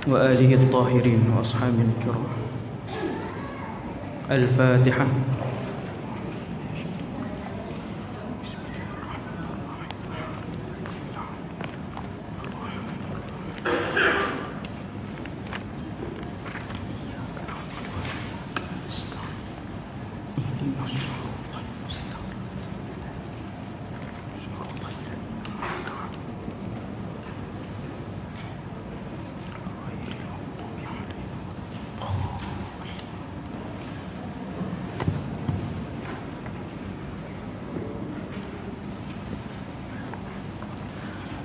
وآله الطاهرين وأصحابه الكرام. الفاتحة.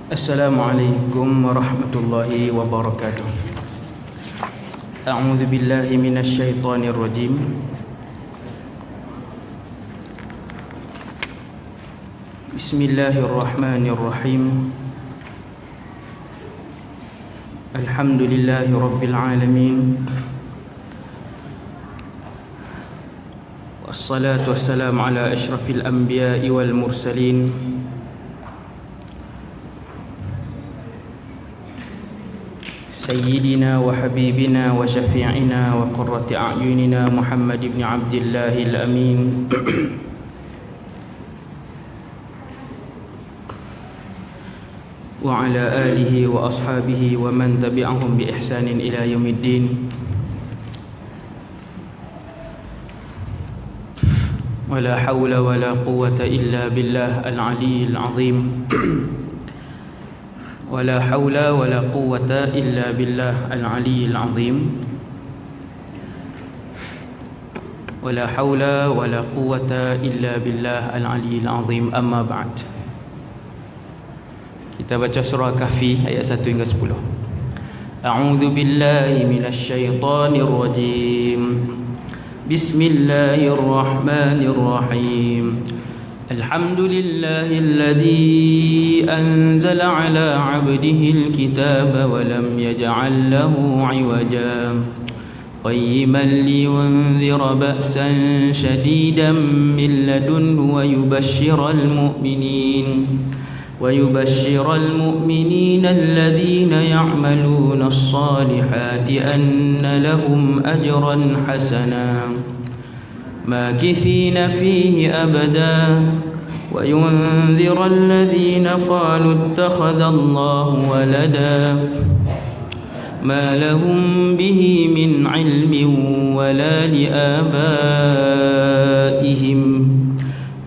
Assalamualaikum warahmatullahi wabarakatuh. A'udzu billahi minasy syaithanir rajim. Bismillahirrahmanirrahim. Alhamdulillahi rabbil alamin. Wassalatu wassalamu ala asyrafil anbiya'i wal mursalin. سيدنا وحبيبنا وشفيعنا وقرة أعيننا محمد بن عبد الله الأمين وعلى آله وأصحابه ومن تبعهم بإحسان إلى يوم الدين. ولا حول ولا قوة إلا بالله العلي العظيم. ولا حول ولا قوة إلا بالله العلي العظيم. ولا حول ولا قوة إلا بالله العلي العظيم. أما بعد. Kita baca surah Kahfi ayat 1 hingga 10. A'udzu billahi minasy syaithanir rajim. Bismillahirrahmanirrahim. الحمد لله الذي أنزل على عبده الكتاب ولم يجعل له عوجا قيما لينذر بأسا شديدا من لدنه ويبشر المؤمنين الذين يعملون الصالحات أن لهم أجرا حسنا ماكثين فيه أبدا وينذر الذين قالوا اتخذ الله ولدا ما لهم به من علم ولا لآبائهم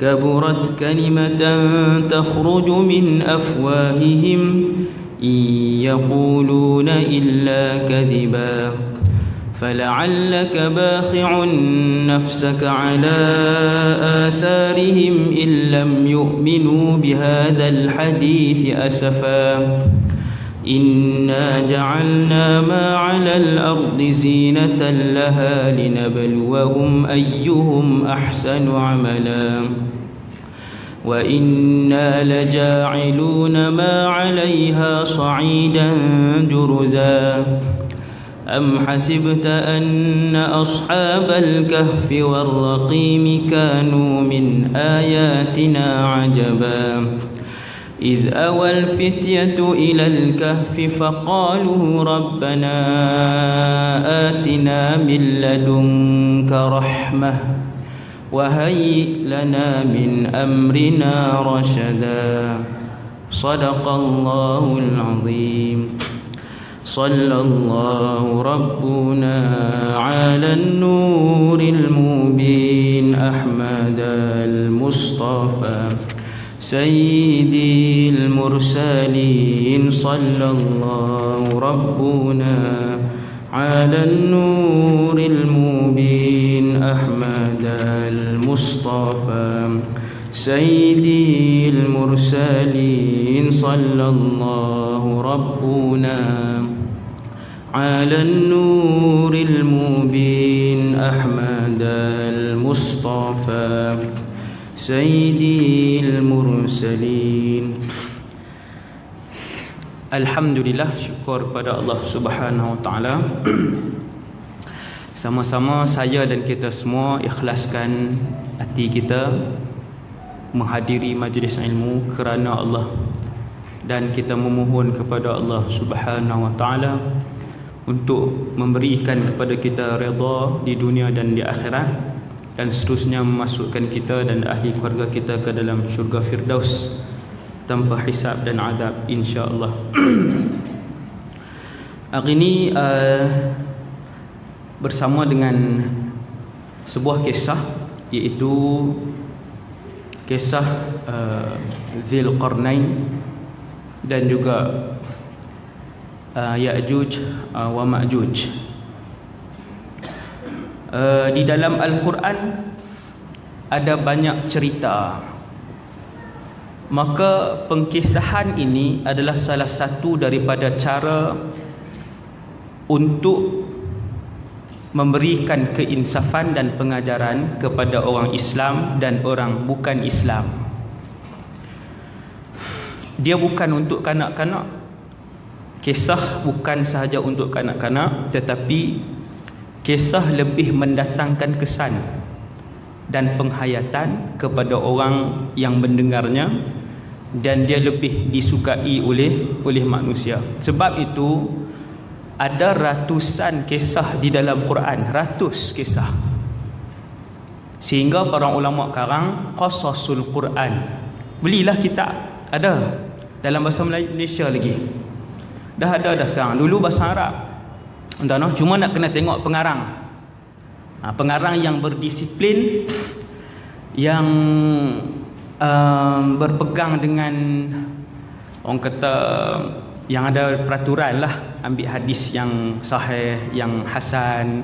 كبرت كلمة تخرج من أفواههم إن يقولون إلا كذبا فلعلك باخع نفسك على آثارهم إن لم يؤمنوا بهذا الحديث أسفا إنا جعلنا ما على الأرض زينة لها لنبلوهم أيهم أحسن عملا وإنا لجاعلون ما عليها صعيدا جرزا أم حسبت أن أصحاب الكهف والرقيم كانوا من آياتنا عجبا إذ أوى الفتية إلى الكهف فقالوا ربنا آتنا من لدنك رحمة وهيئ لنا من أمرنا رشدا صدق الله العظيم. صلى الله ربنا على النور المبين أحمد المصطفى سيدي المرسلين. صلى الله ربنا على النور المبين أحمد المصطفى سيدي المرسلين. صلى الله ربنا على النور المبين أحمد المصطفى سيدي المرسلين. Alhamdulillah, syukur kepada Allah Subhanahu wa taala. Sama-sama saya dan kita semua ikhlaskan hati kita menghadiri majlis ilmu kerana Allah, dan kita memohon kepada Allah Subhanahu wa taala untuk memberikan kepada kita redha di dunia dan di akhirat, dan seterusnya memasukkan kita dan ahli keluarga kita ke dalam syurga Firdaus tanpa hisab dan azab, insya-Allah. Hari ini bersama dengan sebuah kisah, iaitu kisah Dzulqarnain dan juga Ya'juj wa Ma'juj. Di dalam Al-Quran ada banyak cerita, maka pengkisahan ini adalah salah satu daripada cara untuk memberikan keinsafan dan pengajaran kepada orang Islam dan orang bukan Islam. Dia bukan untuk kanak-kanak. Kisah bukan sahaja untuk kanak-kanak, tetapi kisah lebih mendatangkan kesan dan penghayatan kepada orang yang mendengarnya, dan dia lebih disukai oleh manusia. Sebab itu ada ratusan kisah di dalam Quran, ratus kisah, sehingga para ulama karang qasasul Quran. Belilah kitab, ada dalam bahasa Malaysia lagi. Dah ada sekarang. Dulu bahasa Arab entah noh, cuma nak kena tengok pengarang. Pengarang yang berdisiplin, yang berpegang dengan, orang kata, yang ada peraturan lah, ambil hadis yang sahih, yang hasan.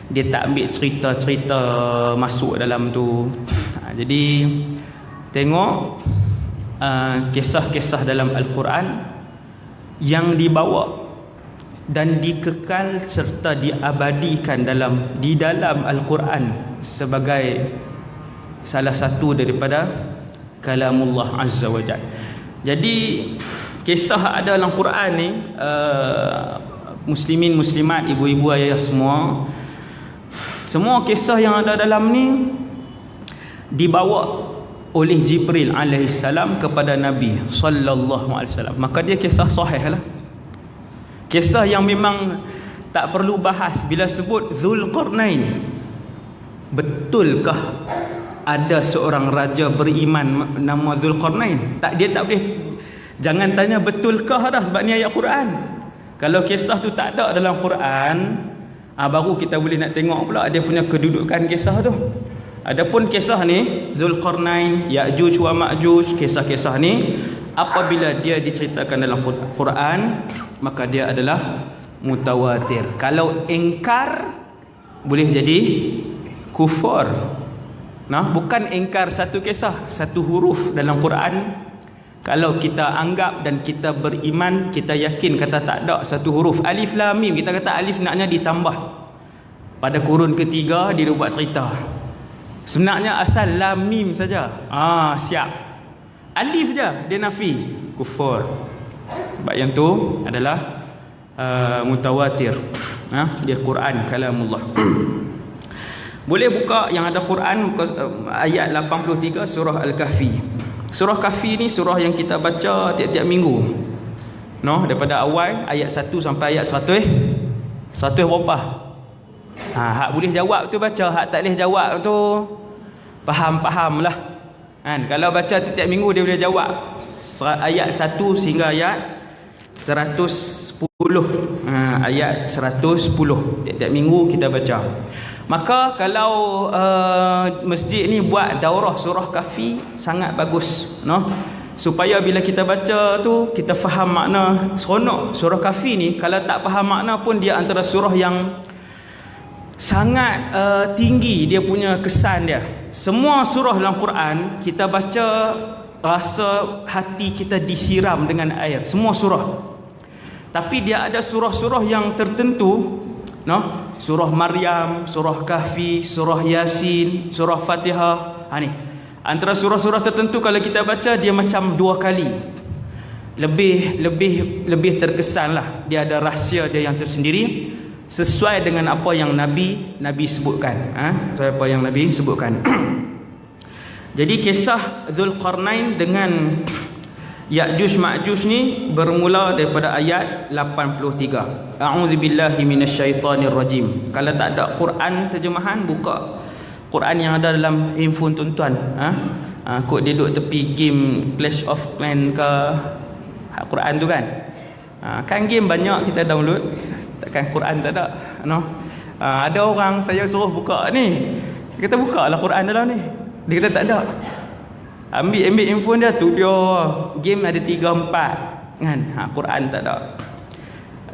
Dia tak ambil cerita-cerita masuk dalam tu. Jadi tengok kisah-kisah dalam Al-Quran yang dibawa dan dikekal serta diabadikan di dalam Al-Quran sebagai salah satu daripada kalamullah Azza wa Jalla. Jadi kisah ada dalam Quran ni, muslimin muslimat, ibu-ibu ayah semua kisah yang ada dalam ni dibawa oleh Jibril alaihissalam kepada Nabi sallallahu alaihi wasallam. Maka dia kisah sahih lah, kisah yang memang tak perlu bahas. Bila sebut Dzulqarnain, betulkah ada seorang raja beriman nama Dzulqarnain? Dia tak boleh, jangan tanya betulkah dah, sebab ni ayat Quran. Kalau kisah tu tak ada dalam Quran, baru kita boleh nak tengok pula dia punya kedudukan kisah tu. Adapun kisah ni Dzulqarnain, Ya'juj wa Ma'juj, kisah-kisah ni apabila dia diceritakan dalam Quran, maka dia adalah mutawatir. Kalau ingkar boleh jadi kufur. Bukan ingkar satu kisah, satu huruf dalam Quran. Kalau kita anggap dan kita beriman, kita yakin kata tak ada satu huruf, alif lam mim, kita kata alif naknya ditambah. Pada kurun ketiga dia buat cerita. Sebenarnya asal lam mim saja. Siap. Alif je dia nafi, kufur. Sebab yang tu adalah mutawatir. Dia Quran kalamullah. Boleh buka yang ada Quran, ayat 83 surah Al-Kahfi. Surah Kahfi ni surah yang kita baca tiap-tiap minggu. Daripada awal ayat 1 sampai ayat 100 berapa? Hak boleh jawab tu baca, hak tak boleh jawab tu faham lah. Kalau baca tiap minggu dia boleh jawab ayat 1 sehingga ayat 110. Ayat 110 tiap-tiap minggu kita baca. Maka kalau masjid ni buat daurah surah Kahfi, sangat bagus, supaya bila kita baca tu kita faham makna. Seronok surah Kahfi ni, kalau tak faham makna pun dia antara surah yang sangat tinggi dia punya kesan dia. Semua surah dalam Quran kita baca rasa hati kita disiram dengan air, semua surah. Tapi dia ada surah-surah yang tertentu, surah Maryam, surah Kahfi, surah Yasin, surah Fatihah. Ni antara surah-surah tertentu kalau kita baca dia macam 2 kali lebih terkesan lah. Dia ada rahsia dia yang tersendiri, sesuai dengan apa yang Nabi sebutkan. Sesuai apa yang Nabi sebutkan. Jadi kisah Dzulqarnain dengan Ya'juj Ma'juj ni bermula daripada ayat 83. A'udzubillahi minasyaitonirrajim. Kalau tak ada Quran terjemahan, buka Quran yang ada dalam handphone tuan-tuan. Kok dia duduk tepi game Clash of Clans ke Quran tu kan. Kan game banyak kita download, takkan Quran tak ada, no? Ada orang saya suruh buka ni, kita buka lah Quran dalam ni, dia kata tak ada. Ambil handphone dia tu, dia game ada 3-4 kan, Quran tak ada.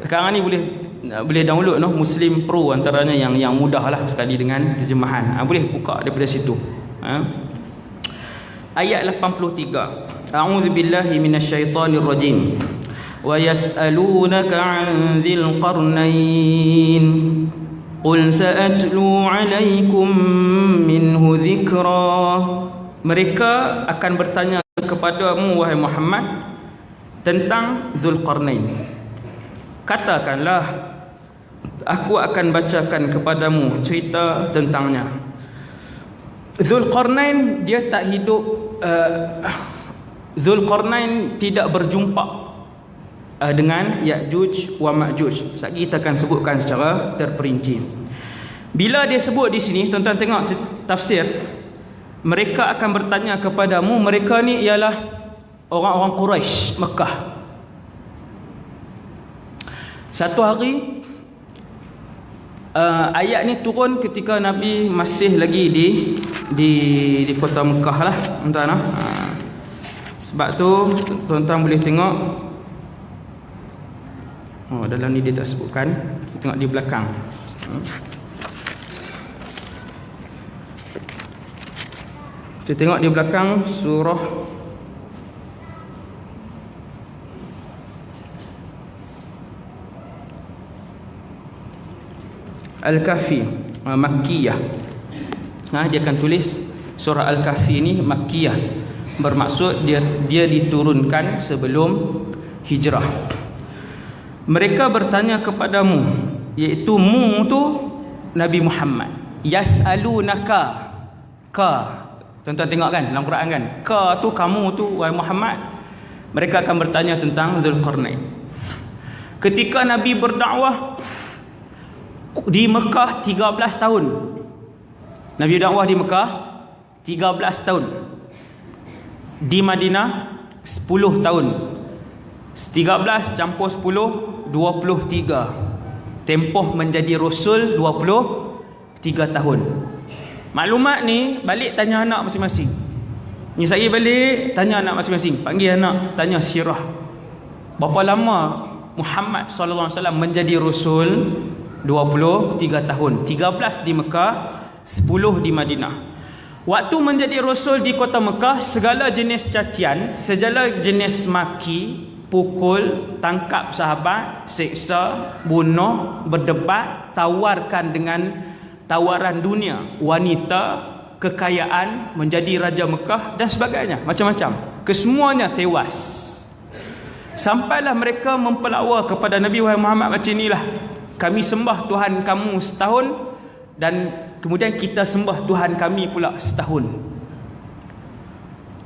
Sekarang ni boleh download, no? Muslim Pro antaranya yang mudah lah sekali dengan terjemahan. Boleh buka daripada situ. Ayat 83. A'udzubillahi minasyaitonirrajim. Wa yas'alunaka 'an dzil qarnain. Qul sa'atlu 'alaikum minhu dzikra. Mereka akan bertanya kepadamu wahai Muhammad tentang Zulqarnain. Katakanlah, aku akan bacakan kepadamu cerita tentangnya. Zulqarnain dia tak hidup. Zulqarnain tidak berjumpa dengan Ya'juj wa Ma'juj. Sekejap kita akan sebutkan secara terperinci. Bila dia sebut di sini, tuan-tuan tengok tafsir, mereka akan bertanya kepadamu. Mereka ni ialah orang-orang Quraisy Mekah. Satu hari ayat ni turun ketika Nabi masih lagi di kota Mekah lah, tuan-tuan. Sebab tu tuan-tuan boleh tengok, dalam ni dia tak sebutkan, kita tengok di belakang. Kita tengok di belakang surah Al-Kahfi, Makkiyah. Dia akan tulis surah Al-Kahfi ni Makkiyah. Bermaksud dia diturunkan sebelum hijrah. Mereka bertanya kepadamu, iaitu mu tu Nabi Muhammad. Yas'alunaka, ka, tuan-tuan tengok kan dalam Quran kan, ka tu kamu tu wahai Muhammad. Mereka akan bertanya tentang Zulqarnain. Ketika Nabi berdakwah di Mekah 13 tahun. Nabi dakwah di Mekah 13 tahun. Di Madinah 10 tahun. 13 campur 10, 23. Tempoh menjadi Rasul 23 tahun. Maklumat ni balik tanya anak masing-masing. Ni saya balik tanya anak masing-masing. Panggil anak, tanya sirah. Berapa lama Muhammad SAW menjadi Rasul? 23 tahun. 13 di Mekah, 10 di Madinah. Waktu menjadi Rasul di kota Mekah, segala jenis cacian, segala jenis maki, pukul, tangkap sahabat, seksa, bunuh, berdebat, tawarkan dengan tawaran dunia, wanita, kekayaan, menjadi Raja Mekah dan sebagainya, macam-macam. Kesemuanya tewas. Sampailah mereka mempelakwa kepada Nabi Muhammad macam inilah. Kami sembah Tuhan kamu setahun dan kemudian kita sembah Tuhan kami pula setahun.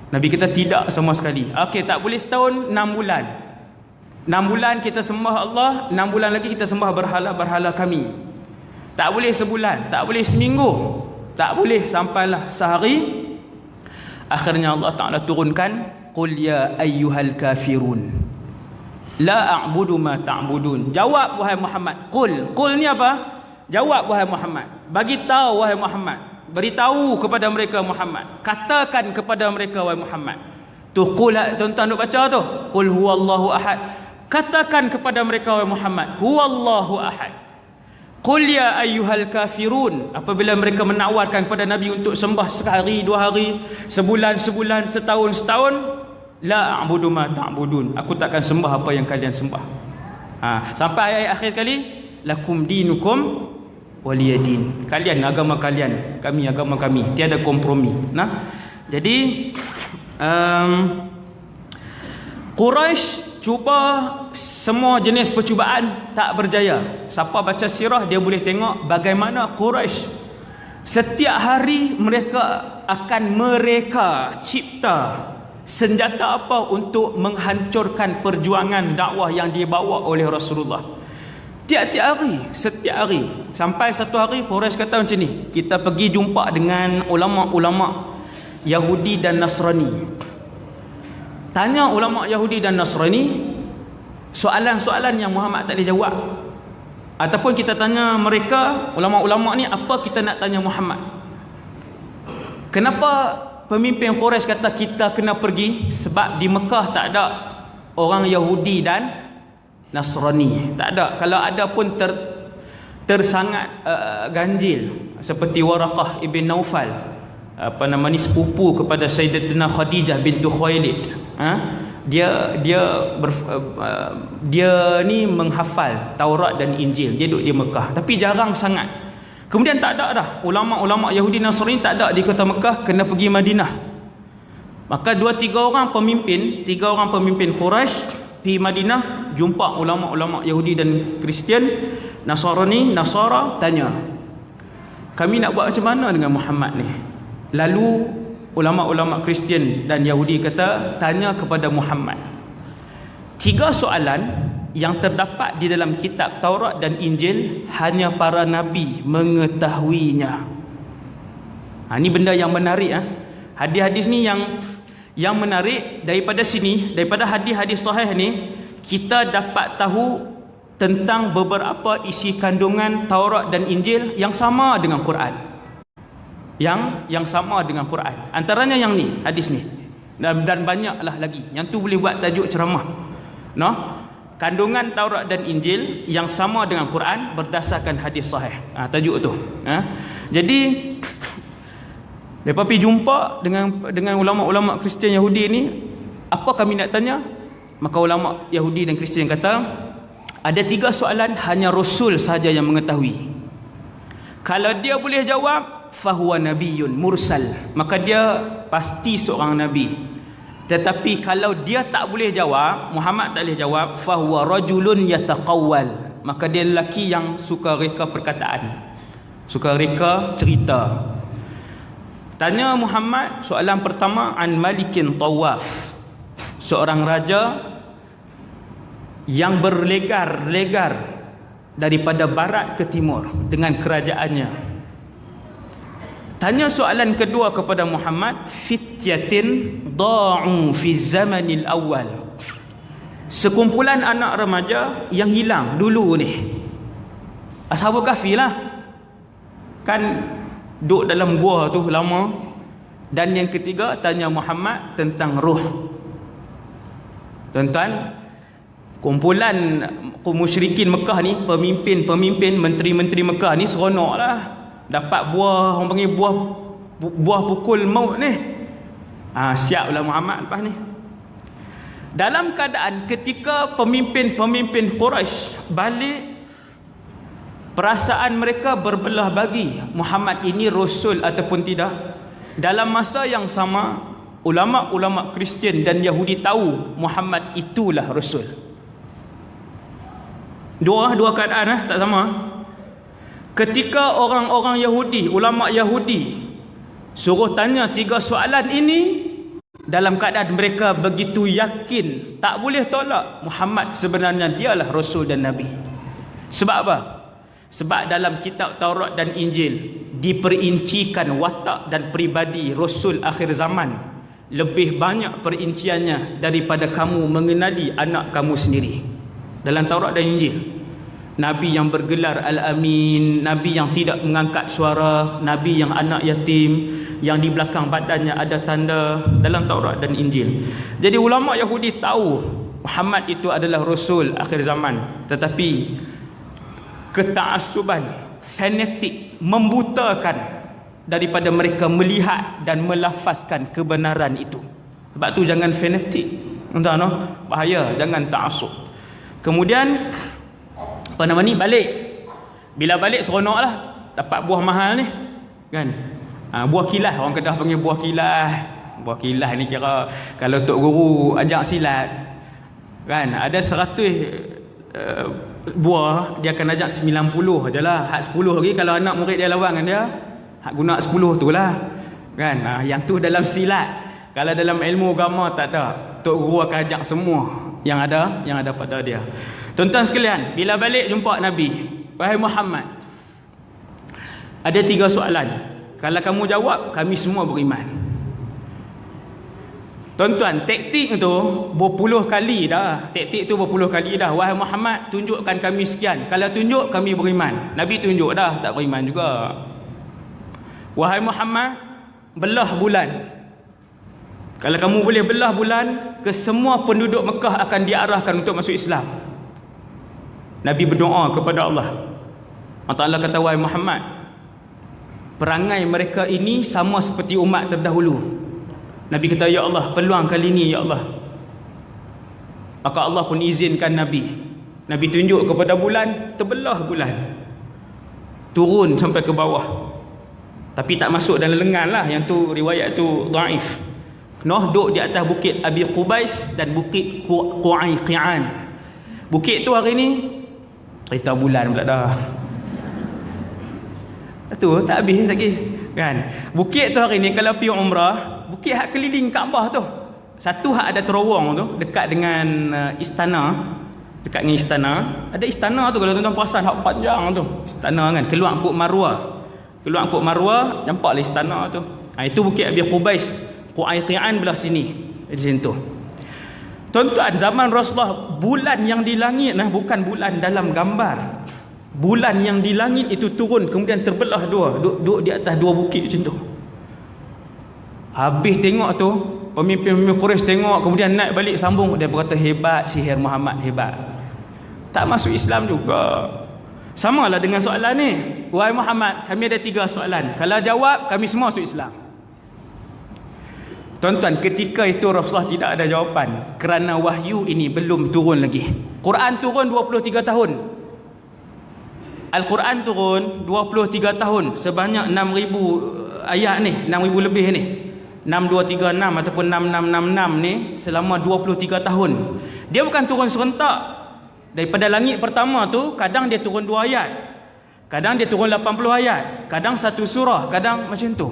Nabi kita tidak sama sekali. Okey, tak boleh setahun, 6 bulan. 6 bulan kita sembah Allah, 6 bulan lagi kita sembah berhala-berhala kami. Tak boleh sebulan, tak boleh seminggu, tak boleh sampailah sehari. Akhirnya Allah Ta'ala turunkan, qul ya ayyuhal kafirun la a'budu ma ta'budun. Jawab wahai Muhammad. Qul ni apa? Jawab wahai Muhammad. Bagi tahu wahai Muhammad. Beritahu kepada mereka Muhammad. Katakan kepada mereka wahai Muhammad. Tu qul, tuan-tuan duk baca tu. Qul huwallahu ahad. Katakan kepada mereka wahai Muhammad, huwallahu ahad. Qul ya ayyuhal kafirun. Apabila mereka menawarkan kepada Nabi untuk sembah sehari, 2 hari, sebulan, setahun, la a'budu ma ta'budun. Aku takkan sembah apa yang kalian sembah. Sampai ayat akhir kali, lakum dinukum waliyadin. Kalian agama kalian, kami agama kami. Tiada kompromi. Jadi Quraisy cuba semua jenis percubaan, tak berjaya. Siapa baca sirah dia boleh tengok bagaimana Quraisy setiap hari mereka akan cipta senjata apa untuk menghancurkan perjuangan dakwah yang dibawa oleh Rasulullah. Tiap-tiap hari, setiap hari, sampai satu hari Quraisy kata macam ni, kita pergi jumpa dengan ulama-ulama Yahudi dan Nasrani. Tanya ulama Yahudi dan Nasrani soalan-soalan yang Muhammad tak boleh jawab. Ataupun kita tanya mereka, ulama-ulama ni, apa kita nak tanya Muhammad? Kenapa pemimpin Quraisy kata kita kena pergi? Sebab di Mekah tak ada orang Yahudi dan Nasrani. Tak ada. Kalau ada pun tersangat ganjil. Seperti Waraqah ibn Naufal, sepupu kepada Sayyidatina Khadijah bintu Khuwailid. Dia ni menghafal Taurat dan Injil. Dia duduk di Mekah, tapi jarang sangat. Kemudian tak ada dah ulama-ulama Yahudi Nasrani, tak ada di kota Mekah, kena pergi Madinah. Maka 2-3 orang pemimpin Quraisy pergi Madinah, jumpa ulama-ulama Yahudi dan Kristian, Nasara, tanya, kami nak buat macam mana dengan Muhammad ni? Lalu ulama-ulama Kristian dan Yahudi kata, tanya kepada Muhammad. 3 soalan yang terdapat di dalam kitab Taurat dan Injil, hanya para nabi mengetahuinya. Ini benda yang menarik. Hadis-hadis ni yang menarik. Daripada sini, daripada hadis-hadis sahih ni, kita dapat tahu tentang beberapa isi kandungan Taurat dan Injil yang sama dengan Quran. Yang sama dengan Quran. Antaranya yang ni, hadis ni. Dan banyaklah lagi. Yang tu boleh buat tajuk ceramah. Kandungan Taurat dan Injil yang sama dengan Quran berdasarkan hadis sahih. Tajuk tu. Jadi mereka pergi jumpa dengan ulama-ulama Kristian Yahudi ni. Apa kami nak tanya? Maka ulama Yahudi dan Kristian kata, ada 3 soalan hanya Rasul saja yang mengetahui. Kalau dia boleh jawab, fahuwa nabiyyun mursal, maka dia pasti seorang nabi. Tetapi kalau dia tak boleh jawab, Muhammad tak boleh jawab, fahuwa rajulun yataqawwal, maka dia lelaki yang suka reka perkataan, suka reka cerita. Tanya Muhammad soalan pertama, an malikin tawaf, seorang raja yang berlegar-legar daripada barat ke timur dengan kerajaannya. Tanya soalan kedua kepada Muhammad, fityatin da'u fi zamanil awal, sekumpulan anak remaja yang hilang dulu ni, Ashabul Kahfi lah, kan duduk dalam gua tu lama. Dan yang ketiga, tanya Muhammad tentang ruh. Tuan-tuan, kumpulan musyrikin Mekah ni, pemimpin, menteri-menteri Mekah ni seronok lah, dapat buah, orang panggil buah pukul maut ni. Siaplah Muhammad lepas ni. Dalam keadaan ketika pemimpin Quraisy balik, perasaan mereka berbelah bagi, Muhammad ini Rasul ataupun tidak. Dalam masa yang sama, ulama-ulama Kristian dan Yahudi tahu Muhammad itulah Rasul. Dua keadaan tak sama. Ketika orang-orang Yahudi, ulama Yahudi suruh tanya 3 soalan ini, dalam keadaan mereka begitu yakin, tak boleh tolak, Muhammad sebenarnya dialah Rasul dan Nabi. Sebab apa? Sebab dalam kitab Taurat dan Injil diperincikan watak dan pribadi Rasul akhir zaman lebih banyak perinciannya daripada kamu mengenali anak kamu sendiri. Dalam Taurat dan Injil, Nabi yang bergelar Al-Amin, Nabi yang tidak mengangkat suara, Nabi yang anak yatim, yang di belakang badannya ada tanda, dalam Taurat dan Injil. Jadi ulama Yahudi tahu Muhammad itu adalah Rasul akhir zaman. Tetapi keta'assuban, fanatik, membutakan daripada mereka melihat dan melafazkan kebenaran itu. Sebab tu jangan fanatik, bahaya, jangan ta'assub. Kemudian balik. Bila balik seronok lah, dapat buah mahal ni kan. Buah kilah, orang Kedah panggil buah kilah. Buah kilah ni kira kalau tok guru ajak silat kan, ada 100 buah, dia akan ajak 90 je lah. Hak 10 lagi kalau anak murid dia lawan dengan dia, hak guna 10 tu lah kan. Yang tu dalam silat. Kalau dalam ilmu agama tak ada. Tok Guru akan ajak semua yang ada pada dia. Tuan-tuan sekalian, bila balik jumpa Nabi, wahai Muhammad, ada 3 soalan. Kalau kamu jawab, kami semua beriman. Tuan-tuan, taktik tu berpuluh kali dah. Taktik tu berpuluh kali dah. Wahai Muhammad, tunjukkan kami sekian. Kalau tunjuk, kami beriman. Nabi tunjuk dah, tak beriman juga. Wahai Muhammad, belah bulan. Kalau kamu boleh belah bulan, ke semua penduduk Mekah akan diarahkan untuk masuk Islam. Nabi berdoa kepada Allah. Allah Ta'ala kata, wahai Muhammad, perangai mereka ini sama seperti umat terdahulu. Nabi kata, ya Allah, peluang kali ini, ya Allah. Maka Allah pun izinkan Nabi. Nabi tunjuk kepada bulan, terbelah bulan. Turun sampai ke bawah. Tapi tak masuk dalam lengan lah. Yang tu, riwayat tu dhaif. Noh duduk di atas bukit Abi Qubais dan bukit Qu'ayqi'an. Bukit tu hari ni cerita bulan pula dah. Tu tak habis lagi kan. Bukit tu hari ni kalau pergi umrah, bukit hak keliling Kaabah tu. Satu hak ada terowong tu dekat dengan istana. Dekat dengan istana, ada istana tu kalau tuan-tuan perasan hak panjang tu. Istana kan, keluar Kuk Marwah. Keluar Kuk Marwah, nampaklah istana tu. Itu bukit Abi Qubais. Qu'ayqi'an belah sini, di sini tu. Tuan-tuan, zaman Rasulullah, bulan yang di langit bukan bulan dalam gambar. Bulan yang di langit itu turun kemudian terbelah dua, duduk di atas 2 bukit macam tu. Habis tengok tu, pemimpin-pemimpin Quraisy tengok kemudian naik balik sambung, dia berkata, hebat sihir Muhammad, hebat. Tak masuk Islam juga. Samalah dengan soalan ni. Wahai Muhammad, kami ada 3 soalan. Kalau jawab, kami semua masuk Islam. Tuan-tuan, ketika itu Rasulullah tidak ada jawapan kerana wahyu ini belum turun lagi. Quran turun 23 tahun. Al-Quran turun 23 tahun. Sebanyak 6,000 ayat ni, 6,000 lebih ni. 6236 ataupun 6666 ni selama 23 tahun. Dia bukan turun serentak. Daripada langit pertama tu, kadang dia turun 2 ayat. Kadang dia turun 80 ayat. Kadang 1 surah, kadang macam tu.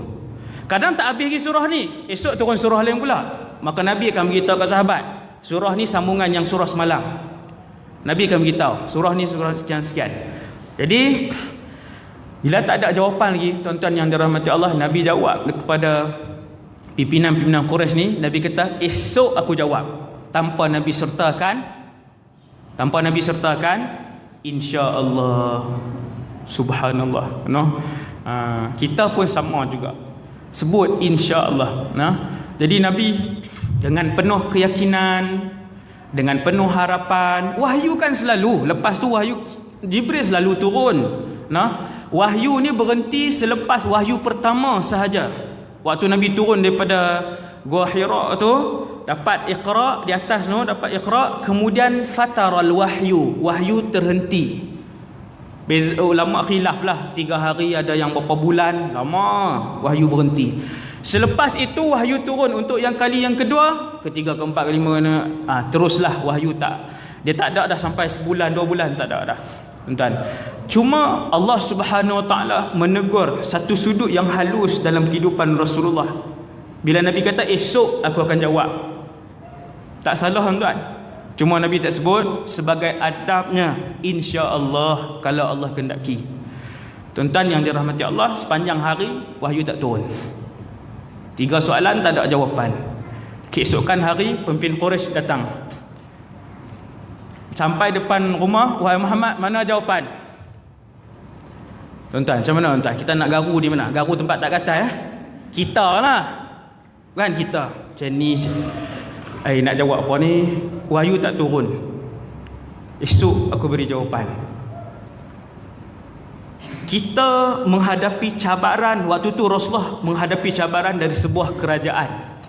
Kadang tak habis lagi surah ni, esok turun surah lain pula. Maka Nabi akan beritahu kat sahabat, surah ni sambungan yang surah semalam. Nabi akan beritahu, surah ni surah sekian-sekian. Jadi bila tak ada jawapan lagi, tuan-tuan yang dirahmati Allah, Nabi jawab kepada pimpinan-pimpinan Quraisy ni. Nabi kata, esok aku jawab. Tanpa Nabi sertakan insya-Allah. Subhanallah. Kita pun sama juga. Sebut insya-Allah. Jadi Nabi dengan penuh keyakinan, dengan penuh harapan. Wahyu kan selalu, lepas tu wahyu Jibril selalu turun. Wahyu ni berhenti selepas wahyu pertama sahaja. Waktu Nabi turun daripada Gua Hira tu, dapat Iqra di atas tu, dapat Iqra, kemudian fataral wahyu terhenti. Ulama khilaf lah, 3 hari, ada yang berapa bulan, lama wahyu berhenti. Selepas itu wahyu turun untuk yang kali yang kedua, ketiga, keempat, kelima, teruslah wahyu dia tak ada dah sampai sebulan 2 bulan, tak ada dah. Tuan-tuan, cuma Allah Subhanahu Wa Taala menegur satu sudut yang halus dalam kehidupan Rasulullah. Bila Nabi kata esok aku akan jawab, tak salah tuan-tuan. Cuma Nabi tak sebut sebagai adabnya, insya-Allah, kalau Allah kehendaki. Tuan-tuan yang dirahmati Allah, sepanjang hari wahyu tak turun. 3 soalan tak ada jawapan. Keesokan hari pemimpin Quraisy datang. Sampai depan rumah, wahai Muhammad, mana jawapan? Tuan-tuan, macam mana tuan-tuan? Kita nak garu di mana? Garu tempat tak kata ya? Kita lah. Kan kita. Macam ni. Nak jawab apa ni? Wahyu tak turun. Esok aku beri jawapan. Kita menghadapi cabaran. Waktu tu Rasulullah menghadapi cabaran dari sebuah kerajaan.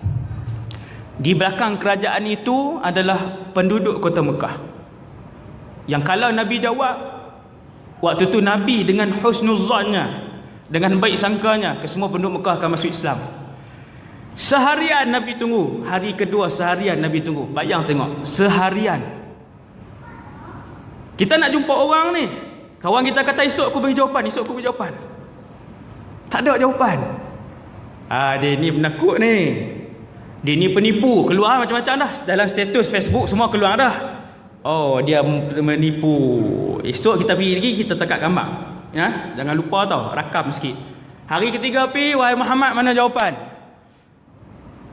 Di belakang kerajaan itu adalah penduduk kota Mekah. Yang kalau Nabi jawab, waktu tu Nabi dengan husnuzannya, dengan baik sangkanya, ke semua penduduk Mekah akan masuk Islam. Seharian Nabi tunggu. Hari kedua seharian Nabi tunggu. Bayang tengok, seharian. Kita nak jumpa orang ni, kawan kita kata esok aku beri jawapan, esok aku beri jawapan. Tak ada jawapan. Dia ni penakut ni. Dia ni penipu, keluar macam-macam dah. Dalam status Facebook semua keluar dah. Oh, dia menipu. Esok kita pergi lagi, kita tekak gambar. Ya, jangan lupa tau, rakam sikit. Hari ketiga pergi, wahai Muhammad, mana jawapan?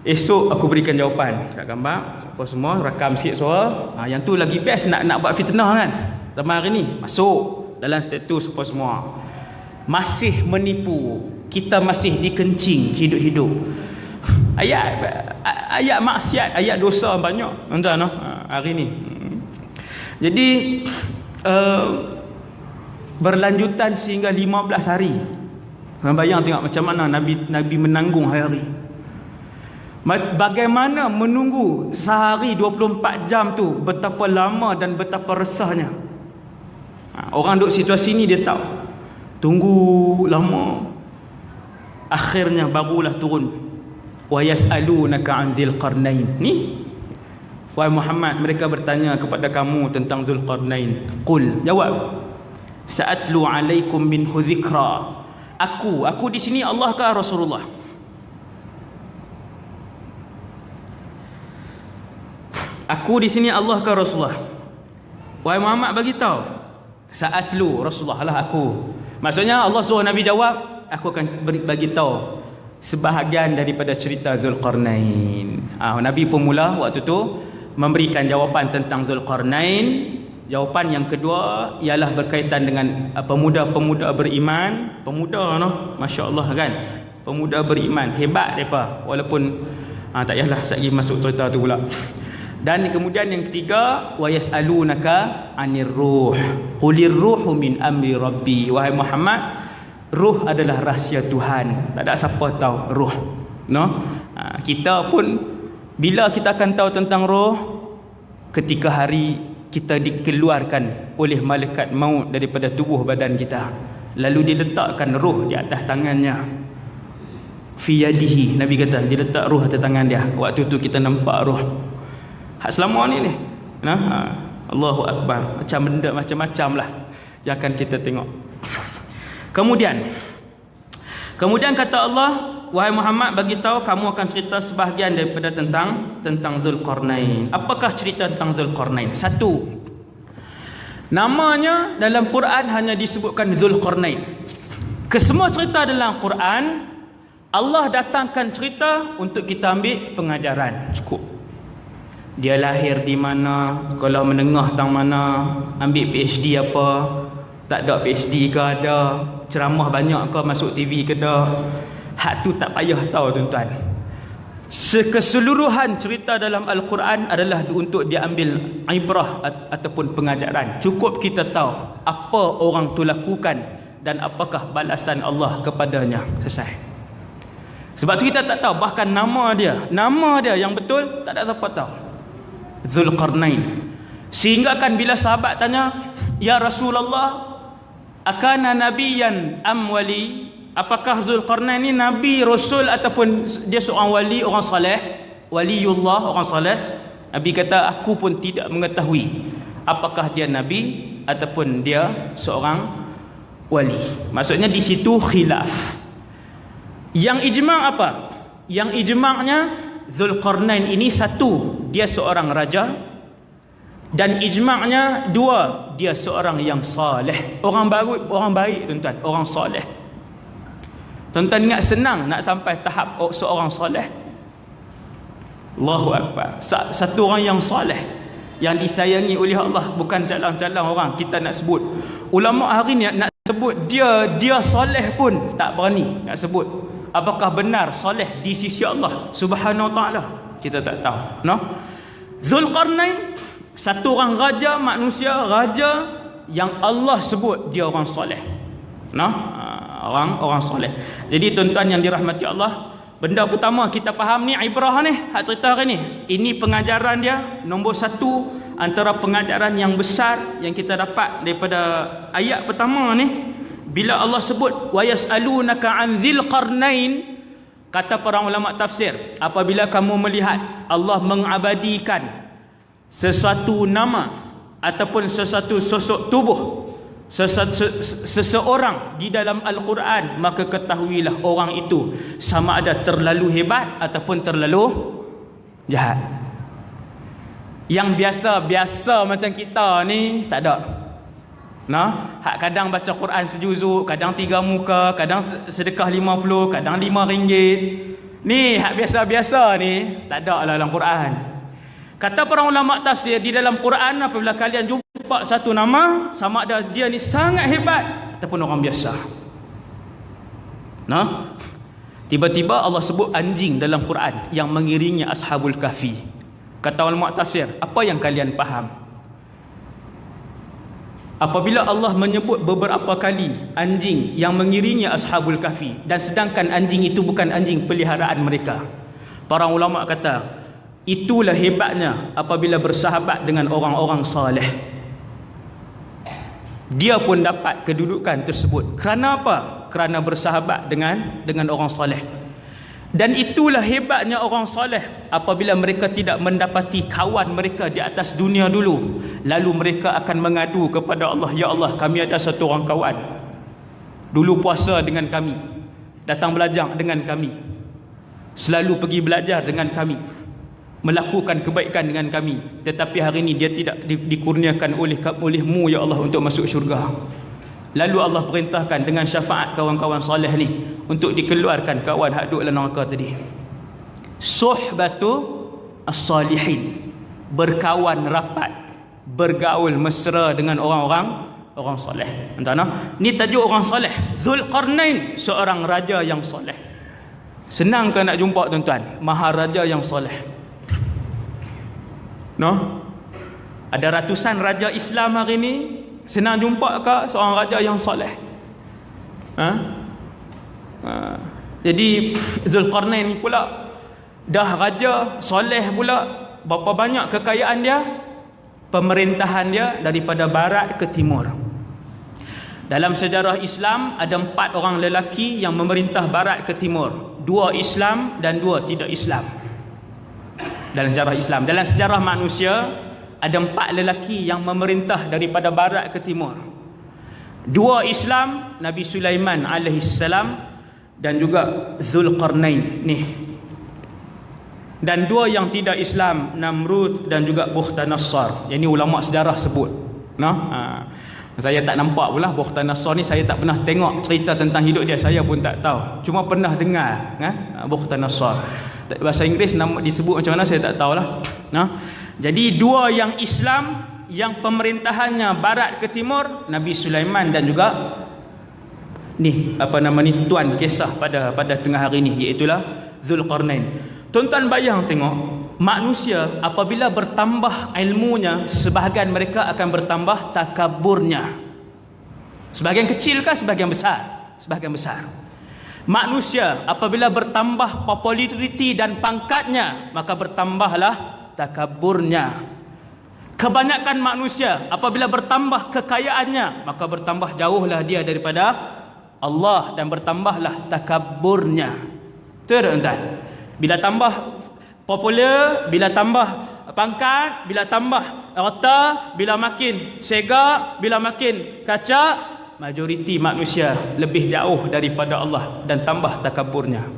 Esok aku berikan jawapan. Tekak gambar, apa semua, rakam sikit suara. Yang tu lagi best, nak buat fitnah kan. Zaman hari ni, masuk dalam status apa semua. Masih menipu. Kita masih dikencing hidup-hidup. Ayat maksiat, ayat dosa banyak tuan-tuan hari ni. Jadi berlanjutan sehingga 15 hari. Bayang tengok macam mana Nabi menanggung hari-hari. Bagaimana menunggu sehari 24 jam tu, betapa lama dan betapa resahnya. Orang duduk situasi ni dia tahu. Tunggu lama, akhirnya barulah turun. Wa yas'alunaka 'an dzil qarnain. Ni wahai Muhammad, mereka bertanya kepada kamu tentang Dzulqarnain. Qul, jawab, sa'atlu 'alaikum minhu dzikra. Aku di sini Allah ke Rasulullah? Aku di sini Allah ke Rasulullah? Wahai Muhammad, bagi tahu. Sa'atlu, Rasulullah lah aku. Maksudnya Allah suruh Nabi jawab, aku akan bagi tahu sebahagian daripada cerita Dzulqarnain. Nabi pun mula waktu tu memberikan jawapan tentang Dzulqarnain. Jawapan yang kedua ialah berkaitan dengan pemuda-pemuda beriman. Pemuda masya-Allah kan. Pemuda beriman hebat depa, walaupun tak payahlah saya masuk cerita tu pula. Dan kemudian yang ketiga, wa yasalunaka 'anir ruh. Qulir ruhu min amri rabbi. Wahai Muhammad, ruh adalah rahsia Tuhan. Tak ada siapa tahu ruh. Kita pun bila kita akan tahu tentang roh, ketika hari kita dikeluarkan oleh malaikat maut daripada tubuh badan kita, lalu diletakkan roh di atas tangannya. Fi yadihi, Nabi kata diletak roh atas tangan dia. Waktu tu kita nampak roh. Hak selama ni Allahu Akbar. Macam benda macam-macam lah yang akan kita tengok. Kemudian kata Allah, wahai Muhammad, bagi tahu kamu akan cerita sebahagian daripada tentang Dzulqarnain. Apakah cerita tentang Dzulqarnain? Satu, namanya dalam Quran hanya disebutkan Dzulqarnain. Kesemua cerita dalam Quran Allah datangkan cerita untuk kita ambil pengajaran. Cukup. Dia lahir di mana, kalau menengah tang mana, ambil PhD apa, tak ada PhD ke ada, ceramah banyak ke, masuk TV ke dah. Hak tu tak payah tahu tuan-tuan. Keseluruhan cerita dalam Al-Quran adalah untuk diambil ibrah ataupun pengajaran. Cukup kita tahu apa orang tu lakukan dan apakah balasan Allah kepadanya. Selesai. Sebab tu kita tak tahu bahkan nama dia yang betul tak ada siapa tahu. Dzulqarnain. Sehingga kan bila sahabat tanya, ya Rasulullah, akana nabiyan am wali? Apakah Dzulqarnain ni nabi, rasul ataupun dia seorang wali, orang soleh, waliullah, orang soleh? Nabi kata, aku pun tidak mengetahui apakah dia nabi ataupun dia seorang wali. Maksudnya di situ khilaf. Yang ijma' apa? Yang ijma'nya Dzulqarnain ini satu, dia seorang raja, dan ijma'nya dua, dia seorang yang saleh, orang baik tuan-tuan, orang saleh. Tuan-tuan ingat senang nak sampai tahap seorang saleh? Allahu Akbar. Satu orang yang saleh, yang disayangi oleh Allah, bukan jalan-jalan orang kita nak sebut. Ulama hari ni nak sebut dia saleh pun tak berani nak sebut. Apakah benar soleh di sisi Allah Subhanahu wa taala? Kita tak tahu. Dzulqarnain satu orang raja manusia, raja yang Allah sebut dia orang soleh. Orang soleh. Jadi tuan-tuan yang dirahmati Allah, benda pertama kita faham ni ibrah ni, hak cerita hari ni. Ini pengajaran dia nombor satu, antara pengajaran yang besar yang kita dapat daripada ayat pertama ni. Bila Allah sebut wa yasalunaka 'an dzil qarnain, kata para ulama tafsir, apabila kamu melihat Allah mengabadikan sesuatu nama ataupun sesuatu sosok tubuh seseorang di dalam Al-Quran, maka ketahuilah orang itu sama ada terlalu hebat ataupun terlalu jahat. Yang biasa-biasa macam kita ni tak ada. Nah, hak kadang baca Quran sejuzuk, kadang 3 muka, kadang sedekah 50, kadang RM5. Ni hak biasa-biasa ni tak ada lah dalam Quran. Kata para ulama tafsir, di dalam Quran apabila kalian jumpa satu nama, sama ada dia ni sangat hebat ataupun orang biasa. Nah, tiba-tiba Allah sebut anjing dalam Quran yang mengiringi Ashabul Kahfi. Kata ulama tafsir, apa yang kalian faham? Apabila Allah menyebut beberapa kali anjing yang mengiringi Ashabul Kahfi, dan sedangkan anjing itu bukan anjing peliharaan mereka, para ulama kata itulah hebatnya apabila bersahabat dengan orang-orang saleh. Dia pun dapat kedudukan tersebut. Kerana apa? Kerana bersahabat dengan orang soleh. Dan itulah hebatnya orang soleh apabila mereka tidak mendapati kawan mereka di atas dunia dulu, lalu mereka akan mengadu kepada Allah, ya Allah, kami ada satu orang kawan dulu puasa dengan kami, datang belajar dengan kami, selalu pergi belajar dengan kami, melakukan kebaikan dengan kami, tetapi hari ini dia tidak dikurniakan olehmu ya Allah untuk masuk syurga. Lalu Allah perintahkan dengan syafaat kawan-kawan soleh ni untuk dikeluarkan kawan hak duduk dalam neraka tadi. Suhbatu as-salihin, berkawan rapat, bergaul mesra dengan orang soleh. Entahlah, ni tajuk orang soleh. Zulqarnain, seorang raja yang soleh. Senang ke nak jumpa tuan-tuan maharaja yang soleh? No? Ada ratusan raja Islam hari ni, senang jumpa ke seorang raja yang soleh? Jadi Zulqarnain pula dah raja soleh pula. Berapa banyak kekayaan dia, pemerintahan dia daripada barat ke timur. Dalam sejarah Islam ada 4 orang lelaki yang memerintah barat ke timur, 2 Islam dan 2 tidak Islam. Dalam sejarah Islam, dalam sejarah manusia ada 4 lelaki yang memerintah daripada barat ke timur. 2 Islam, Nabi Sulaiman alaihissalam dan juga Zulqarnain ni. Dan 2 yang tidak Islam, Namrud dan juga Bukhtanasar. Yang ni ulama sejarah sebut. Saya tak nampak pula Bukhtanasar ni, saya tak pernah tengok cerita tentang hidup dia, saya pun tak tahu. Cuma pernah dengar Bukhtanasar. Bahasa Inggeris nama disebut macam mana saya tak tahulah. Jadi 2 yang Islam yang pemerintahannya barat ke timur, Nabi Sulaiman dan juga ni tuan kisah pada tengah hari ni, iaitulah Zulqarnain. Tuan-tuan bayang tengok, manusia apabila bertambah ilmunya, sebahagian mereka akan bertambah takaburnya. Sebahagian kecil ke sebahagian besar? Sebahagian besar. Manusia apabila bertambah populariti dan pangkatnya, maka bertambahlah takaburnya. Kebanyakan manusia apabila bertambah kekayaannya, maka bertambah jauhlah dia daripada Allah dan bertambahlah takaburnya. Tuan-tuan, bila tambah popular, bila tambah pangkat, bila tambah harta, bila makin segak, bila makin kacak, majoriti manusia lebih jauh daripada Allah dan tambah takaburnya.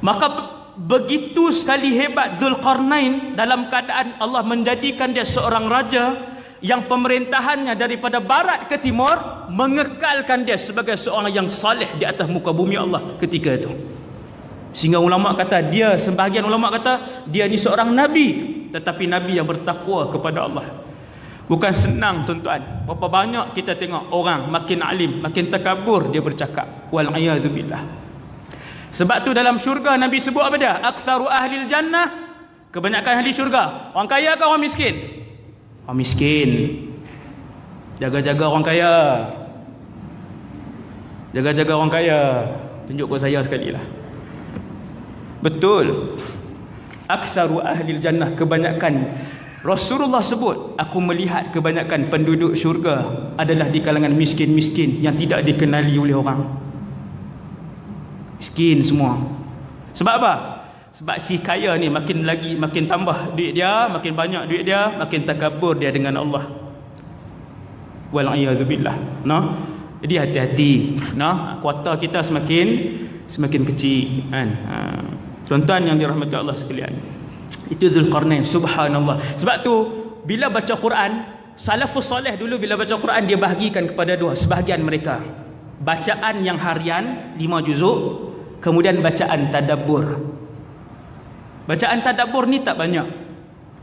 Maka begitu sekali hebat Zulqarnain dalam keadaan Allah menjadikan dia seorang raja yang pemerintahannya daripada barat ke timur, mengekalkan dia sebagai seorang yang saleh di atas muka bumi Allah ketika itu. Sehingga ulama kata dia, sebahagian ulama kata dia ni seorang nabi, tetapi nabi yang bertakwa kepada Allah. Bukan senang tuan-tuan. Berapa banyak kita tengok orang makin alim, makin takabur dia bercakap. Wal'iyadzubillah. Sebab tu dalam syurga Nabi sebut apa dia? Aktsaru ahlil jannah, kebanyakan ahli syurga. Orang kaya ke orang miskin? Orang miskin. Jaga-jaga orang kaya. Jaga-jaga orang kaya. Tunjuk ke saya sekali lah. Betul. Aktsaru ahlil jannah, kebanyakan. Rasulullah sebut, aku melihat kebanyakan penduduk syurga adalah di kalangan miskin-miskin yang tidak dikenali oleh orang. Miskin semua. Sebab apa? Sebab si kaya ni makin tambah duit dia, makin banyak duit dia, makin takabur dia dengan Allah. Wal'iyadzubillah. Jadi hati-hati. Kuota kita semakin kecil kan. Tuan-tuan yang dirahmati Allah sekalian. Itu Zulkarnain. Subhanallah. Sebab tu bila baca Quran, salafus soleh dulu bila baca Quran dia bahagikan kepada dua. Sebahagian mereka bacaan yang harian 5 juzuk, kemudian bacaan tadabbur. Bacaan tadabbur ni tak banyak.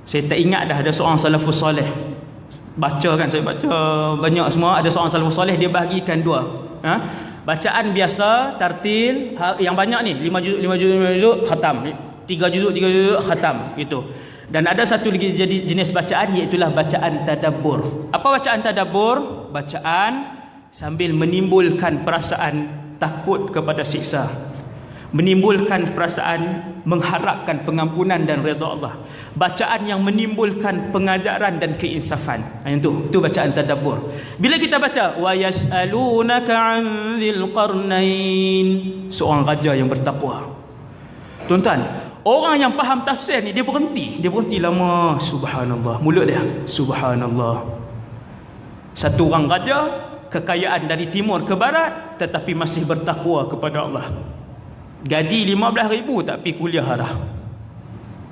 Saya tak ingat dah ada seorang salafus soleh baca kan, saya baca banyak semua, ada seorang salafus soleh dia bahagikan dua. Bacaan biasa tartil yang banyak ni 5 juzuk khatam, 3 juzuk khatam gitu. Dan ada satu lagi jadi jenis bacaan, iaitu bacaan tadabbur. Apa bacaan tadabbur? Bacaan sambil menimbulkan perasaan takut kepada siksa, menimbulkan perasaan mengharapkan pengampunan dan redha Allah. Bacaan yang menimbulkan pengajaran dan keinsafan. Itu bacaan tadabbur. Bila kita baca wa yas'alunaka 'an dzil qarnain, seorang raja yang bertakwa. Tuan-tuan, orang yang faham tafsir ni dia berhenti lama. Subhanallah, mulut dia subhanallah. Satu orang raja, kekayaan dari timur ke barat, tetapi masih bertakwa kepada Allah. Gaji 15,000 tak pi kuliah dah.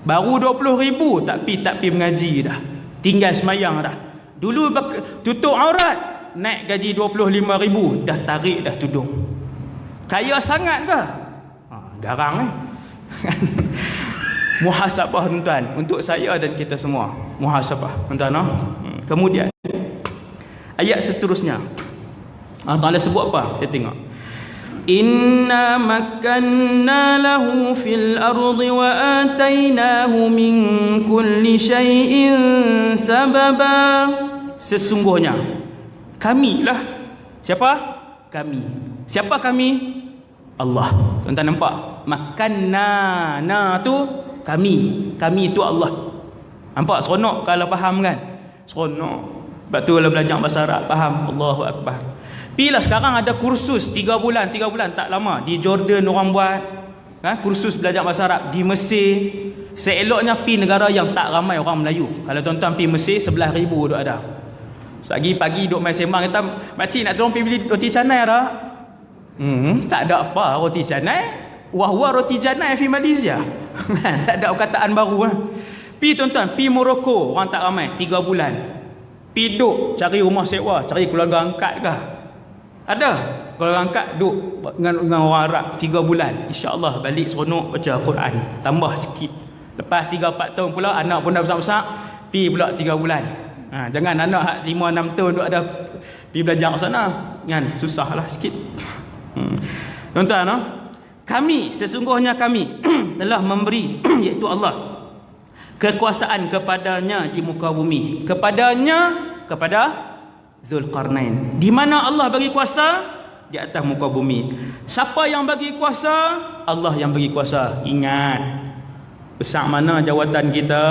Baru 20,000 tak pi mengaji dah. Tinggal semayang dah. Dulu tutup aurat, naik gaji 25,000 dah tarik dah tudung. Kaya sangat ke? Garang muhasabah tuan-tuan, untuk saya dan kita semua. Muhasabah tuan-tuan. Kemudian ayat seterusnya Allah Ta'ala sebut apa? Kita tengok. Inna makkanna lahu fil ardi wa atainahu min kulli syai'in sababa. Sesungguhnya kamilah. Siapa? Kami. Siapa kami? Allah. Tuan-tuan nampak? Makkanna, na tu kami. Kami tu Allah. Nampak seronok kalau faham kan? Seronok. Sebab tu kalau belajar bahasa Arab faham. Allahu Akbar. Pilah sekarang ada kursus 3 bulan tak lama di Jordan orang buat kursus belajar bahasa Arab. Di Mesir, seeloknya pi negara yang tak ramai orang Melayu. Kalau tuan-tuan pi Mesir 11,000 duk ada. Pagi duk main sembang, kata makcik nak tolong pergi beli roti canai dah. Tak ada apa roti canai. Wah roti canai di Malaysia. Tak ada perkataan baru. Pi tuan-tuan, pi Morocco orang tak ramai 3 bulan. Pi duk cari rumah sewa, cari keluarga angkat ke? Ada keluarga angkat duk dengan orang Arab 3 bulan. InsyaAllah balik seronok baca Quran. Tambah sikit. Lepas 3-4 tahun pula anak pun dah besar-besar, pi pula 3 bulan. Jangan anak 5-6 tahun duk ada pi belajar kat sana kan, susahlah sikit. Tuan-tuan, kami, sesungguhnya kami telah memberi iaitu Allah kekuasaan kepadanya di muka bumi. Kepada Zulkarnain. Di mana Allah bagi kuasa? Di atas muka bumi. Siapa yang bagi kuasa? Allah yang bagi kuasa. Ingat, besar mana jawatan kita,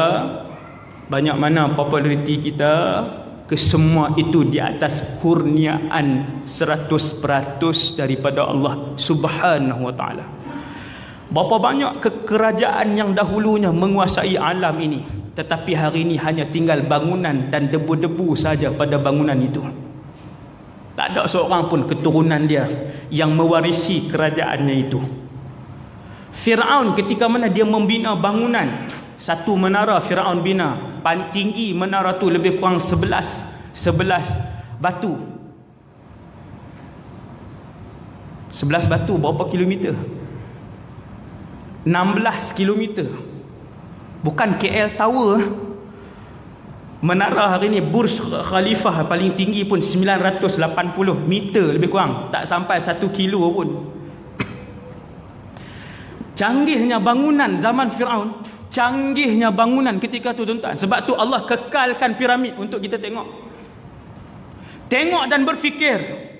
banyak mana populariti kita, kesemua itu di atas kurniaan 100% daripada Allah Subhanahu wa ta'ala. Berapa banyak kerajaan yang dahulunya menguasai alam ini, tetapi hari ini hanya tinggal bangunan dan debu-debu saja pada bangunan itu. Tak ada seorang pun keturunan dia yang mewarisi kerajaannya itu. Fir'aun ketika mana dia membina bangunan, satu menara Fir'aun bina, tinggi menara tu lebih kurang 11 batu. 11 batu berapa kilometer? 16 kilometer. Bukan KL Tower. Menara hari ni Burj Khalifah paling tinggi pun 980 meter lebih kurang, tak sampai 1 kilo pun. Canggihnya bangunan zaman Fir'aun, canggihnya bangunan ketika tu tuan-tuan. Sebab tu Allah kekalkan piramid untuk kita tengok. Tengok dan berfikir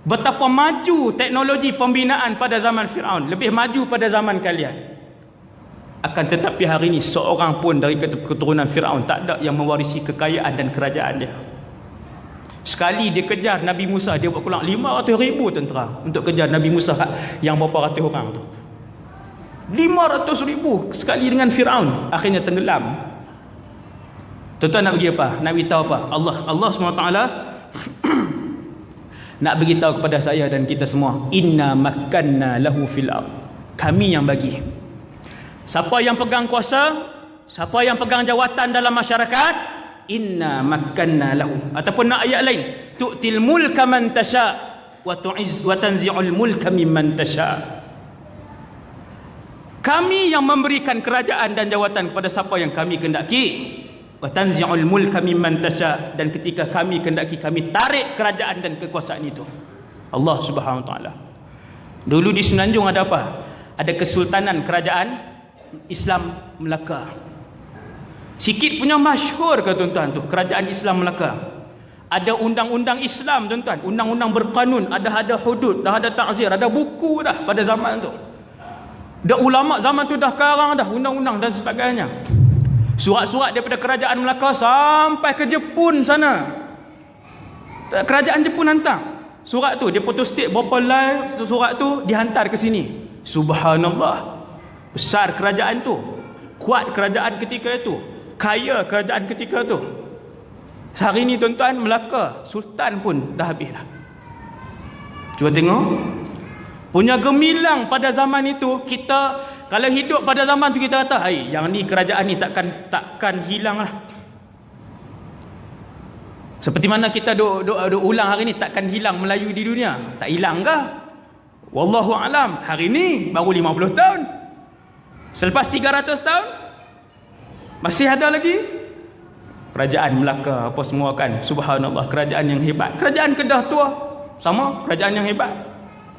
betapa maju teknologi pembinaan pada zaman Fir'aun, lebih maju pada zaman kalian. Akan tetapi hari ini seorang pun dari keturunan Fir'aun tak ada yang mewarisi kekayaan dan kerajaan dia. Sekali dia kejar Nabi Musa, dia buat kurang 500,000 tentera untuk kejar Nabi Musa yang berapa ratus orang tu. 500,000 sekali dengan Fir'aun, akhirnya tenggelam. Tuan-tuan nak bagi apa? Nak beritahu apa? Allah SWT nak beritahu kepada saya dan kita semua, inna makkanna lahu fil ard. Kami yang bagi. Siapa yang pegang kuasa? siapa yang pegang jawatan dalam masyarakat, inna makkanna lahu. Ataupun nak ayat lain, tu'til mulka man tasha wa tu'izz wa tanzi'ul mulka mimman tasha. Kami yang memberikan kerajaan dan jawatan kepada siapa yang kami kehendaki. Wa tanzi'ul mulka mimman tasha, dan ketika kami kehendaki kami tarik kerajaan dan kekuasaan itu. Allah Subhanahu wa taala. Dulu di Semenanjung ada apa? Ada Kesultanan Kerajaan Islam Melaka. Sikit punya masyhur ke tuan-tuan tu, Kerajaan Islam Melaka. Ada undang-undang Islam tuan-tuan, undang-undang berkanun, ada hudud, dah ada ta'zir, ada buku dah pada zaman tu. Dah ulama zaman tu dah karang dah undang-undang dan sebagainya. Surat-surat daripada Kerajaan Melaka sampai ke Jepun sana. Kerajaan Jepun hantar surat tu, dia photostate berapa line surat tu dihantar ke sini. Subhanallah. Besar kerajaan tu. Kuat kerajaan ketika itu. Kaya kerajaan ketika tu. Hari ni tuan-tuan, Melaka sultan pun dah habis dah. Cuba tengok. Punya gemilang pada zaman itu, kita kalau hidup pada zaman tu kita kata, "Hai, yang ni kerajaan ni takkan hilang lah." Seperti mana kita duk ulang hari ni, takkan hilang Melayu di dunia. Tak hilang ke? Wallahu alam. Hari ni baru 50 tahun. Selepas 300 tahun masih ada lagi kerajaan Melaka apa semua kan. Subhanallah, kerajaan yang hebat. Kerajaan Kedah tua sama, kerajaan yang hebat.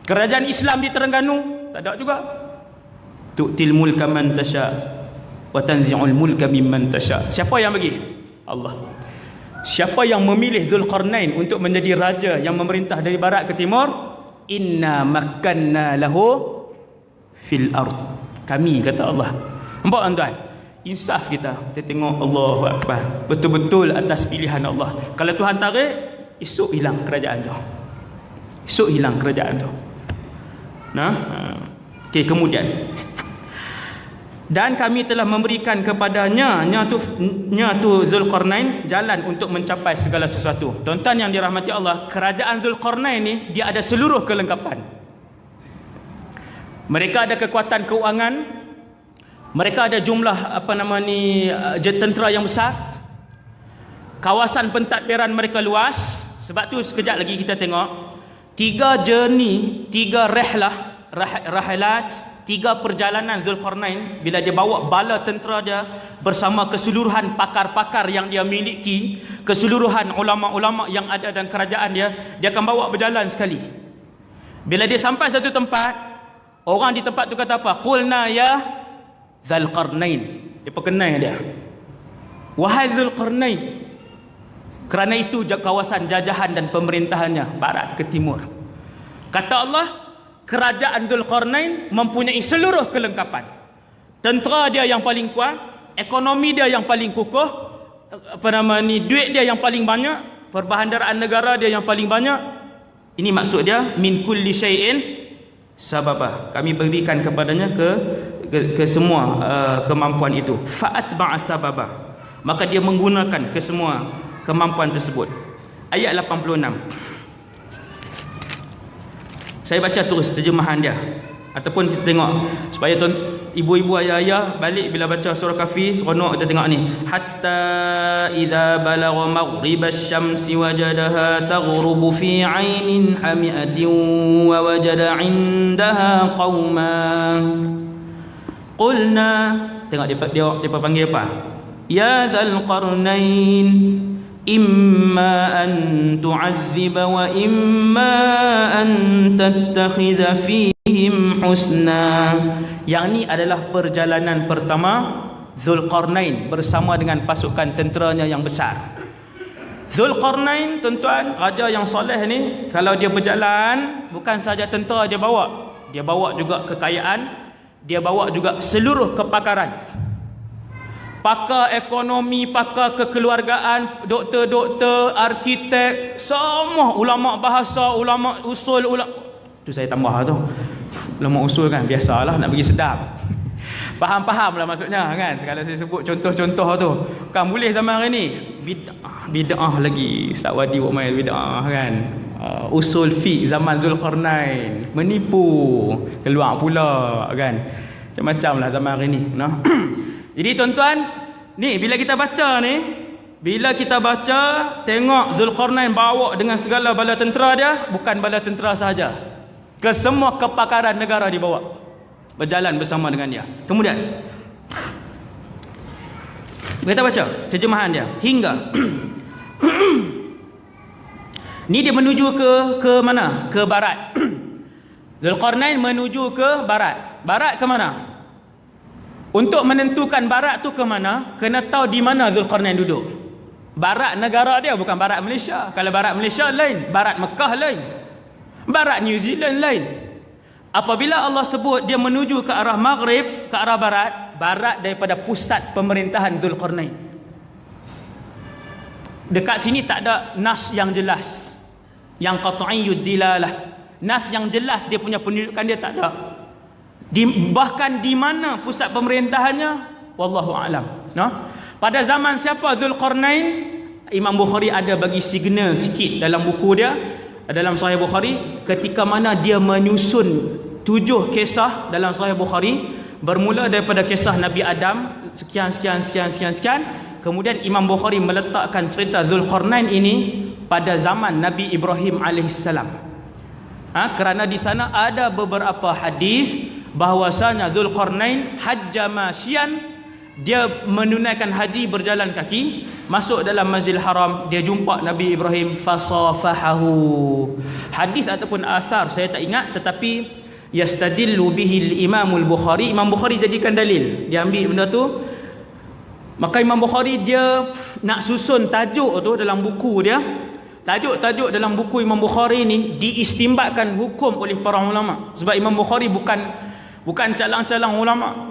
Kerajaan Islam di Terengganu tak ada juga. Tu'til mulka man tasha wa tanzi'ul mulka mimman tasha. Siapa yang bagi? Allah. Siapa yang memilih Zulkarnain untuk menjadi raja yang memerintah dari barat ke timur? Inna makkanna lahu fil ard. Kami, kata Allah. Nampak tuan-tuan? Insaf kita tengok Allahu Akbar, betul-betul atas pilihan Allah. Kalau Tuhan tarik, esok hilang kerajaan tu. Esok hilang kerajaan tu. Nah, okey, kemudian dan kami telah memberikan kepadanya nya tu Zulkarnain jalan untuk mencapai segala sesuatu. Tuan-tuan yang dirahmati Allah, kerajaan Zulkarnain ni dia ada seluruh kelengkapan. Mereka ada kekuatan keuangan, mereka ada jumlah tentera yang besar, kawasan pentadbiran mereka luas. Sebab tu sekejap lagi kita tengok 3 journey, 3 rihlat, 3 perjalanan Zulkarnain bila dia bawa bala tentera dia bersama keseluruhan pakar-pakar yang dia miliki, keseluruhan ulama-ulama yang ada dalam kerajaan dia akan bawa berjalan sekali. Bila dia sampai satu tempat, orang di tempat tu kata apa? Qulna ya Zulkarnain. Dia perkenal dia. Wahai Zulkarnain. Kerana itu kawasan jajahan dan pemerintahannya barat ke timur. Kata Allah, kerajaan Zulkarnain mempunyai seluruh kelengkapan. Tentera dia yang paling kuat, ekonomi dia yang paling kukuh, duit dia yang paling banyak, perbahandaraan negara dia yang paling banyak. Ini maksud dia min kulli syai'in sababa. Kami berikan kepadanya ke semua kemampuan itu. Fa'atba'a sababa. Maka dia menggunakan ke semua kemampuan tersebut. Ayat 86. Saya baca terus terjemahan dia, ataupun kita tengok supaya ibu-ibu ayah-ayah balik bila baca surah Kahfi seronok kita tengok ni. Hatta idza balagha maghribasy syamsi wajadaha taghrubu fi 'ainin hami'atin wa wajada 'indaha qauman. Qulna, tengok dia panggil apa? Ya Dzal Qarnain, imma an tu'azziba wa imma an tattakhidha fihim husna. Yang ni adalah perjalanan pertama Zulkarnain bersama dengan pasukan tenteranya yang besar. Zulkarnain, tuan-tuan, raja yang soleh ni, kalau dia berjalan, bukan saja tentera dia bawa juga kekayaan, dia bawa juga seluruh kepakaran. Pakar ekonomi, pakar kekeluargaan, doktor-doktor, arkitek, semua ulama bahasa, ulama usul, tu saya tambah tu. Ulama usul kan biasalah nak bagi sedap. Faham lah maksudnya kan. Kalau saya sebut contoh-contoh tu, kan boleh zaman hari ni. Bid'ah lagi. Sa'wadi buat main bid'ah kan. Usul fiqh zaman Zulkarnain, menipu, keluar pula kan. Macam-macam lah zaman hari ni, no? Jadi tuan-tuan, ni bila kita baca ni, bila kita baca, tengok Zulkarnain bawa dengan segala bala tentera dia, bukan bala tentera sahaja, ke semua kepakaran negara dibawa, berjalan bersama dengan dia. Kemudian kita baca terjemahan dia hingga ni dia menuju ke mana? Ke barat. Zulkarnain menuju ke barat. Barat ke mana? Untuk menentukan barat tu ke mana, kena tahu di mana Zulkarnain duduk. Barat negara dia, bukan barat Malaysia. Kalau barat Malaysia lain, barat Mekah lain, barat New Zealand lain. Apabila Allah sebut dia menuju ke arah Maghrib, ke arah barat, barat daripada pusat pemerintahan Zulkarnain. Dekat sini tak ada nas yang jelas, yang qat'iyyud dilalah. Nas yang jelas dia punya pendudukan dia tak ada. Bahkan di mana pusat pemerintahannya, wallahu a'lam. Pada zaman siapa Zulkarnain, Imam Bukhari ada bagi signal sikit dalam buku dia, dalam Sahih Bukhari, ketika mana dia menyusun 7 kisah dalam Sahih Bukhari, bermula daripada kisah Nabi Adam sekian. Kemudian Imam Bukhari meletakkan cerita Zulkarnain ini pada zaman Nabi Ibrahim alaihissalam. Kerana di sana ada beberapa hadis bahwasanya Zulkarnain hajja masyian, dia menunaikan haji berjalan kaki, masuk dalam Masjidil Haram, dia jumpa Nabi Ibrahim, fasafahahu. Hadis ataupun athar saya tak ingat, tetapi yastadillu bihi al-Imam al-Bukhari. Imam Bukhari jadikan dalil, dia ambil benda tu. Maka Imam Bukhari dia nak susun tajuk tu dalam buku dia. Tajuk-tajuk dalam buku Imam Bukhari ni diistimbatkan hukum oleh para ulama. Sebab Imam Bukhari bukan calang-calang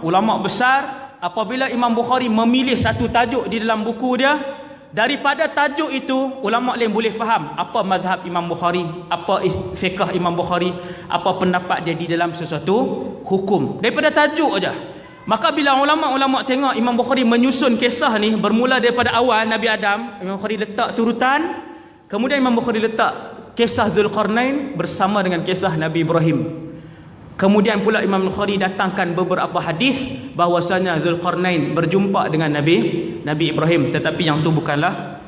ulama besar. Apabila Imam Bukhari memilih satu tajuk di dalam buku dia, daripada tajuk itu ulama lain boleh faham apa mazhab Imam Bukhari, apa fiqh Imam Bukhari, apa pendapat dia di dalam sesuatu hukum, daripada tajuk aja. Maka bila ulama-ulama tengok Imam Bukhari menyusun kisah ni bermula daripada awal Nabi Adam, Imam Bukhari letak turutan, kemudian Imam Bukhari letak kisah Zulkarnain bersama dengan kisah Nabi Ibrahim. Kemudian pula Imam Bukhari datangkan beberapa hadis bahwasanya Zulkarnain berjumpa dengan Nabi Ibrahim, tetapi yang tu bukanlah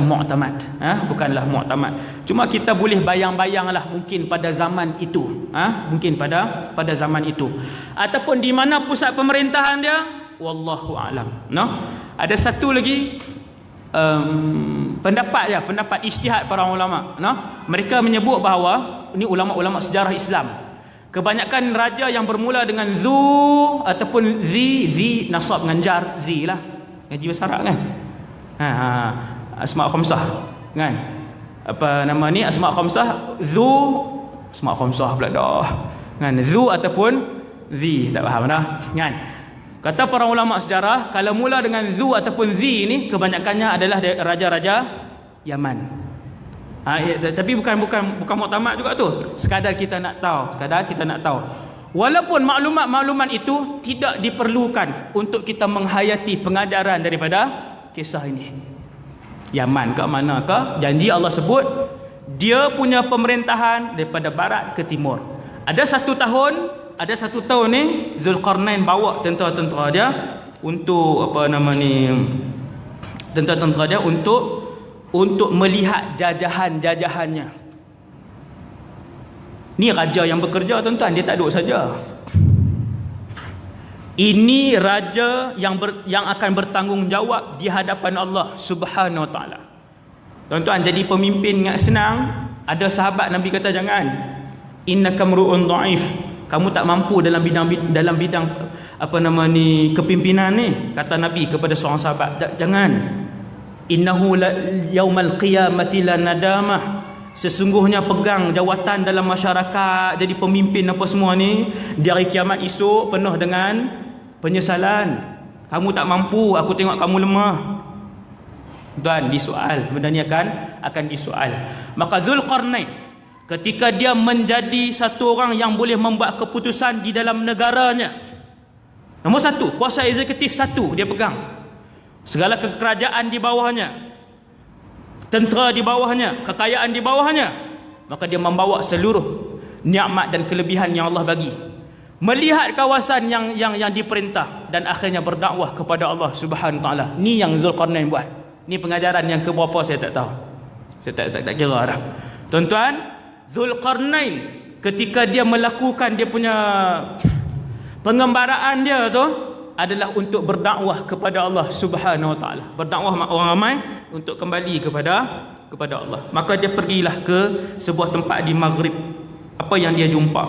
mu'tamad, bukanlah mu'tamad. Cuma kita boleh bayang-bayanglah mungkin pada zaman itu, mungkin pada zaman itu, ataupun di mana pusat pemerintahan dia, wallahu a'lam. Ada satu lagi pendapat ijtihad para ulama. Mereka menyebut bahawa ini ulama-ulama sejarah Islam, kebanyakan raja yang bermula dengan zu ataupun zi nasab dengan jar, zi lah, ngaji bahasa Arab kan, asma' khamsah kan, apa nama ni, asma' khamsah, zu, asma' khamsah pula dah kan, zu ataupun zi, tak faham dah kan. Kata para ulama sejarah, kalau mula dengan zu ataupun zi ni kebanyakannya adalah raja-raja Yaman. Tapi bukan muktamad juga tu. Sekadar kita nak tahu. Walaupun maklumat-maklumat itu tidak diperlukan untuk kita menghayati pengajaran daripada kisah ini. Yaman ke mana ke, janji Allah sebut dia punya pemerintahan daripada barat ke timur. Ada satu tahun ni Zulkarnain bawa tentera-tentera dia untuk tentera-tentera dia untuk melihat jajahan-jajahannya. Ni raja yang bekerja tuan-tuan, dia tak duduk saja. Ini raja yang akan bertanggungjawab di hadapan Allah Subhanahu Wa Taala. Tuan-tuan, jadi pemimpin ingat senang. Ada sahabat Nabi kata jangan. Innaka mru'un dha'if. Kamu tak mampu dalam bidang kepimpinan ni, kata Nabi kepada seorang sahabat. Jangan. Innahu yaumal qiyamati la nadamah. Sesungguhnya pegang jawatan dalam masyarakat, jadi pemimpin apa semua ni, di hari kiamat esok penuh dengan penyesalan. Kamu tak mampu, aku tengok kamu lemah. Dan disoal, benda ni akan disoal. Maka Zulkarnain ketika dia menjadi satu orang yang boleh membuat keputusan di dalam negaranya, nombor satu, kuasa eksekutif satu dia pegang. Segala kerajaan di bawahnya, tentera di bawahnya, kekayaan di bawahnya. Maka dia membawa seluruh nikmat dan kelebihan yang Allah bagi. Melihat kawasan yang diperintah, dan akhirnya berdakwah kepada Allah Subhanahu Wa Taala. Ni yang Zulkarnain buat. Ni pengajaran yang ke berapa saya tak tahu. Saya tak kira dah. Tuan-tuan, Zulkarnain ketika dia melakukan dia punya pengembaraan dia tu adalah untuk berdakwah kepada Allah Subhanahu Wa Taala. Berdakwah orang ramai untuk kembali kepada Allah. Maka dia pergilah ke sebuah tempat di Maghrib. Apa yang dia jumpa?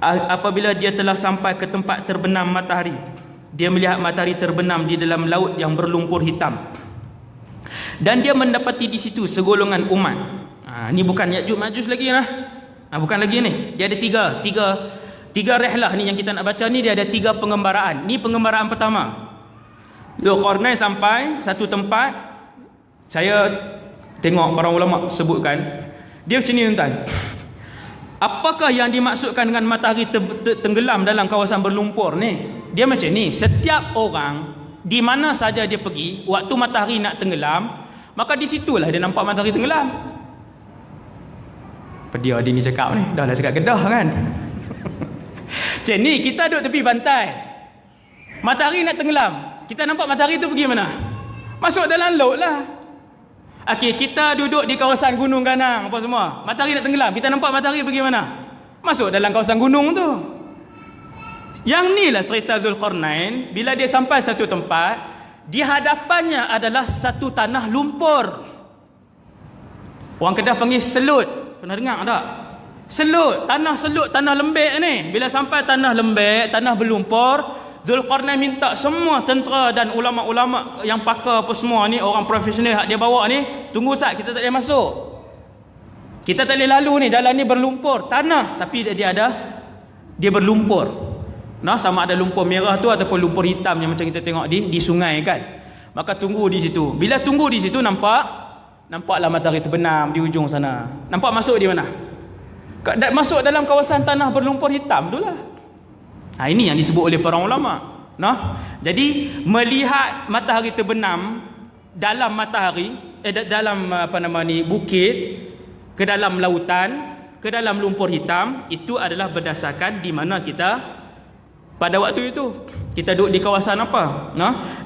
Apabila dia telah sampai ke tempat terbenam matahari, dia melihat matahari terbenam di dalam laut yang berlumpur hitam. Dan dia mendapati di situ segolongan umat. Ni bukan Ya'juj Ma'juj lagi lah. Bukan lagi ni. Dia ada tiga rehlah ni yang kita nak baca ni, dia ada 3 pengembaraan. Ni pengembaraan pertama. Zulkarnain sampai satu tempat. Saya tengok para ulama sebutkan, dia macam ni tuan-tuan. Apakah yang dimaksudkan dengan matahari tenggelam dalam kawasan berlumpur ni? Dia macam ni, setiap orang di mana saja dia pergi, waktu matahari nak tenggelam, maka di situlah dia nampak matahari tenggelam. Apa dia ni cakap ni? Dah lah cakap Kedah kan? Macam ni, kita duduk tepi pantai, matahari nak tenggelam, kita nampak matahari tu pergi mana? Masuk dalam laut lah. Okey, kita duduk di kawasan Gunung Ganang apa semua, matahari nak tenggelam, kita nampak matahari pergi mana? Masuk dalam kawasan gunung tu. Yang ni lah cerita Zulkarnain. Bila dia sampai satu tempat, di hadapannya adalah satu tanah lumpur. Orang Kedah panggil selut. Pernah dengar tak? Selut, tanah lembek ni. Bila sampai tanah lembek, tanah berlumpur, Zulkarnain minta semua tentera dan ulama-ulama yang pakar apa semua ni, orang profesional yang dia bawa ni, tunggu sat, kita tak boleh masuk. Kita tak boleh lalu ni, jalan ni berlumpur, tanah tapi dia berlumpur. Nah, sama ada lumpur merah tu ataupun lumpur hitam yang macam kita tengok di sungai kan. Maka tunggu di situ. Bila tunggu di situ, nampaklah matahari terbenam di ujung sana. Nampak masuk di mana? Masuk dalam kawasan tanah berlumpur hitam tu lah. Ini yang disebut oleh para ulama. Jadi melihat matahari terbenam dalam bukit, ke dalam lautan, ke dalam lumpur hitam, itu adalah berdasarkan di mana kita pada waktu itu. Kita duduk di kawasan apa?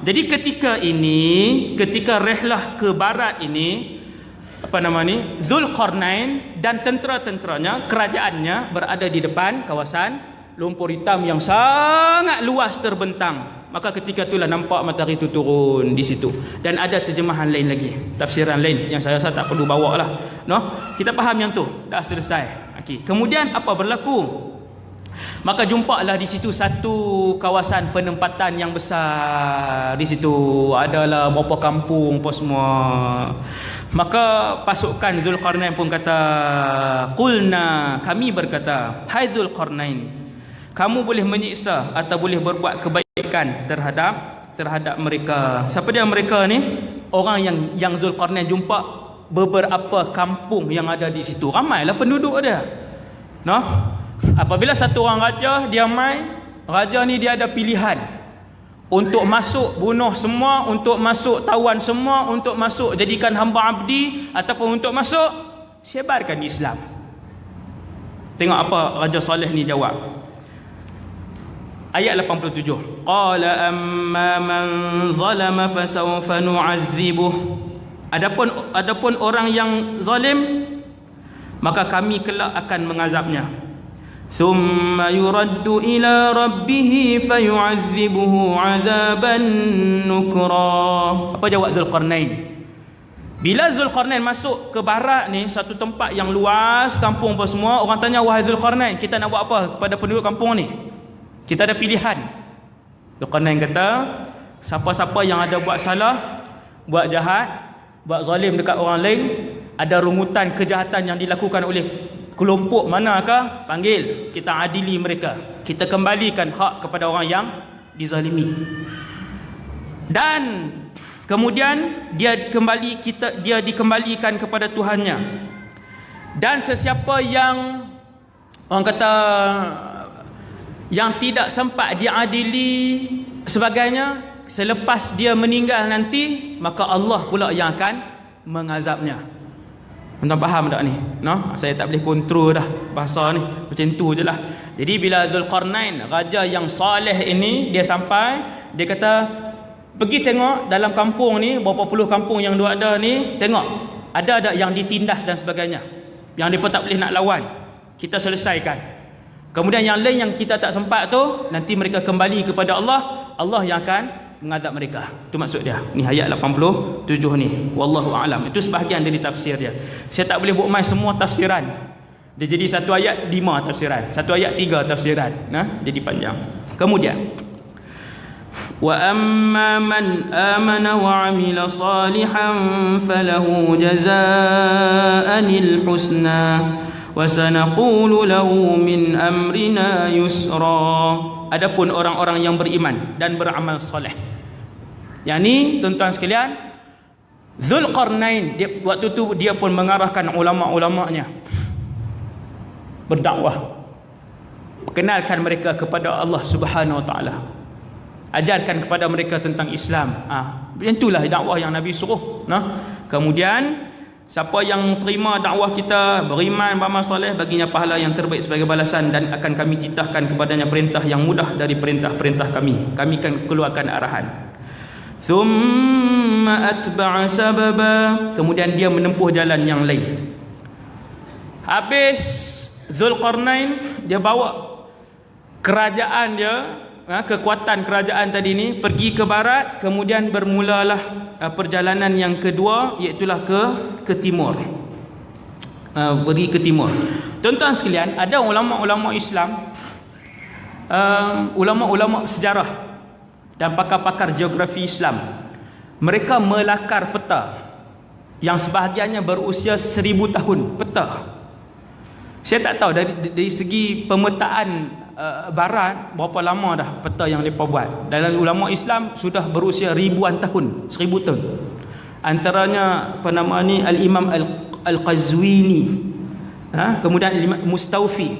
Jadi ketika rehlah ke barat ini, Zulkarnain dan tentera-tenteranya, kerajaannya berada di depan kawasan lumpur hitam yang sangat luas terbentang. Maka ketika itulah nampak matahari itu turun di situ. Dan ada terjemahan lain lagi, tafsiran lain yang saya rasa tak perlu bawa lah. Kita faham yang tu, dah selesai. Okay. Kemudian apa berlaku? Maka jumpalah di situ satu kawasan penempatan yang besar. Di situ adalah berapa kampung apa semua. Maka pasukan Zulkarnain pun kata, qulna, kami berkata, hai Zulkarnain, kamu boleh menyiksa atau boleh berbuat kebaikan terhadap mereka. Siapa dia mereka ni? Orang yang Zulkarnain jumpa beberapa kampung yang ada di situ. Ramailah penduduk dia. Apabila satu orang raja dia raja ni dia ada pilihan untuk masuk bunuh semua, untuk masuk tawan semua, untuk masuk jadikan hamba abdi, ataupun untuk masuk sebarkan Islam. Tengok apa Raja Saleh ni jawab. Ayat 87. Qala amma man zalama fasawfa nu'adzibuh. Adapun orang yang zalim, maka kami kelak akan mengazabnya. Thumma yuraddu ila rabbih fayu'adzibuhu 'adzaban nukra. Apa jawab Zulkarnain? Bila Zulkarnain masuk ke barat ni, satu tempat yang luas, kampung apa semua, orang tanya, wahai Zulkarnain, kita nak buat apa pada penduduk kampung ni? Kita ada pilihan. Zulkarnain kata, siapa-siapa yang ada buat salah, buat jahat, buat zalim dekat orang lain, ada rungutan kejahatan yang dilakukan oleh kelompok manakah, panggil, kita adili mereka, kita kembalikan hak kepada orang yang dizalimi. Dan kemudian dia dikembalikan kepada Tuhannya. Dan sesiapa yang orang kata yang tidak sempat diadili sebagainya, selepas dia meninggal nanti, maka Allah pula yang akan mengazabnya. Tuan faham tak ni? No? Saya tak boleh kontrol dah bahasa ni. Macam tu je lah. Jadi bila Zulqarnain, raja yang soleh ini, dia sampai, dia kata, pergi tengok dalam kampung ni, berapa puluh kampung yang dia ada ni, tengok. Ada yang ditindas dan sebagainya. Yang mereka tak boleh nak lawan. Kita selesaikan. Kemudian yang lain yang kita tak sempat tu, nanti mereka kembali kepada Allah. Allah yang akan mengadab mereka. Itu maksud dia. Ni ayat 87 ni. Wallahu a'lam. Itu sebahagian dari tafsir dia. Saya tak boleh buat main semua tafsiran. Dia jadi satu ayat 5 tafsiran. Satu ayat 3 tafsiran. Nah, jadi panjang. Kemudian wa amma man amana wa amila salihan falahu jazaa'anil husna wa sanaqulu lahu min amrina yusra. Adapun orang-orang yang beriman dan beramal soleh. Yang ni tuan-tuan sekalian, Zulqarnain waktu tu dia pun mengarahkan ulama-ulamanya berdakwah. Kenalkan mereka kepada Allah Subhanahu Wa Taala. Ajarkan kepada mereka tentang Islam. Macam itulah dakwah yang Nabi suruh. Kemudian siapa yang terima dakwah kita, beriman, beramal soleh, baginya pahala yang terbaik sebagai balasan, dan akan kami titahkan kepadanya perintah yang mudah dari perintah-perintah kami. Kami akan keluarkan arahan. Thumma atba'a sababa. Kemudian dia menempuh jalan yang lain. Habis Zulqarnain, dia bawa kerajaan dia, kekuatan kerajaan tadi ni pergi ke barat. Kemudian bermulalah perjalanan yang kedua, iaitulah ke timur. Pergi ke timur. Tuan-tuan sekalian, ada ulama-ulama Islam, ulama-ulama sejarah dan pakar-pakar geografi Islam. Mereka melakar peta yang sebahagiannya berusia 1000 tahun. Peta, saya tak tahu dari segi pemetaan barat berapa lama dah peta yang mereka buat. Dalam ulama Islam sudah berusia ribuan tahun, 1000 tahun. Antaranya apa nama ni, Al-Imam Al-Qazwini, kemudian Al-Imam Mustawfi,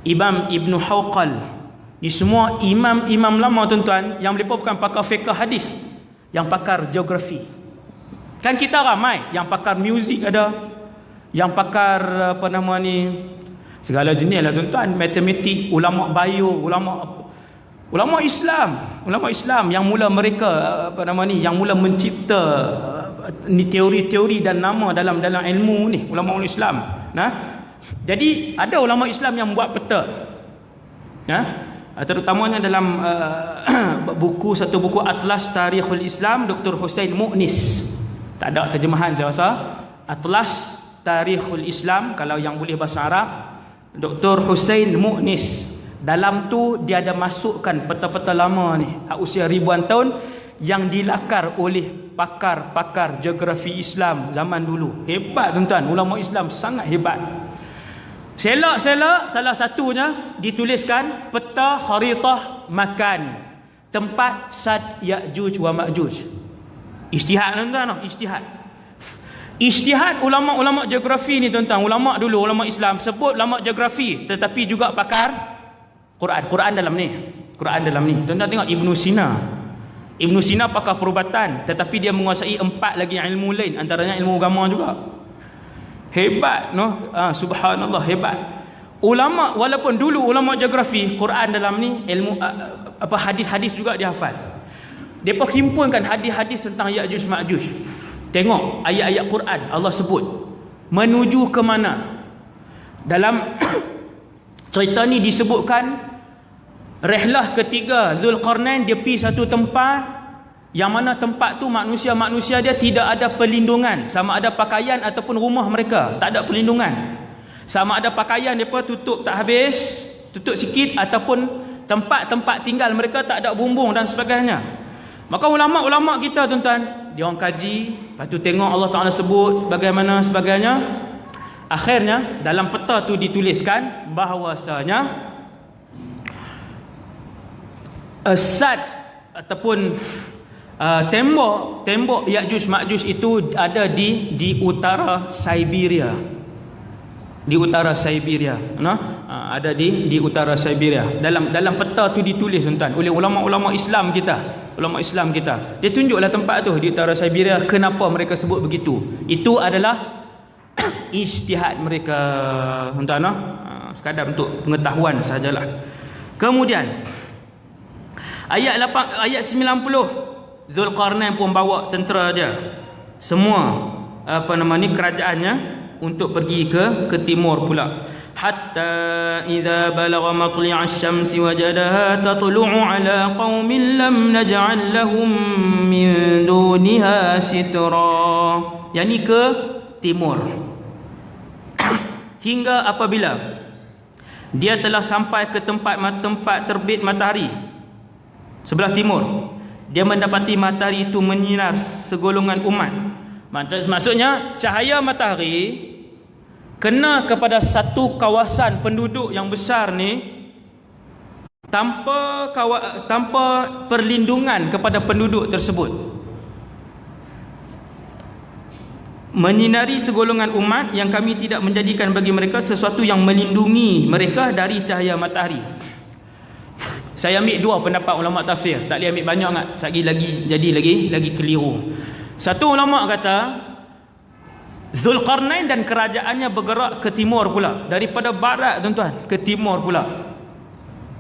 Imam Ibn Hawqal. Ni semua imam-imam lama tuan-tuan, yang mereka bukan pakar fiqh hadis, yang pakar geografi. Kan kita ramai yang pakar muzik, ada yang pakar apa nama ni, segala jenis lah tuan-tuan, matematik, ulama bio, ulama Islam yang mula mereka apa nama ni, yang mula mencipta ni teori-teori dan nama dalam ilmu ni, ulama Islam. Jadi ada ulama Islam yang buat peta. Terutamanya dalam satu buku Atlas Tarikhul Islam, Dr. Hussein Mu'nis. Tak ada terjemahan saya rasa. Atlas Tarikhul Islam, kalau yang boleh bahasa Arab, Dr. Hussein Mu'nis. Dalam tu dia ada masukkan peta-peta lama ni, usia ribuan tahun, yang dilakar oleh pakar-pakar geografi Islam zaman dulu. Hebat tuan-tuan, ulama Islam sangat hebat. Selak-selak salah satunya dituliskan peta kharitah makan tempat Sad Ya'juj wa Ma'juj. Ijtihad tuan-tuan, ijtihad ulama-ulama geografi ni tuan-tuan, ulama dulu, ulama Islam sebut ulama geografi tetapi juga pakar Quran dalam ni. Tuan-tuan tengok Ibn Sina pakar perubatan tetapi dia menguasai 4 lagi ilmu lain, antaranya ilmu agama juga. Hebat, subhanallah, hebat. Ulama, walaupun dulu ulama geografi, Quran dalam ni ilmu hadis-hadis juga dia hafal. Depa himpunkan hadis-hadis tentang Ya'juj Ma'juj. Tengok ayat-ayat Quran Allah sebut menuju ke mana. Dalam cerita ni disebutkan rehlah ketiga Zulqarnain, dia pergi satu tempat yang mana tempat tu manusia-manusia dia tidak ada perlindungan, sama ada pakaian ataupun rumah mereka tak ada perlindungan. Sama ada pakaian mereka tutup tak habis, tutup sikit, ataupun tempat-tempat tinggal mereka tak ada bumbung dan sebagainya. Maka ulama-ulama kita tuan-tuan, dia orang kaji, lepas tu tengok Allah Ta'ala sebut bagaimana sebagainya. Akhirnya dalam peta tu dituliskan bahawasanya Sad ataupun tembok Ya'juj Ma'juj itu ada di utara Siberia. Ada di utara Siberia. Dalam peta tu ditulis tuan-tuan oleh ulama-ulama Islam kita. Dia tunjuklah tempat tu di utara Siberia. Kenapa mereka sebut begitu? Itu adalah ijtihad mereka, tuan-tuan, sekadar untuk pengetahuan sajalah. Kemudian ayat 90, Zulkarnain pun bawa tentera dia semua kerajaannya untuk pergi ke timur pula. Hatta idza balagha matli'a asy-syamsi wajadaha tatlu'u 'ala qaumin lam naj'al lahum min duniha sitra. Yani ke timur. Hingga apabila dia telah sampai ke tempat terbit matahari sebelah timur, dia mendapati matahari itu menyinar segolongan umat. Maksudnya cahaya matahari kena kepada satu kawasan penduduk yang besar ni tanpa perlindungan kepada penduduk tersebut. Menyinari segolongan umat yang kami tidak menjadikan bagi mereka sesuatu yang melindungi mereka dari cahaya matahari. Saya ambil dua pendapat ulama tafsir, tak boleh ambil banyak sangat, sekali lagi keliru. Satu ulama kata Zulkarnain dan kerajaannya bergerak ke timur pula, daripada barat tuan-tuan ke timur pula.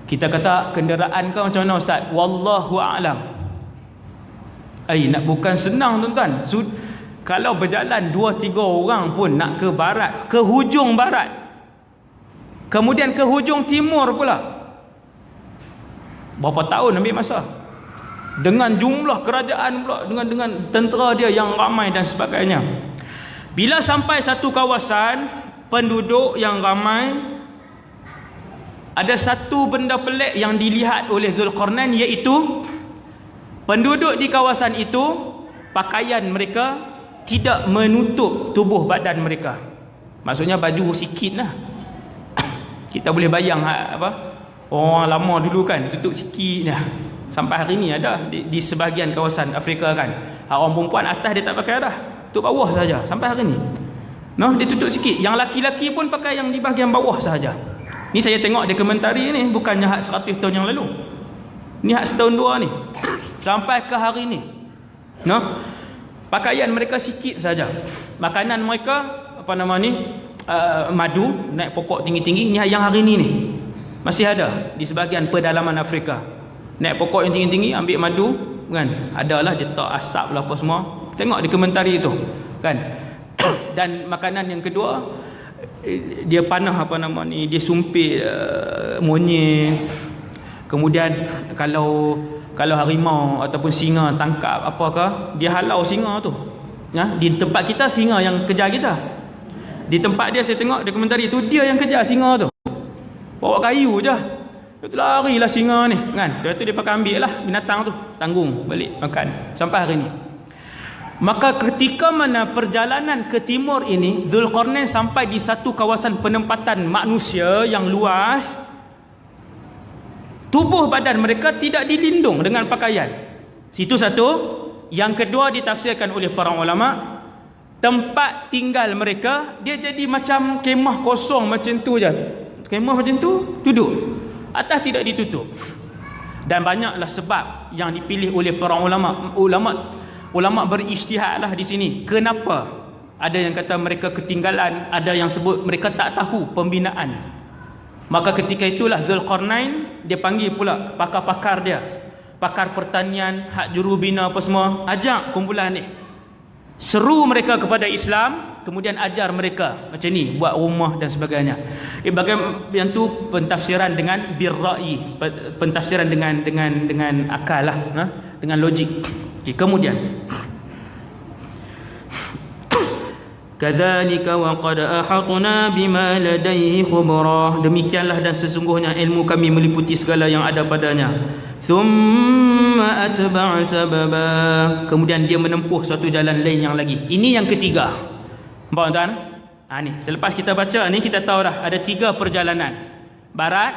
Kita kata kenderaan kau macam mana ustaz? Wallahu a'lam. Nak bukan senang tuan-tuan. Kalau berjalan 2-3 orang pun nak ke barat, ke hujung barat, kemudian ke hujung timur pula, berapa tahun ambil masa? Dengan jumlah kerajaan pula, dengan tentera dia yang ramai dan sebagainya. Bila sampai satu kawasan penduduk yang ramai, ada satu benda pelik yang dilihat oleh Zulkarnain, iaitu penduduk di kawasan itu pakaian mereka tidak menutup tubuh badan mereka. Maksudnya baju sikit lah. Kita boleh bayang orang lama dulu kan tutup sikit lah. Sampai hari ni ada di sebahagian kawasan Afrika kan, orang perempuan atas dia tak pakai dah, tutup bawah saja sampai hari ni. Dia tutup sikit. Yang laki-laki pun pakai yang di bahagian bawah sahaja. Ni saya tengok dokumentari ni, bukannya hak 100 tahun yang lalu. Ni hak setahun dua ni. Sampai ke hari ni. Pakaian mereka sikit saja. Makanan mereka madu naik pokok tinggi-tinggi. Ni yang hari ni masih ada di sebahagian pedalaman Afrika. Naik pokok yang tinggi-tinggi, ambil madu kan. Adalah dia tak asap lah apa semua. Tengok dokumentari itu kan. Dan makanan yang kedua, dia panah dia sumpit monyet. Kemudian kalau harimau ataupun singa tangkap apakah, dia halau singa tu. Di tempat kita singa yang kejar kita. Di tempat dia saya tengok dokumentari tu, dia yang kejar singa tu. Bawa kayu je. Dia tu larilah singa ni kan. Dia tu dia pakai ambil lah binatang tu, tanggung balik makan sampai hari ni. Maka ketika mana perjalanan ke timur ini, Zulkarnain sampai di satu kawasan penempatan manusia yang luas. Tubuh badan mereka tidak dilindung dengan pakaian. Itu satu. Yang kedua ditafsirkan oleh para ulama, tempat tinggal mereka dia jadi macam kemah kosong macam tu je. Kemah macam tu, duduk. Atas tidak ditutup. Dan banyaklah sebab yang dipilih oleh para ulama. Ulama berijtihad lah di sini. Kenapa? Ada yang kata mereka ketinggalan, ada yang sebut mereka tak tahu pembinaan. Maka ketika itulah Zulkarnain dia panggil pula pakar-pakar dia, pakar pertanian, hak jurubina apa semua, ajak kumpulan ni, seru mereka kepada Islam, kemudian ajar mereka macam ni, buat rumah dan sebagainya. Bagaimana yang tu pentafsiran dengan birra'i, pentafsiran dengan akal lah, dengan logik. Kemudian kadzalika wa qad ahatna bima ladaihi khubra, demikianlah dan sesungguhnya ilmu kami meliputi segala yang ada padanya. Thumma atba'a sababa, kemudian dia menempuh satu jalan lain yang lagi. Ini yang ketiga. Nampak tuan? Ni selepas kita baca ni kita tahu dah ada 3 perjalanan. Barat,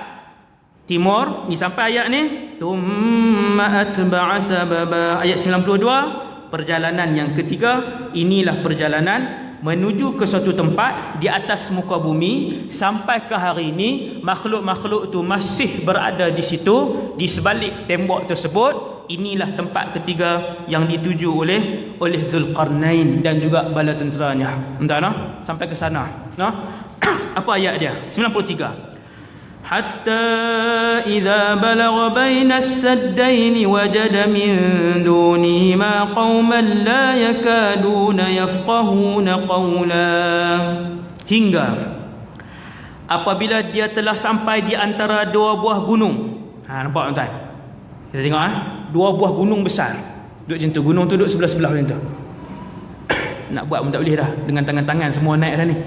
timur, ni sampai ayat ni. Thumma atba'a sababa, ayat 92, perjalanan yang ketiga. Inilah perjalanan menuju ke suatu tempat di atas muka bumi. Sampai ke hari ini makhluk-makhluk tu masih berada di situ, di sebalik tembok tersebut. inilah tempat ketiga yang dituju oleh Zulqarnain dan juga bala tenteranya. Entah nah, sampai ke sana. Nah, apa ayat dia? 93. Hatta idza balagha baina as-saddain wajada min dunihima qauman la yakaduna yafqahuna qawla. Hingga apabila dia telah sampai di antara dua buah gunung. Nampak tuan-tuan? Kita tengok dua buah gunung besar. Duduk macam tu, gunung tu duduk sebelah-sebelah macam tu. Nak buat pun tak boleh dah, dengan tangan-tangan semua naik dah ni.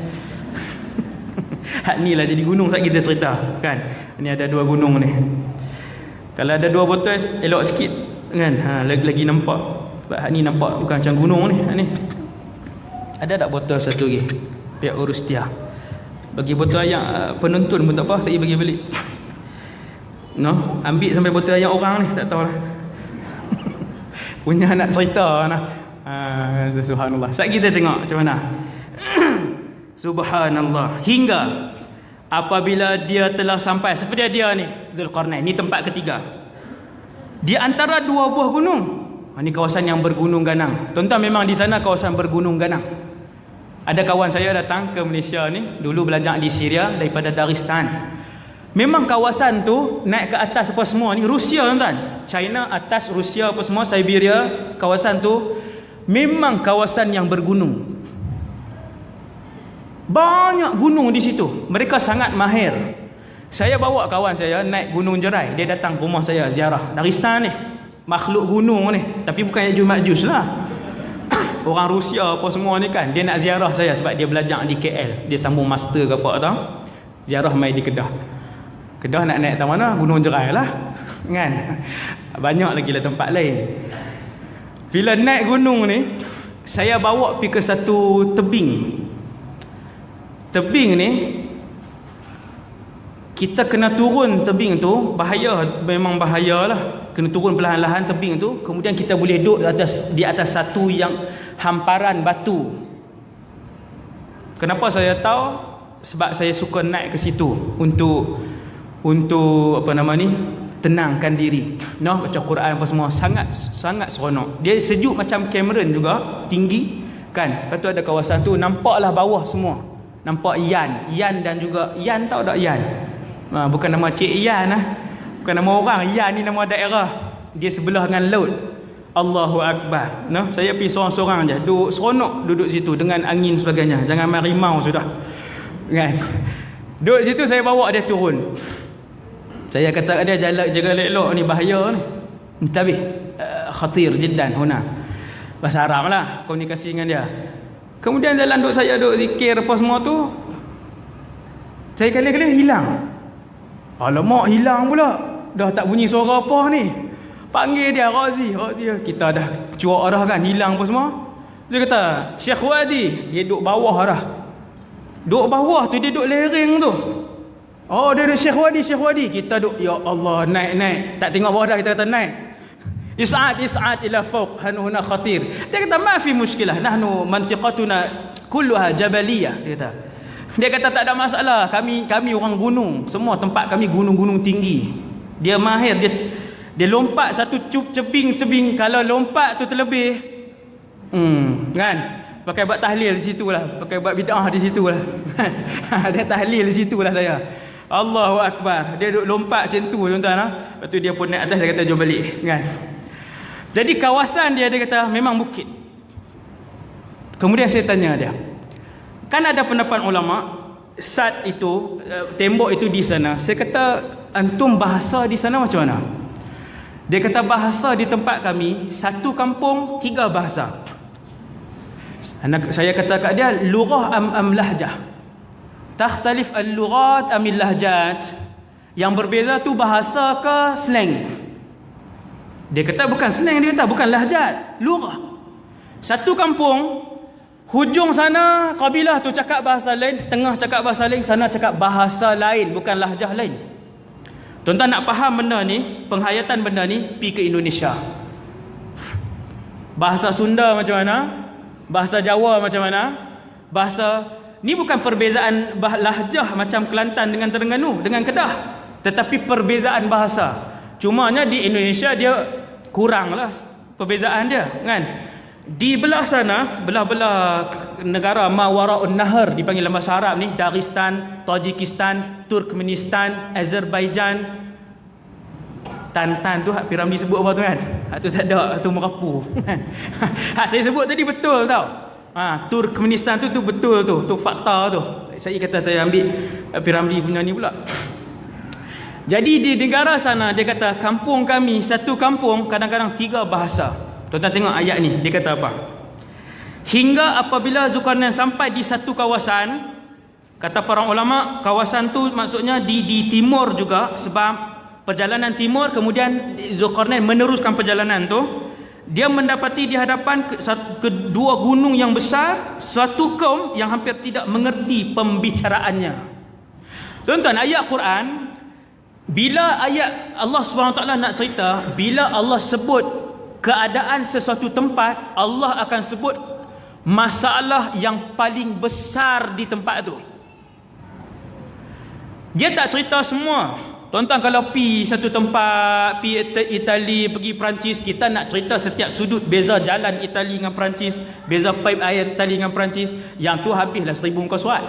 Hak ni lah jadi gunung saat kita cerita kan. Ni ada dua gunung ni. Kalau ada dua botol elok sikit kan. Lagi nampak. Sebab hak ni nampak bukan macam gunung ni. Hak ni. Ada tak botol satu lagi? Pihak urus dia. Bagi botol yang penonton pun tak apa, saya bagi balik. No, ambil sampai botol yang orang ni, tak tahulah. Punya nak cerita nah. Subhanallah. Sat kita tengok macam mana. Subhanallah. Hingga apabila dia telah sampai seperti dia ni, Zulqarnain, ni tempat ketiga. Di antara dua buah gunung. Ni kawasan yang bergunung ganang. Tuan-tuan, memang di sana kawasan bergunung ganang. Ada kawan saya datang ke Malaysia ni, dulu belajar di Syria daripada Dagestan. Memang kawasan tu naik ke atas apa semua ni, Rusia tuan-tuan. China atas, Rusia apa semua, Siberia, kawasan tu memang kawasan yang bergunung. Banyak gunung di situ. Mereka sangat mahir. Saya bawa kawan saya naik Gunung Jerai. Dia datang ke rumah saya ziarah. Dagestan ni, makhluk gunung ni. Tapi bukan Ya'juj Ma'juj lah. Orang Rusia apa semua ni kan, dia nak ziarah saya sebab dia belajar di KL. Dia sambung master ke apa tau. Ziarah mai di Kedah. Kedah nak naik ke mana? Gunung Jerai lah. Kan? Banyak lagi lah tempat lain. Bila naik gunung ni, saya bawa pergi ke satu tebing. Tebing ni, kita kena turun tebing tu, bahaya, memang bahaya lah. Kena turun perlahan-lahan tebing tu. Kemudian kita boleh duduk di atas satu yang hamparan batu. Kenapa saya tahu? Sebab saya suka naik ke situ untuk apa nama ni, tenangkan diri. Noh, baca Quran apa semua, sangat seronok. Dia sejuk macam Cameron juga, tinggi kan. Lepas tu ada kawasan tu, nampaklah bawah semua. Nampak Yan dan juga Yan, tahu tak Yan? Bukan nama Cik Yan lah. Bukan nama orang. Yan ni nama daerah. Dia sebelah dengan laut. Allahu Akbar. Nah, saya pergi seorang-seorang je. Duduk seronok duduk situ dengan angin sebagainya. Jangan marimau sudah. Kan? Duduk situ saya bawa dia turun. Saya kata kat dia, jaga elok ni, bahaya ni. Intabih. Khatir jiddan huna. Bahasa Arab lah komunikasi dengan dia. Kemudian dalam duduk saya duduk zikir apa semua tu, saya kali-kali hilang. Alamak, hilang pula. Dah tak bunyi suara apa ni. Panggil dia, Razi. Kita dah cuak dah kan, hilang apa semua. Dia kata, Syekh Wadi. Dia duduk bawah dah. Duduk bawah tu, dia duduk lereng tu. Oh, dia duduk Syekh Wadi. Kita duduk, ya Allah, naik. Tak tengok bawah dah, kita kata naik. Is'ad ila fawq huna khatir. Dia kata, ma fi muskilah, nahnu mantiqatuna kulluha jabaliyah. Dia kata tak ada masalah, kami orang gunung, semua tempat kami gunung-gunung tinggi. Dia mahir, dia lompat satu cebing, kalau lompat tu terlebih kan, pakai buat tahlil di situlah, pakai buat bid'ah di situlah. Dia tahlil di situlah saya. Allahu Akbar. Dia duduk lompat macam tu tuan-tuan lah. Lepas tu dia pun naik atas, dia kata jom balik kan. Jadi kawasan dia kata memang bukit. Kemudian saya tanya dia, kan ada pendapat ulama, sad itu, tembok itu di sana. Saya kata, antum bahasa di sana macam mana? Dia kata, bahasa di tempat kami, satu kampung 3 bahasa. Saya kata kat dia, lughah am lahjah. Takhtalif al-lughat amil lahjat. Yang berbeza tu bahasa ke slang? Dia kata bukan slang, dia kata bukan lahjat, lughah. Satu kampung, hujung sana kabilah tu cakap bahasa lain, tengah cakap bahasa lain, sana cakap bahasa lain, bukan lahjah lain. Tuan-tuan nak faham benda ni, penghayatan benda ni, pergi ke Indonesia. Bahasa Sunda macam mana? Bahasa Jawa macam mana? Bahasa ni bukan perbezaan lahjah macam Kelantan dengan Terengganu, dengan Kedah, tetapi perbezaan bahasa. Cumanya di Indonesia dia kuranglah perbezaan dia, kan? Di belah sana, belah-belah negara Mawara'un Nahar dipanggil dalam bahasa Arab ni, Dagestan, Tajikistan, Turkmenistan, Azerbaijan. Tan tu hak Piramli sebut apa tu, kan? Hak tu tak ada, hak tu merapu. Hak saya sebut tadi betul tau. Turkmenistan tu betul tu fakta tu. Saya kata saya ambil Piramli punya ni pula. Jadi di negara sana dia kata kampung kami, satu kampung kadang-kadang 3 bahasa. Tuan-tuan tengok ayat ni, dia kata apa? Hingga apabila Zulkarnain sampai di satu kawasan, kata para ulama, kawasan tu maksudnya di timur juga, sebab perjalanan timur, kemudian Zulkarnain meneruskan perjalanan tu. Dia mendapati di hadapan kedua gunung yang besar, suatu kaum yang hampir tidak mengerti pembicaraannya. Tuan-tuan, ayat Quran, bila ayat Allah SWT nak cerita, bila Allah sebut keadaan sesuatu tempat, Allah akan sebut masalah yang paling besar di tempat tu. Dia tak cerita semua. Tuan-tuan kalau pergi satu tempat, pergi Itali, pergi Perancis, kita nak cerita setiap sudut, beza jalan Itali dengan Perancis, beza pipe air Itali dengan Perancis, yang tu habislah 1000 muka surat.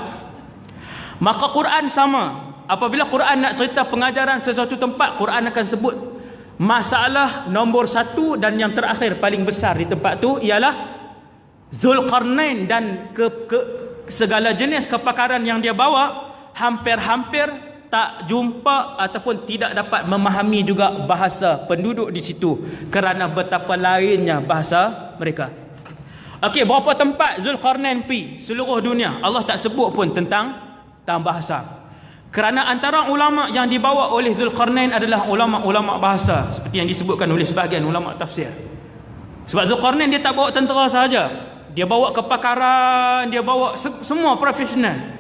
Maka Quran sama. Apabila Quran nak cerita pengajaran sesuatu tempat, Quran akan sebut masalah nombor 1 dan yang terakhir paling besar di tempat tu ialah Zulkarnain dan segala jenis kepakaran yang dia bawa. Hampir-hampir tak jumpa ataupun tidak dapat memahami juga bahasa penduduk di situ kerana betapa lainnya bahasa mereka. Okey, berapa tempat Zulkarnain pergi seluruh dunia? Allah tak sebut pun tentang bahasa. Kerana antara ulama yang dibawa oleh Zulkarnain adalah ulama-ulama bahasa, seperti yang disebutkan oleh sebahagian ulama tafsir. Sebab Zulkarnain dia tak bawa tentera sahaja, dia bawa kepakaran, dia bawa semua profesional.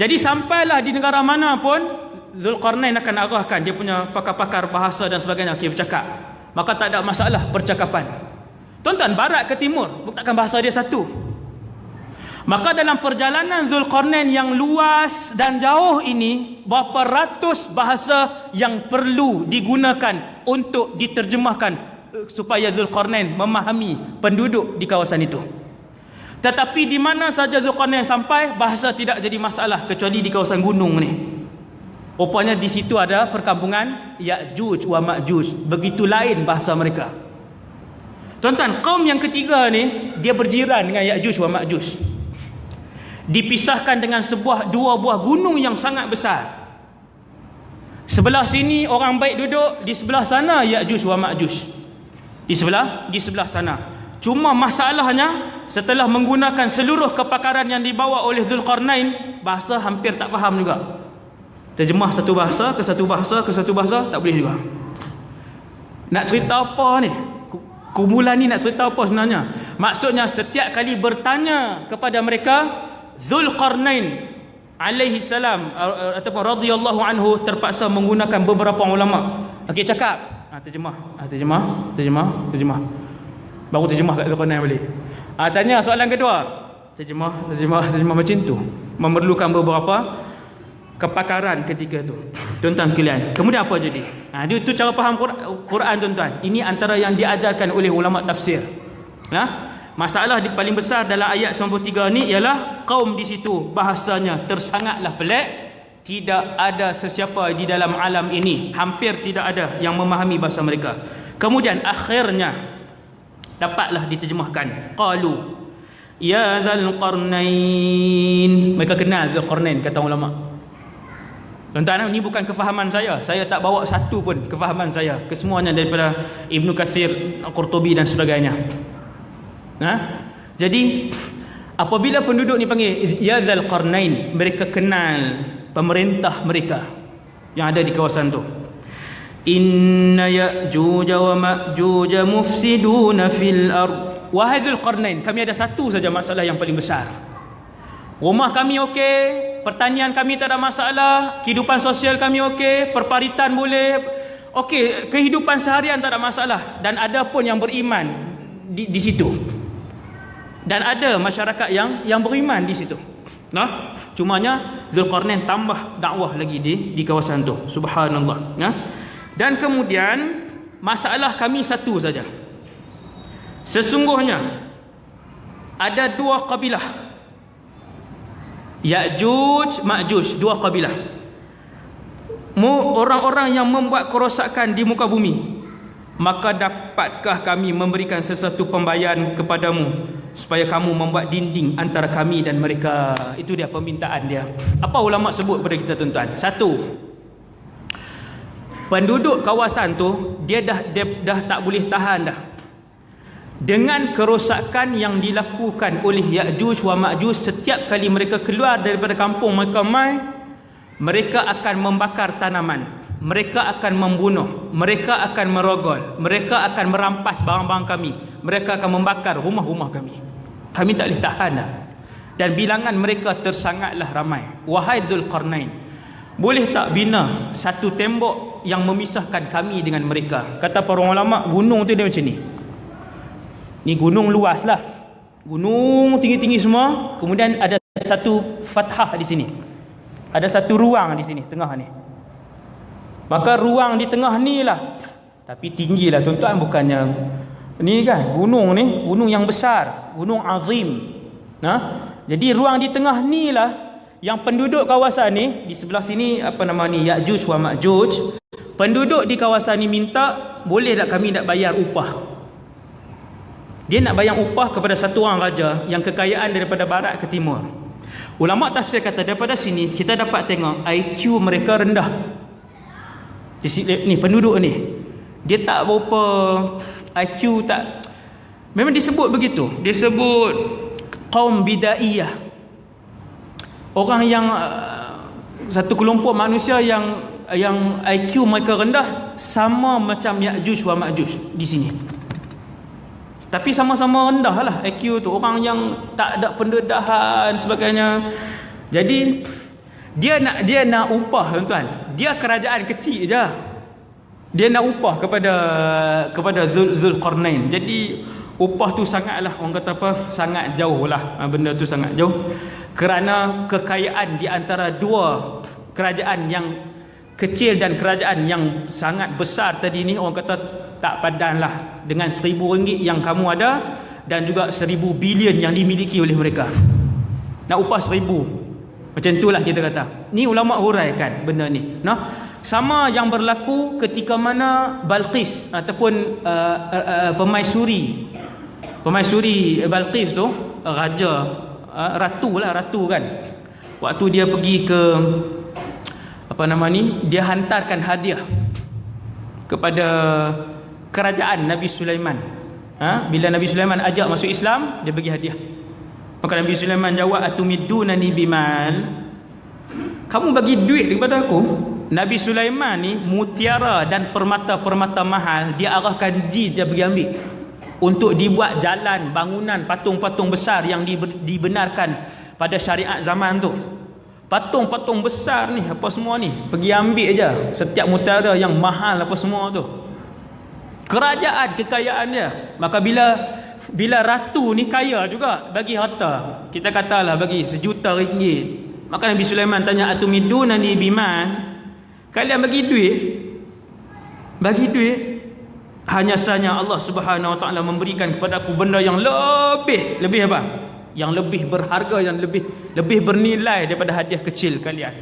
Jadi sampailah di negara mana pun, Zulkarnain akan arahkan dia punya pakar-pakar bahasa dan sebagainya, okey, bercakap. Maka tak ada masalah percakapan. Tuan-tuan, barat ke timur, takkan bahasa dia satu. Maka dalam perjalanan Zulkarnain yang luas dan jauh ini, berapa ratus bahasa yang perlu digunakan untuk diterjemahkan supaya Zulkarnain memahami penduduk di kawasan itu. Tetapi di mana saja Zulkarnain sampai, bahasa tidak jadi masalah, kecuali di kawasan gunung ni. Rupanya di situ ada perkampungan Ya'juj wa Ma'juj. Begitu lain bahasa mereka. Tuan-tuan, kaum yang ketiga ni, dia berjiran dengan Ya'juj wa Ma'juj. Dipisahkan dengan dua buah gunung yang sangat besar. Sebelah sini orang baik duduk, di sebelah sana Ya'juj wa Ma'juj. Di sebelah sana. Cuma masalahnya, setelah menggunakan seluruh kepakaran yang dibawa oleh Zulkarnain, bahasa hampir tak faham juga. Terjemah satu bahasa ke satu bahasa ke satu bahasa, tak boleh juga. Nak cerita apa ni? Kumpulan ni nak cerita apa sebenarnya? Maksudnya setiap kali bertanya kepada mereka, Zulkarnain alaihi salam ataupun radhiyallahu anhu terpaksa menggunakan beberapa ulama. Okey, cakap. Terjemah. Baru terjemah kat Zulkarnain balik. Tanya soalan kedua. Terjemah macam tu. Memerlukan beberapa kepakaran ketika tu. Tuan-tuan sekalian, kemudian apa jadi? Itu cara faham Quran, tuan-tuan. Ini antara yang diajarkan oleh ulama tafsir. Masalah paling besar dalam ayat 93 ni ialah kaum di situ bahasanya tersangatlah pelik. Tidak ada sesiapa di dalam alam ini, hampir tidak ada yang memahami bahasa mereka. Kemudian akhirnya dapatlah diterjemahkan. Qalu ya Dzulqarnain. Mereka kenal Dzulqarnain, kata ulama. Tuan-tuan, ini bukan kefahaman saya. Saya tak bawa satu pun kefahaman saya. Kesemuanya daripada Ibnu Katsir, Qurtubi dan sebagainya. Jadi apabila penduduk ni panggil ya Dzulqarnain, mereka kenal pemerintah mereka yang ada di kawasan tu. Inna Ya'juj wa Ma'juj mufsiduna fil ard. Wahai Dzulqarnain, kami ada satu saja masalah yang paling besar. Rumah kami okey, pertanian kami tak ada masalah, kehidupan sosial kami okey, perparitan boleh okey, kehidupan seharian tak ada masalah, dan ada pun yang beriman di situ. Dan ada masyarakat yang beriman di situ. Cumanya Dzulqarnain tambah dakwah lagi di kawasan tu. Subhanallah. Dan kemudian masalah kami satu saja. Sesungguhnya ada dua kabilah, Ya'juj, Ma'juj, dua kabilah. Orang-orang yang membuat kerosakan di muka bumi. Maka dapatkah kami memberikan sesuatu pembayaran kepadamu supaya kamu membuat dinding antara kami dan mereka? Itu dia permintaan dia. Apa ulama sebut kepada kita tuan-tuan? Satu, penduduk kawasan tu dia dah tak boleh tahan dah dengan kerosakan yang dilakukan oleh Ya'juj wa Ma'juj. Setiap kali mereka keluar daripada kampung mereka mereka akan membakar tanaman, mereka akan membunuh, mereka akan merogol, mereka akan merampas barang-barang kami, mereka akan membakar rumah-rumah kami. Kami tak boleh tahan dah. Dan bilangan mereka tersangatlah ramai. Wahai Dzulqarnain, boleh tak bina satu tembok yang memisahkan kami dengan mereka? Kata para ulama, gunung tu dia macam ni. Ni gunung luas lah, gunung tinggi-tinggi semua. Kemudian ada satu fathah di sini, ada satu ruang di sini tengah ni. Maka ruang di tengah ni lah, tapi tinggi lah tuan-tuan, bukannya ni kan gunung ni, gunung yang besar, gunung azim. Jadi ruang di tengah ni lah yang penduduk kawasan ni, di sebelah sini apa nama ni, Ya'juj wa Ma'juj. Penduduk di kawasan ni minta, boleh tak kami nak bayar upah? Dia nak bayar upah kepada satu orang raja yang kekayaan daripada barat ke timur. Ulama tafsir kata daripada sini kita dapat tengok IQ mereka rendah. Di sini ni penduduk ni, dia tak berapa IQ, tak, memang disebut begitu. Disebut kaum bidaiyah. Orang yang satu kelompok manusia yang IQ mereka rendah, sama macam Ya'juj wa Ma'juj di sini. Tapi sama-sama rendah lah IQ tu. Orang yang tak ada pendedahan sebagainya. Jadi dia nak upah tuan-tuan. Dia kerajaan kecil je. Dia nak upah kepada Dzulqarnain. Jadi upah tu sangatlah, orang kata apa, sangat jauh lah. Benda tu sangat jauh. Kerana kekayaan di antara dua kerajaan yang kecil dan kerajaan yang sangat besar tadi ni, orang kata tak padan lah dengan RM1,000 yang kamu ada dan juga 1,000 bilion yang dimiliki oleh mereka. Nak upah 1,000, macam itulah kita kata. Ni ulama huraikan benda ni. Sama yang berlaku ketika mana Balqis ataupun Pemaisuri Balqis tu, raja, ratu kan. Waktu dia pergi ke apa nama ni, dia hantarkan hadiah kepada kerajaan Nabi Sulaiman. Bila Nabi Sulaiman ajak masuk Islam, dia bagi hadiah. Maka Nabi Sulaiman jawab, atumidunani bimal, kamu bagi duit kepada aku? Nabi Sulaiman ni mutiara dan permata-permata mahal dia arahkan jin dia pergi ambil untuk dibuat jalan, bangunan, patung-patung besar yang dibenarkan pada syariat zaman tu. Patung-patung besar ni, apa semua ni, pergi ambil je setiap mutiara yang mahal apa semua tu. Kerajaan, kekayaan dia. Maka bila ratu ni kaya juga, bagi harta, kita katalah bagi RM1,000,000. Maka Nabi Sulaiman tanya, atumidunani biman, kalian bagi duit, hanya sahaja Allah Subhanahu Wa Taala memberikan kepada aku benda yang lebih apa? Yang lebih berharga, yang lebih bernilai daripada hadiah kecil kalian.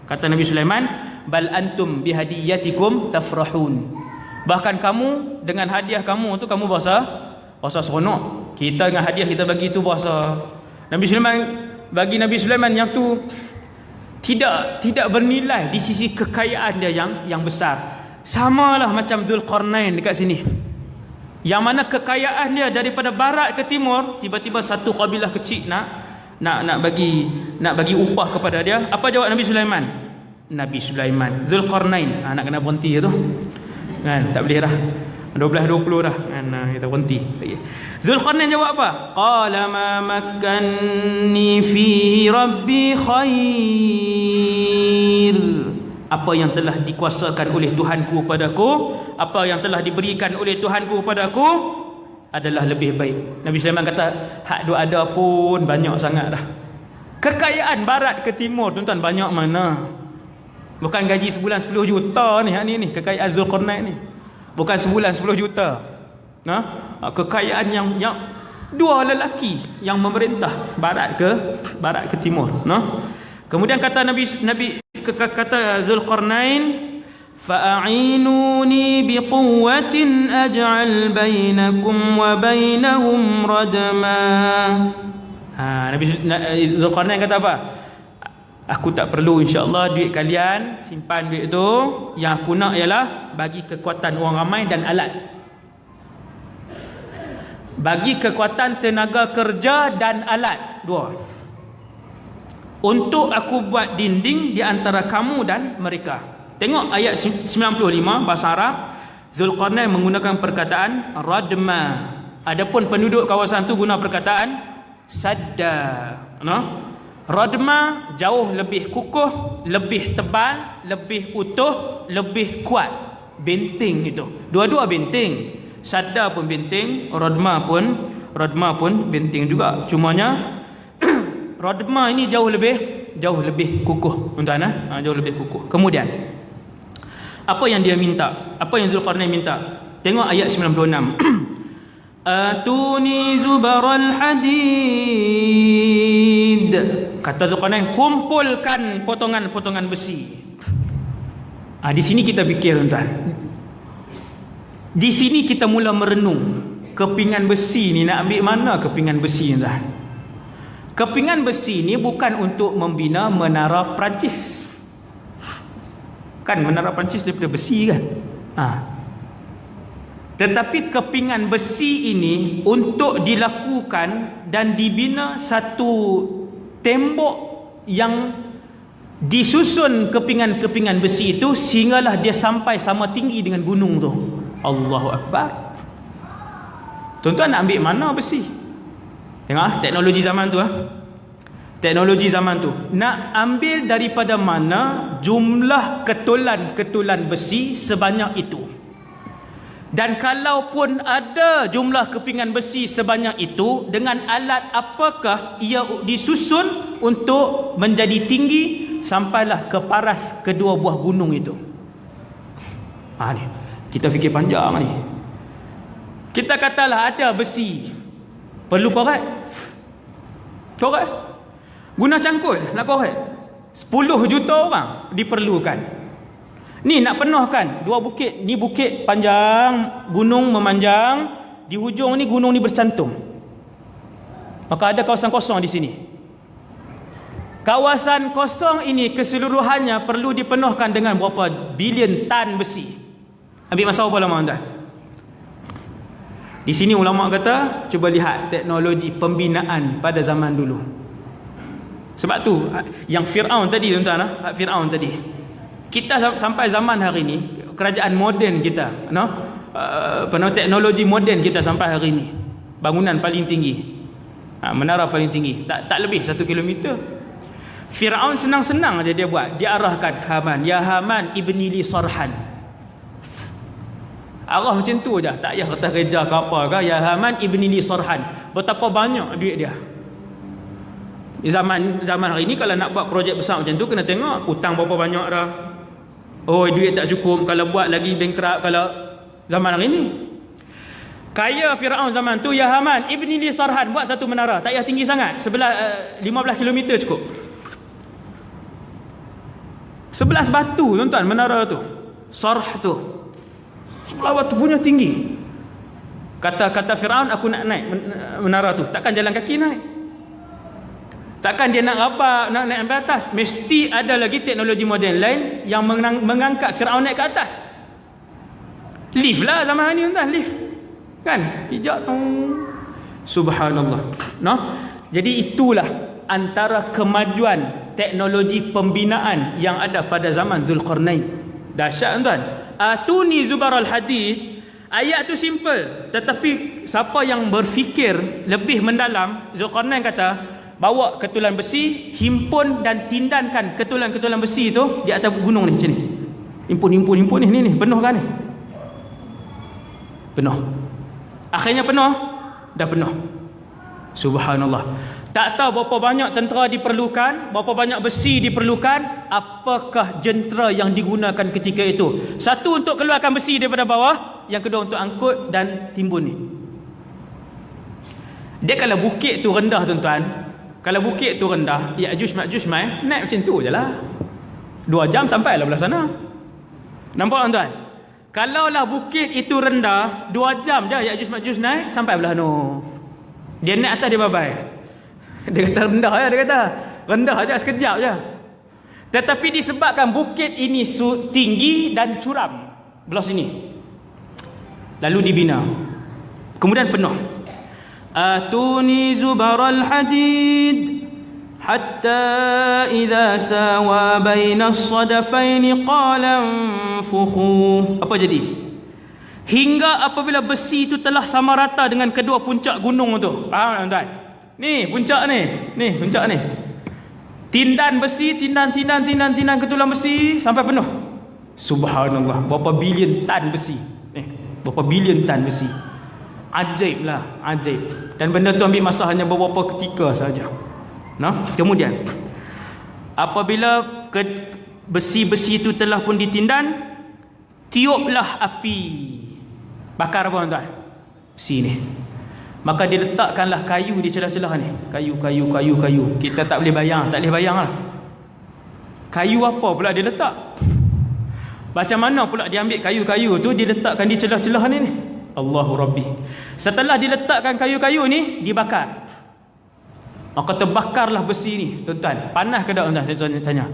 Kata Nabi Sulaiman, bal antum bihadiyatikum tafrahun. Bahkan kamu dengan hadiah kamu tu kamu berasa seronok. Kita dengan hadiah kita bagi tu berasa. Nabi Sulaiman yang tu tidak bernilai di sisi kekayaan dia yang besar. Samalah macam Dzulqarnain dekat sini. Yang mana kekayaan dia daripada barat ke timur, tiba-tiba satu kabilah kecil nak bagi upah kepada dia. Apa jawab Nabi Sulaiman? Dzulqarnain, nak kena berhenti tu. Kan, tak boleh dah. 12-20 dah. Kan, kita berhenti. Dzulqarnain jawab apa? Qala ma makkanni fihi rabbi khair. Apa yang telah dikuasakan oleh Tuhanku padaku, apa yang telah diberikan oleh Tuhanku padaku adalah lebih baik. Nabi Sulaiman kata, hak duk ada pun banyak sangat dah. Kekayaan barat ke timur tuan-tuan banyak mana? Bukan gaji sebulan 10 juta ni, hak ni kekayaan Dzulqarnain ni. Bukan sebulan 10 juta. Kekayaan yang dua lelaki yang memerintah barat ke timur. Kemudian kata Nabi kata Zulqarnain, fa'inuni biquwwatin aj'al bainakum wa bainahum radma. Nabi Zulqarnain kata apa? Aku tak perlu, insya-Allah duit kalian, simpan duit tu. Yang aku nak ialah bagi kekuatan orang ramai dan alat. Bagi kekuatan tenaga kerja dan alat, dua. Untuk aku buat dinding di antara kamu dan mereka. Tengok ayat 95 bahasa Arab. Zulqarnain menggunakan perkataan radma. Adapun penduduk kawasan tu guna perkataan sadda. Radma jauh lebih kukuh, lebih tebal, lebih utuh, lebih kuat. Benteng itu. Dua-dua benteng. Sadda pun benteng, radma pun benteng juga. Cumanya radma ini jauh lebih kukuh, tuan-tuan. Jauh lebih kukuh. Kemudian apa yang dia minta? Apa yang Zulqarnain minta? Tengok ayat 96. Atuni zubaral hadid. Kata Zulqarnain, kumpulkan potongan-potongan besi. Di sini kita fikir, tuan-tuan. Di sini kita mula merenung. Kepingan besi ni nak ambil mana kepingan besi, tuan-tuan? Kepingan besi ni bukan untuk membina menara Perancis. Kan menara Perancis daripada besi kan? Tetapi kepingan besi ini untuk dilakukan dan dibina satu tembok yang disusun kepingan-kepingan besi itu sehinggalah dia sampai sama tinggi dengan gunung tu. Allahu Akbar. Tuan-tuan nak ambil mana besi? Tengok teknologi zaman tu. Teknologi zaman tu nak ambil daripada mana jumlah ketulan-ketulan besi sebanyak itu. Dan kalaupun ada jumlah kepingan besi sebanyak itu, dengan alat apakah ia disusun untuk menjadi tinggi sampailah ke paras kedua buah gunung itu. Ni kita fikir panjang ni. Kita katalah ada besi, perlu korek. Guna cangkul nak korek 10 juta orang diperlukan. Ni nak penuhkan dua bukit. Ni bukit panjang, gunung memanjang, di hujung ni gunung ni bercantum. Maka ada kawasan kosong di sini. Kawasan kosong ini keseluruhannya perlu dipenuhkan dengan berapa bilion tan besi. Ambil masa berapa lama, tuan? Di sini ulama kata, cuba lihat teknologi pembinaan pada zaman dulu. Sebab tu yang Firaun tadi, tuan-tuan, Firaun tadi. Kita sampai zaman hari ini, kerajaan moden kita, teknologi moden kita sampai hari ini, bangunan paling tinggi, menara paling tinggi, tak lebih 1 kilometer. Firaun senang-senang aja dia buat. Dia arahkan Haman, ya Haman ibni li sarhan. Arah macam tu aja, tak payah kata kerja ke apa ke. Ya Haman ibni li sarhan. Betapa banyak duit dia. Di zaman hari ini kalau nak buat projek besar macam tu, kena tengok hutang berapa banyak dah. Duit tak cukup, kalau buat lagi bankrupt kalau zaman hari ini. Kaya Firaun zaman tu, ya Haman ibni li sarhan, buat satu menara, tak payah tinggi sangat, sebelah 15 km cukup. 11 batu, tuan-tuan, menara tu. Sarh tu. Sebelah batu punya tinggi. Kata Firaun, aku nak naik menara tu, takkan jalan kaki naik. Takkan dia nak naik ke atas. Mesti ada lagi teknologi moden lain yang mengangkat Firaun naik ke atas. Lift lah zaman ni, tuan, lift. Kan? Pijak. Subhanallah. Jadi itulah antara kemajuan teknologi pembinaan yang ada pada zaman Zulqarnain. Dahsyat, tuan. Atuni zubaral hadid. Ayat tu simple, tetapi siapa yang berfikir lebih mendalam, Zulqarnain kata, bawa ketulan besi, himpun dan tindankan ketulan-ketulan besi itu di atas gunung ni macam ni. Himpun ni penuh kan ni? Penuh. Akhirnya penuh. Dah penuh. Subhanallah. Tak tahu berapa banyak tentera diperlukan, berapa banyak besi diperlukan, apakah jentera yang digunakan ketika itu. Satu untuk keluarkan besi daripada bawah, yang kedua untuk angkut dan timbun ni. Dia kalau bukit tu rendah tuan-tuan, kalau bukit tu rendah, Ya'juj Ma'juj mai naik macam tu je lah. 2 jam sampai lah belah sana. Nampak tuan-tuan? Kalaulah bukit itu rendah, 2 jam je Ya'juj Ma'juj naik sampai belah no. Dia naik atas dia babai. Dia kata rendah je, dia kata. Rendah je, sekejap je. Tetapi disebabkan bukit ini tinggi dan curam belah sini, lalu dibina, kemudian penuh. Atuni zubaral hadid hatta idza sawa bainas sadafaini qala anfukhu. Apa jadi? Hingga apabila besi itu telah sama rata dengan kedua puncak gunung tu. Faham tuan-tuan? Ni puncak ni. Ni puncak ni. Tindan besi, tindan ke tulang besi sampai penuh. Subhanallah, berapa bilion tan besi. Berapa bilion tan besi. Ajaib lah, ajaib. Dan benda tu ambil masa hanya beberapa ketika saja. Nah, kemudian apabila besi-besi itu telah pun ditindan, tiuplah api. Bakar apa tuan-tuan? Besi ni. Maka diletakkanlah kayu di celah-celah ni. Kayu. Kita tak boleh bayang lah. Kayu apa pula dia letak? Macam mana pula dia ambil kayu-kayu tu diletakkan di celah-celah ni? Allahu Rabbi. Setelah diletakkan kayu-kayu ni, dibakar. Maka terbakarlah besi ni, tuan-tuan. Panas ke tak tuan-tuan? Saya tanya.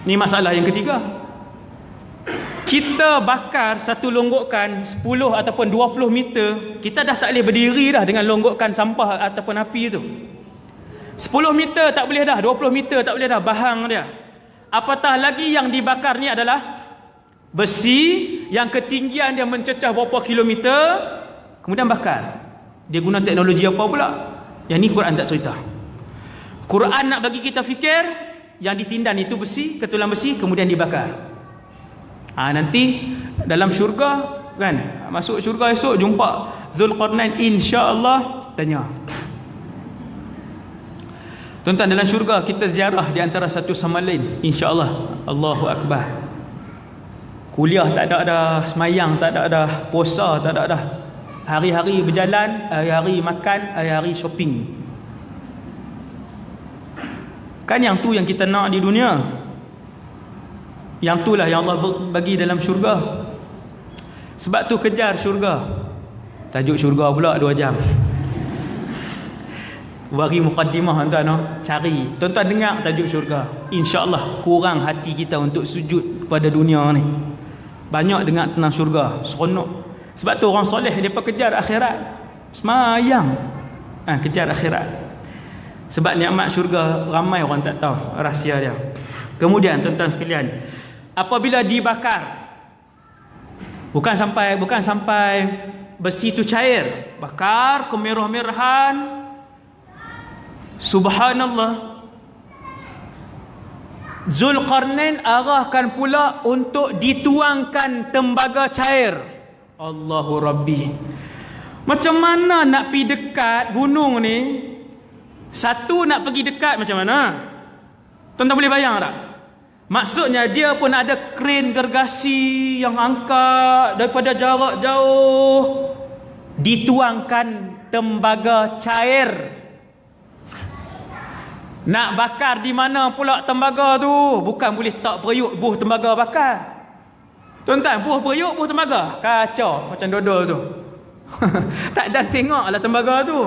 Ni masalah yang ketiga. Kita bakar satu longgokan 10 ataupun 20 meter, kita dah tak boleh berdiri dah dengan longgokan sampah ataupun api tu. 10 meter tak boleh dah, 20 meter tak boleh dah, bahang dia. Apatah lagi yang dibakar ni adalah besi yang ketinggian dia mencecah berapa kilometer, kemudian bakar. Dia guna teknologi apa pula? Yang ni Quran tak cerita. Quran nak bagi kita fikir yang ditindan itu besi, ketulang besi, kemudian dibakar. Nanti dalam syurga kan, masuk syurga esok jumpa Zulqarnain, insya-Allah tanya. Tuan-tuan, dalam syurga kita ziarah di antara satu sama lain, insya-Allah. Allahu akbar. Kuliah tak ada dah, semayang tak ada dah, puasa tak ada dah. Hari-hari berjalan, hari-hari makan, hari-hari shopping. Kan yang tu yang kita nak di dunia. Yang itulah yang Allah bagi dalam syurga. Sebab tu kejar syurga. Tajuk syurga pula 2 jam. Bagi mukaddimah tuan-tuan, cari. Tuan-tuan dengar tajuk syurga. InsyaAllah kurang hati kita untuk sujud pada dunia ni. Banyak dengar tentang syurga, seronok. Sebab tu orang soleh mereka kejar akhirat. Semayang kejar akhirat. Sebab nikmat syurga ramai orang tak tahu rahsia dia. Kemudian tuan-tuan sekalian, apabila dibakar, bukan sampai besi itu cair, bakar kemerah-merahan. Subhanallah. Zulqarnain arahkan pula untuk dituangkan tembaga cair. Allahu Rabbi. Macam mana nak pergi dekat gunung ni? Satu nak pergi dekat macam mana? Tuan-tuan boleh bayang tak? Maksudnya dia pun ada kren gergasi yang angkat daripada jarak jauh, dituangkan tembaga cair. Nak bakar di mana pula tembaga tu? Bukan boleh tak periuk buh tembaga bakar. Tuan-tuan, buh periuk, buh tembaga. Kacau macam dodol tu. Tak dan tengoklah tembaga tu.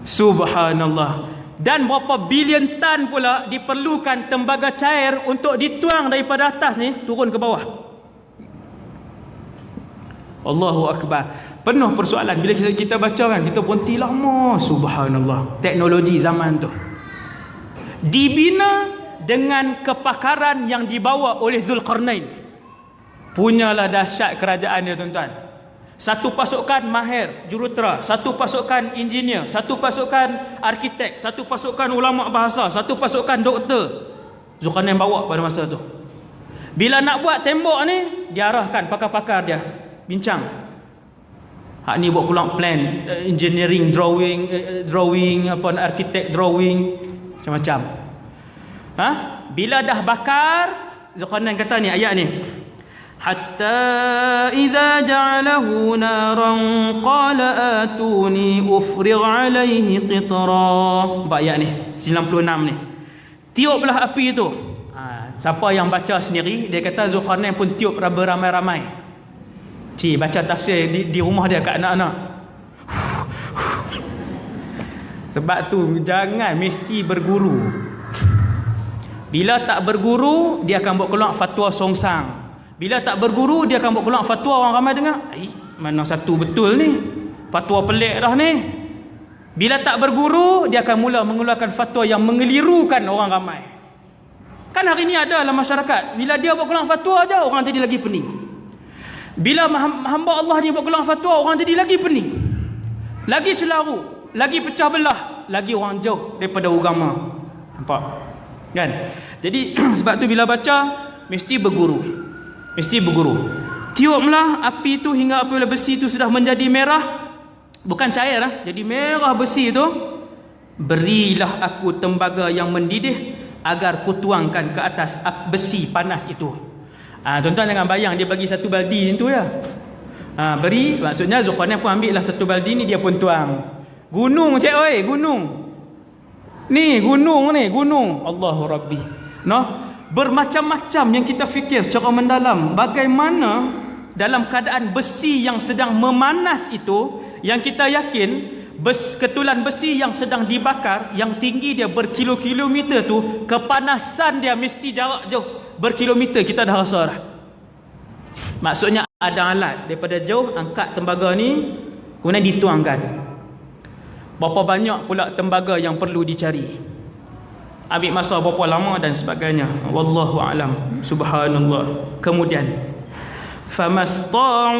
Subhanallah. Dan berapa bilion tan pula diperlukan tembaga cair untuk dituang daripada atas ni turun ke bawah. Allahu Akbar. Penuh persoalan. Bila kita baca kan, kita berhenti lama. Subhanallah. Teknologi zaman tu dibina dengan kepakaran yang dibawa oleh Zulqarnain. Punyalah dahsyat kerajaan dia tuan-tuan. Satu pasukan mahir jurutera, satu pasukan engineer, satu pasukan arkitek, satu pasukan ulama bahasa, satu pasukan doktor. Zulqarnain bawa pada masa tu. Bila nak buat tembok ni, diarahkan pakar-pakar dia bincang. Hak ni buat pula plan, engineering drawing, apa arkitek drawing, macam-macam. Bila dah bakar, Zulqarnain kata ni ayat ni. hatta idza ja'alahu naran qala atuni ufrigh alaihi qitra. Nampak ayat ni 96 ni. Tiuplah api tu. Siapa yang baca sendiri, dia kata Zulkarnain pun tiup beramai-ramai. Baca tafsir di rumah dia kat anak-anak. Sebab tu jangan mesti berguru. Bila tak berguru, dia akan buat keluar fatwa songsang. Bila tak berguru, dia akan buat keluar fatwa orang ramai dengar. Mana satu betul ni? Fatwa pelik dah ni. Bila tak berguru, dia akan mula mengeluarkan fatwa yang mengelirukan orang ramai. Kan hari ni ada dalam masyarakat, bila dia buat keluar fatwa aja, orang jadi lagi pening. Bila hamba Allah ni buat keluar fatwa, orang jadi lagi pening, lagi celaru, lagi pecah belah, lagi orang jauh daripada agama. Nampak? Kan? Jadi sebab tu bila baca mesti berguru. Mesti berguru. Tiuplah api tu hingga apabila besi tu sudah menjadi merah, bukan cair lah, jadi merah besi tu. Berilah aku tembaga yang mendidih agar ku tuangkan ke atas besi panas itu. Tuan-tuan jangan bayang dia bagi satu baldi itu ya. Beri, maksudnya Zulkarnain pun ambil lah satu baldi ni, dia pun tuang. Gunung cik oi, gunung. Ni gunung ni, gunung. Allahu Rabbi. Bermacam-macam yang kita fikir secara mendalam. Bagaimana dalam keadaan besi yang sedang memanas itu, yang kita yakin ketulan besi yang sedang dibakar, yang tinggi dia berkilo-kilometer tu, kepanasan dia mesti jarak jauh berkilometer, kita dah rasa dah. Maksudnya ada alat daripada jauh, angkat tembaga ni, kemudian dituangkan. Berapa banyak pula tembaga yang perlu dicari, ambil masa berapa lama dan sebagainya. Wallahu alam. Subhanallah. Kemudian famasta'u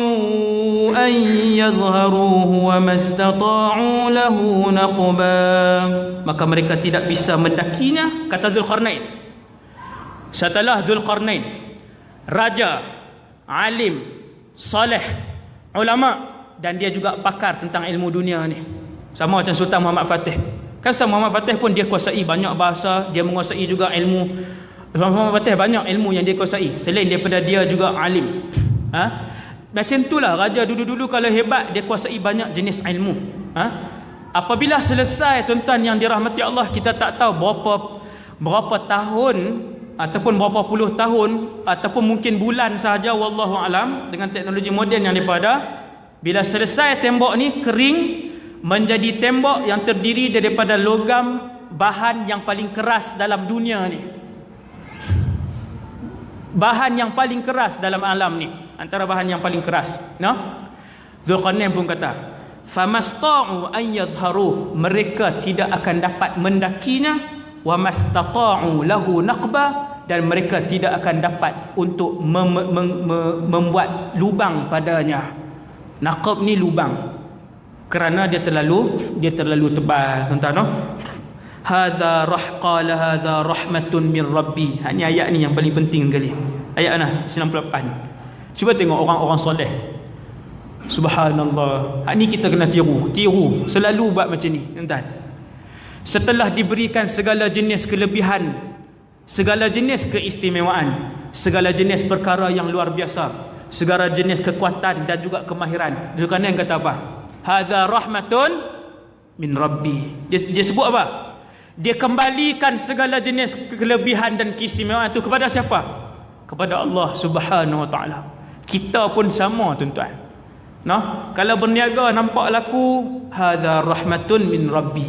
an yadhharuhu wa mastata'u lahu naqba, maka mereka tidak bisa mendakinya, kata Zulkarnain. Setelah Zulkarnain raja, alim, soleh, ulama, dan dia juga pakar tentang ilmu dunia ni, sama macam Sultan Muhammad Fatih. Kan Sultan Muhammad Fatih pun dia kuasai banyak bahasa, dia menguasai juga ilmu. Sultan Muhammad Fatih banyak ilmu yang dia kuasai, selain daripada dia juga alim. Macam itulah raja dulu-dulu kalau hebat, dia kuasai banyak jenis ilmu. Apabila selesai, tuan-tuan yang dirahmati Allah, kita tak tahu berapa tahun ataupun berapa puluh tahun ataupun mungkin bulan sahaja, wallahu alam, dengan teknologi moden yang daripada. Bila selesai tembok ni kering, menjadi tembok yang terdiri daripada logam, bahan yang paling keras dalam dunia ni. Bahan yang paling keras dalam alam ni, antara bahan yang paling keras. Zulkarnain pun kata, famasta'u an yadhharuh, mereka tidak akan dapat mendakinya, wa mastata'u lahu naqba, dan mereka tidak akan dapat untuk membuat lubang padanya. Naqab ni lubang, kerana dia terlalu tebal, tuan-tuan. Hadza qala hadza rahmatun min rabbi. Ini ayat ni yang paling penting sekali. Ayat 98. Cuba tengok orang-orang soleh. Subhanallah. Ini kita kena tiru, selalu buat macam ni, tuan-tuan. Setelah diberikan segala jenis kelebihan, segala jenis keistimewaan, segala jenis perkara yang luar biasa, segala jenis kekuatan dan juga kemahiran, Zulkarnain kata apa? Hadza rahmatun min rabbi. Dia sebut apa? Dia kembalikan segala jenis kelebihan dan keistimewaan itu kepada siapa? Kepada Allah Subhanahu wa taala. Kita pun sama, tuan-tuan. Kalau berniaga nampak laku, hadza rahmatun min rabbi.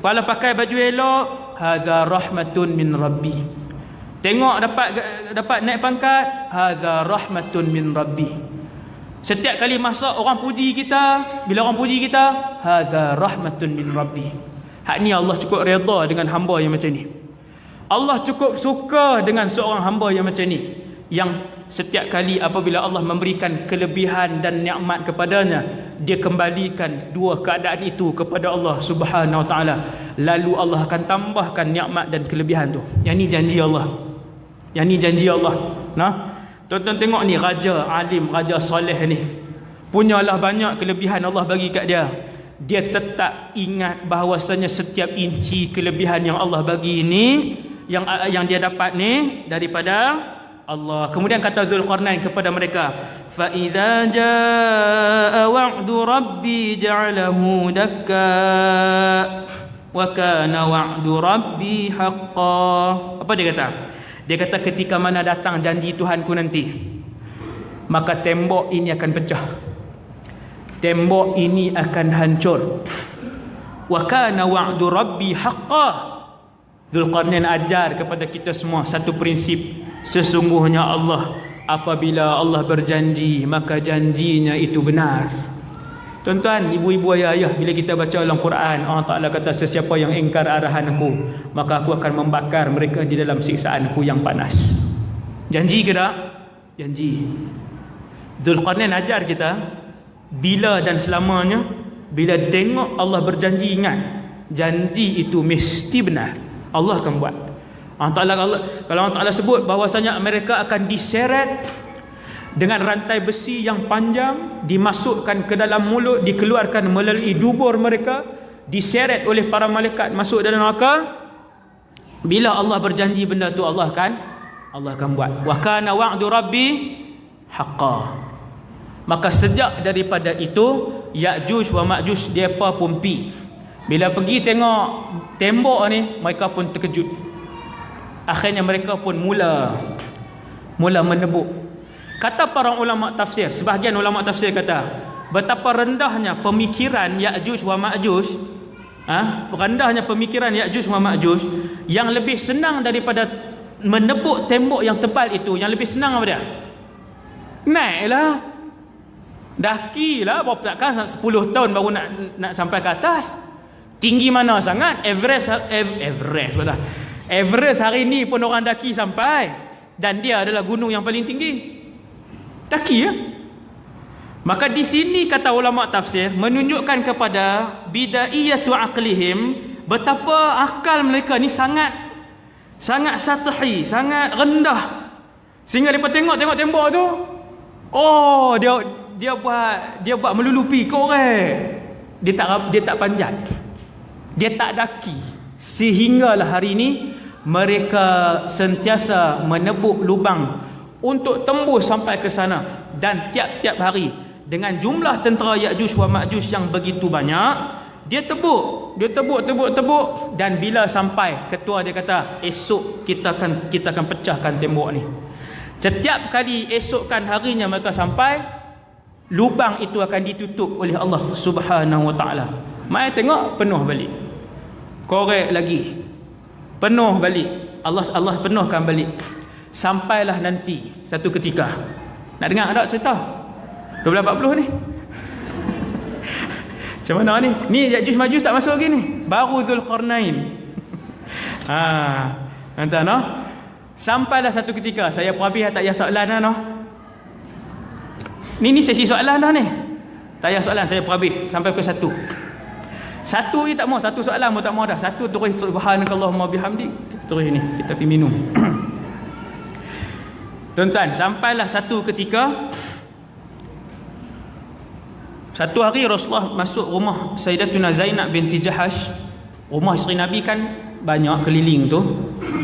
Kalau pakai baju elok, hadza rahmatun min rabbi. Tengok dapat naik pangkat, hadza rahmatun min rabbi. Setiap kali masak orang puji kita, bila orang puji kita, hadza rahmatun min rabbi. Hak ni Allah cukup redha dengan hamba yang macam ni. Allah cukup suka dengan seorang hamba yang macam ni, yang setiap kali apabila Allah memberikan kelebihan dan nikmat kepadanya, dia kembalikan dua keadaan itu kepada Allah Subhanahu wa taala, lalu Allah akan tambahkan nikmat dan kelebihan tu. Yang ni janji Allah. Yang ni janji Allah. Tuan-tuan tengok ni, raja alim, raja soleh ni, punyalah banyak kelebihan Allah bagi kat dia. Dia tetap ingat bahawasanya setiap inci kelebihan yang Allah bagi ni, yang dia dapat ni daripada Allah. Kemudian kata Zulqarnain kepada mereka, fa idza jaa wa'du rabbi ja'alahu dakka wa kana wa'du rabbi haqqan. Apa dia kata? Dia kata ketika mana datang janji Tuhanku nanti, maka tembok ini akan pecah. Tembok ini akan hancur. Wa kana wa'du rabbi haqqan. Zulqarnain ajar kepada kita semua satu prinsip. Sesungguhnya Allah, apabila Allah berjanji, maka janjinya itu benar. Tuan-tuan, ibu-ibu, ayah-ayah, bila kita baca dalam Quran, Allah Ta'ala kata, sesiapa yang ingkar arahanku, maka aku akan membakar mereka di dalam siksaanku yang panas. Janji ke tak? Janji. Zulqarnain ajar kita, bila dan selamanya, bila tengok Allah berjanji, ingat, janji itu mesti benar. Allah akan buat. Kalau Allah Ta'ala sebut bahawasanya mereka akan diseret dengan rantai besi yang panjang, dimasukkan ke dalam mulut, dikeluarkan melalui dubur mereka, diseret oleh para malaikat masuk dalam neraka. Bila Allah berjanji benda tu, Allah akan buat. Wa kana wa'du rabbi haqqan. Maka sejak daripada itu, Ya'juj wa Ma'juj depa pun pi. Bila pergi tengok tembok ni, mereka pun terkejut. Akhirnya mereka pun mula menebuk. Kata para ulama tafsir, sebahagian ulama tafsir kata, betapa rendahnya pemikiran Ya'juj wa Ma'juj, rendahnya pemikiran Ya'juj wa Ma'juj, yang lebih senang daripada menebuk tembok yang tebal itu, yang lebih senang apa dia? Naiklah. Dakilah, berapa takkan 10 tahun baru nak sampai ke atas. Tinggi mana sangat? Everest hari ni pun orang daki sampai, dan dia adalah gunung yang paling tinggi. Daki ya. Maka di sini kata ulama tafsir menunjukkan kepada bidaiyatu aqlihim, betapa akal mereka ni sangat sathi, sangat rendah, sehingga mereka tengok tembok tu, oh dia buat melulupi korek. Dia tak panjat, dia tak daki, sehinggalah hari ini mereka sentiasa menebuk lubang untuk tembus sampai ke sana. Dan tiap-tiap hari dengan jumlah tentera Ya'juj wa Ma'juj yang begitu banyak, dia tebuk, dan bila sampai, ketua dia kata, esok kita akan pecahkan tembok ni. Setiap kali esokkan harinya mereka sampai, lubang itu akan ditutup oleh Allah Subhanahu wa ta'ala. Mai tengok, penuh balik. Korek lagi, penuh balik. Allah penuhkan balik. Sampailah nanti satu ketika, nak dengar tak cerita 1240 ni? Macam mana ni? Ni Ya'juj Ma'juj tak masuk lagi ni, baru Zulqarnain. Entah no? Sampailah satu ketika, saya perhabis tak payah soalan dah no. Ni sesi soalan dah ni. Tak payah soalan, saya perhabis sampai ke satu ni tak mau, satu soalan pun tak mau dah. Satu terus subhanakallahumma bihamdik, terus ni kita pergi minum. Tuan-tuan, sampailah satu ketika, satu hari Rasulullah masuk rumah Sayyidatuna Zainab binti Jahash. Rumah isteri Nabi kan banyak keliling tu,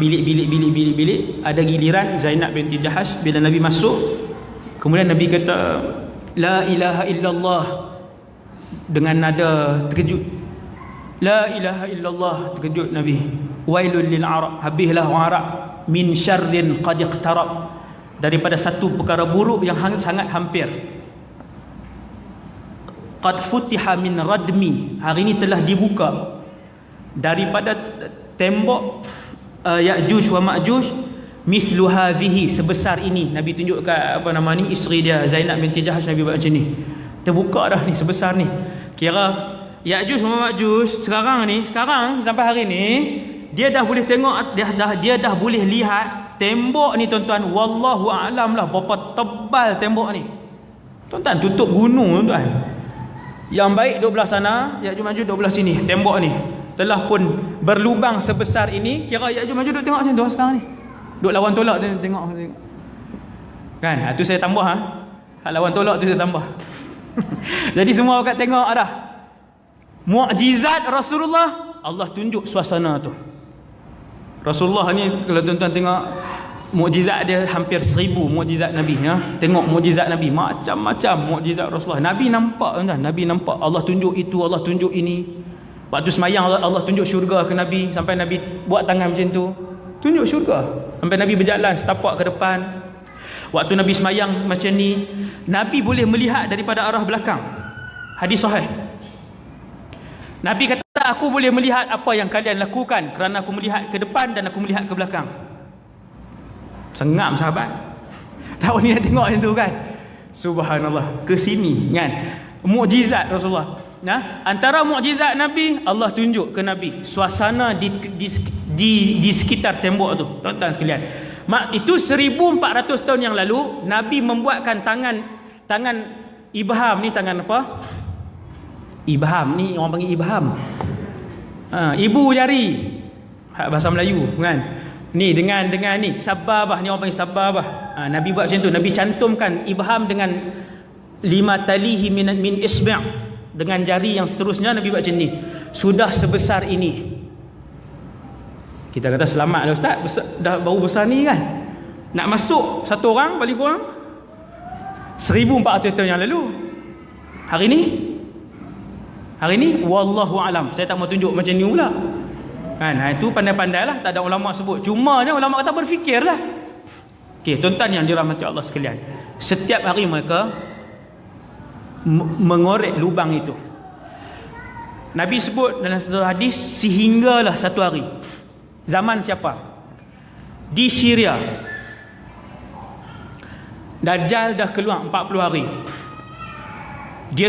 bilik. Ada giliran Zainab binti Jahash. Bila Nabi masuk, kemudian Nabi kata la ilaha illallah dengan nada terkejut. La ilaha illallah, terkejut Nabi. Wailul lil Arab, habislah orang Arab, min syarrin qad iqtarab, daripada satu perkara buruk yang sangat hampir. Qad futiha min radmi, hari ini telah dibuka daripada tembok Ya'juj wa Ma'juj, mislu hadhihi, sebesar ini. Nabi tunjuk kat isteri dia Zainab binti Jahash. Nabi buat macam ni, terbuka dah ni, sebesar ni. Kira Ya'juj wa Ma'juj sekarang sampai hari ni, dia dah boleh tengok, dia dah boleh lihat tembok ni tuan-tuan. Wallahu a'lam lah berapa tebal tembok ni tuan-tuan, tutup gunung tuan-tuan. Yang baik duduk belah sana, Ya'juj Ma'juj duduk belah sini. Tembok ni telah pun berlubang sebesar ini. Kira Ya'juj Ma'juj duduk tengok macam tu sekarang ni, duduk lawan tolak tengok kan. Itu saya tambah hak lawan tolak tu saya tambah. Jadi semua orang tengok dah mukjizat Rasulullah. Allah tunjuk suasana tu. Rasulullah ni kalau tuan-tuan tengok mukjizat dia hampir 1000 mukjizat Nabi ya. Tengok mukjizat Nabi, macam-macam mukjizat Rasulullah. Nabi nampak tuan, Nabi nampak Allah tunjuk itu, Allah tunjuk ini. Waktu semayang Allah tunjuk syurga ke Nabi, sampai Nabi buat tangan macam tu, tunjuk syurga. Sampai Nabi berjalan setapak ke depan. Waktu Nabi semayang macam ni, Nabi boleh melihat daripada arah belakang. Hadis sahih. Nabi kata, aku boleh melihat apa yang kalian lakukan kerana aku melihat ke depan dan aku melihat ke belakang. Sengam sahabat. Tahu ni nak tengok macam tu kan. Subhanallah. Ke sini kan. Mukjizat Rasulullah. Nah, antara mukjizat Nabi, Allah tunjuk ke Nabi suasana di sekitar tembok tu. Tuan-tuan sekalian. Itu 1400 tahun yang lalu Nabi membuatkan tangan ibham ni, tangan apa? Ibham ni orang panggil ibham. Ibu jari. Bahasa Melayu kan. Ni dengan ni sababah, ni orang panggil sababah. Nabi buat macam tu. Nabi cantumkan ibham dengan 5 talihi min isbi', dengan jari yang seterusnya. Nabi buat macam ni. Sudah sebesar ini. Kita kata selamat dah ustaz, dah baru besar ni kan. Nak masuk satu orang paling kurang 1400 tahun yang lalu. Hari ni wallahu alam. Saya tak mau tunjuk macam ni pula. Kan, itu pandai-pandailah, tak ada ulama sebut. Cumanya ulama kata berfikirlah. Okey, tuan-tuan yang dirahmati Allah sekalian. Setiap hari mereka mengorek lubang itu. Nabi sebut dalam satu hadis, sehinggalah satu hari. Zaman siapa? Di Syria. Dajjal dah keluar 40 hari. Dia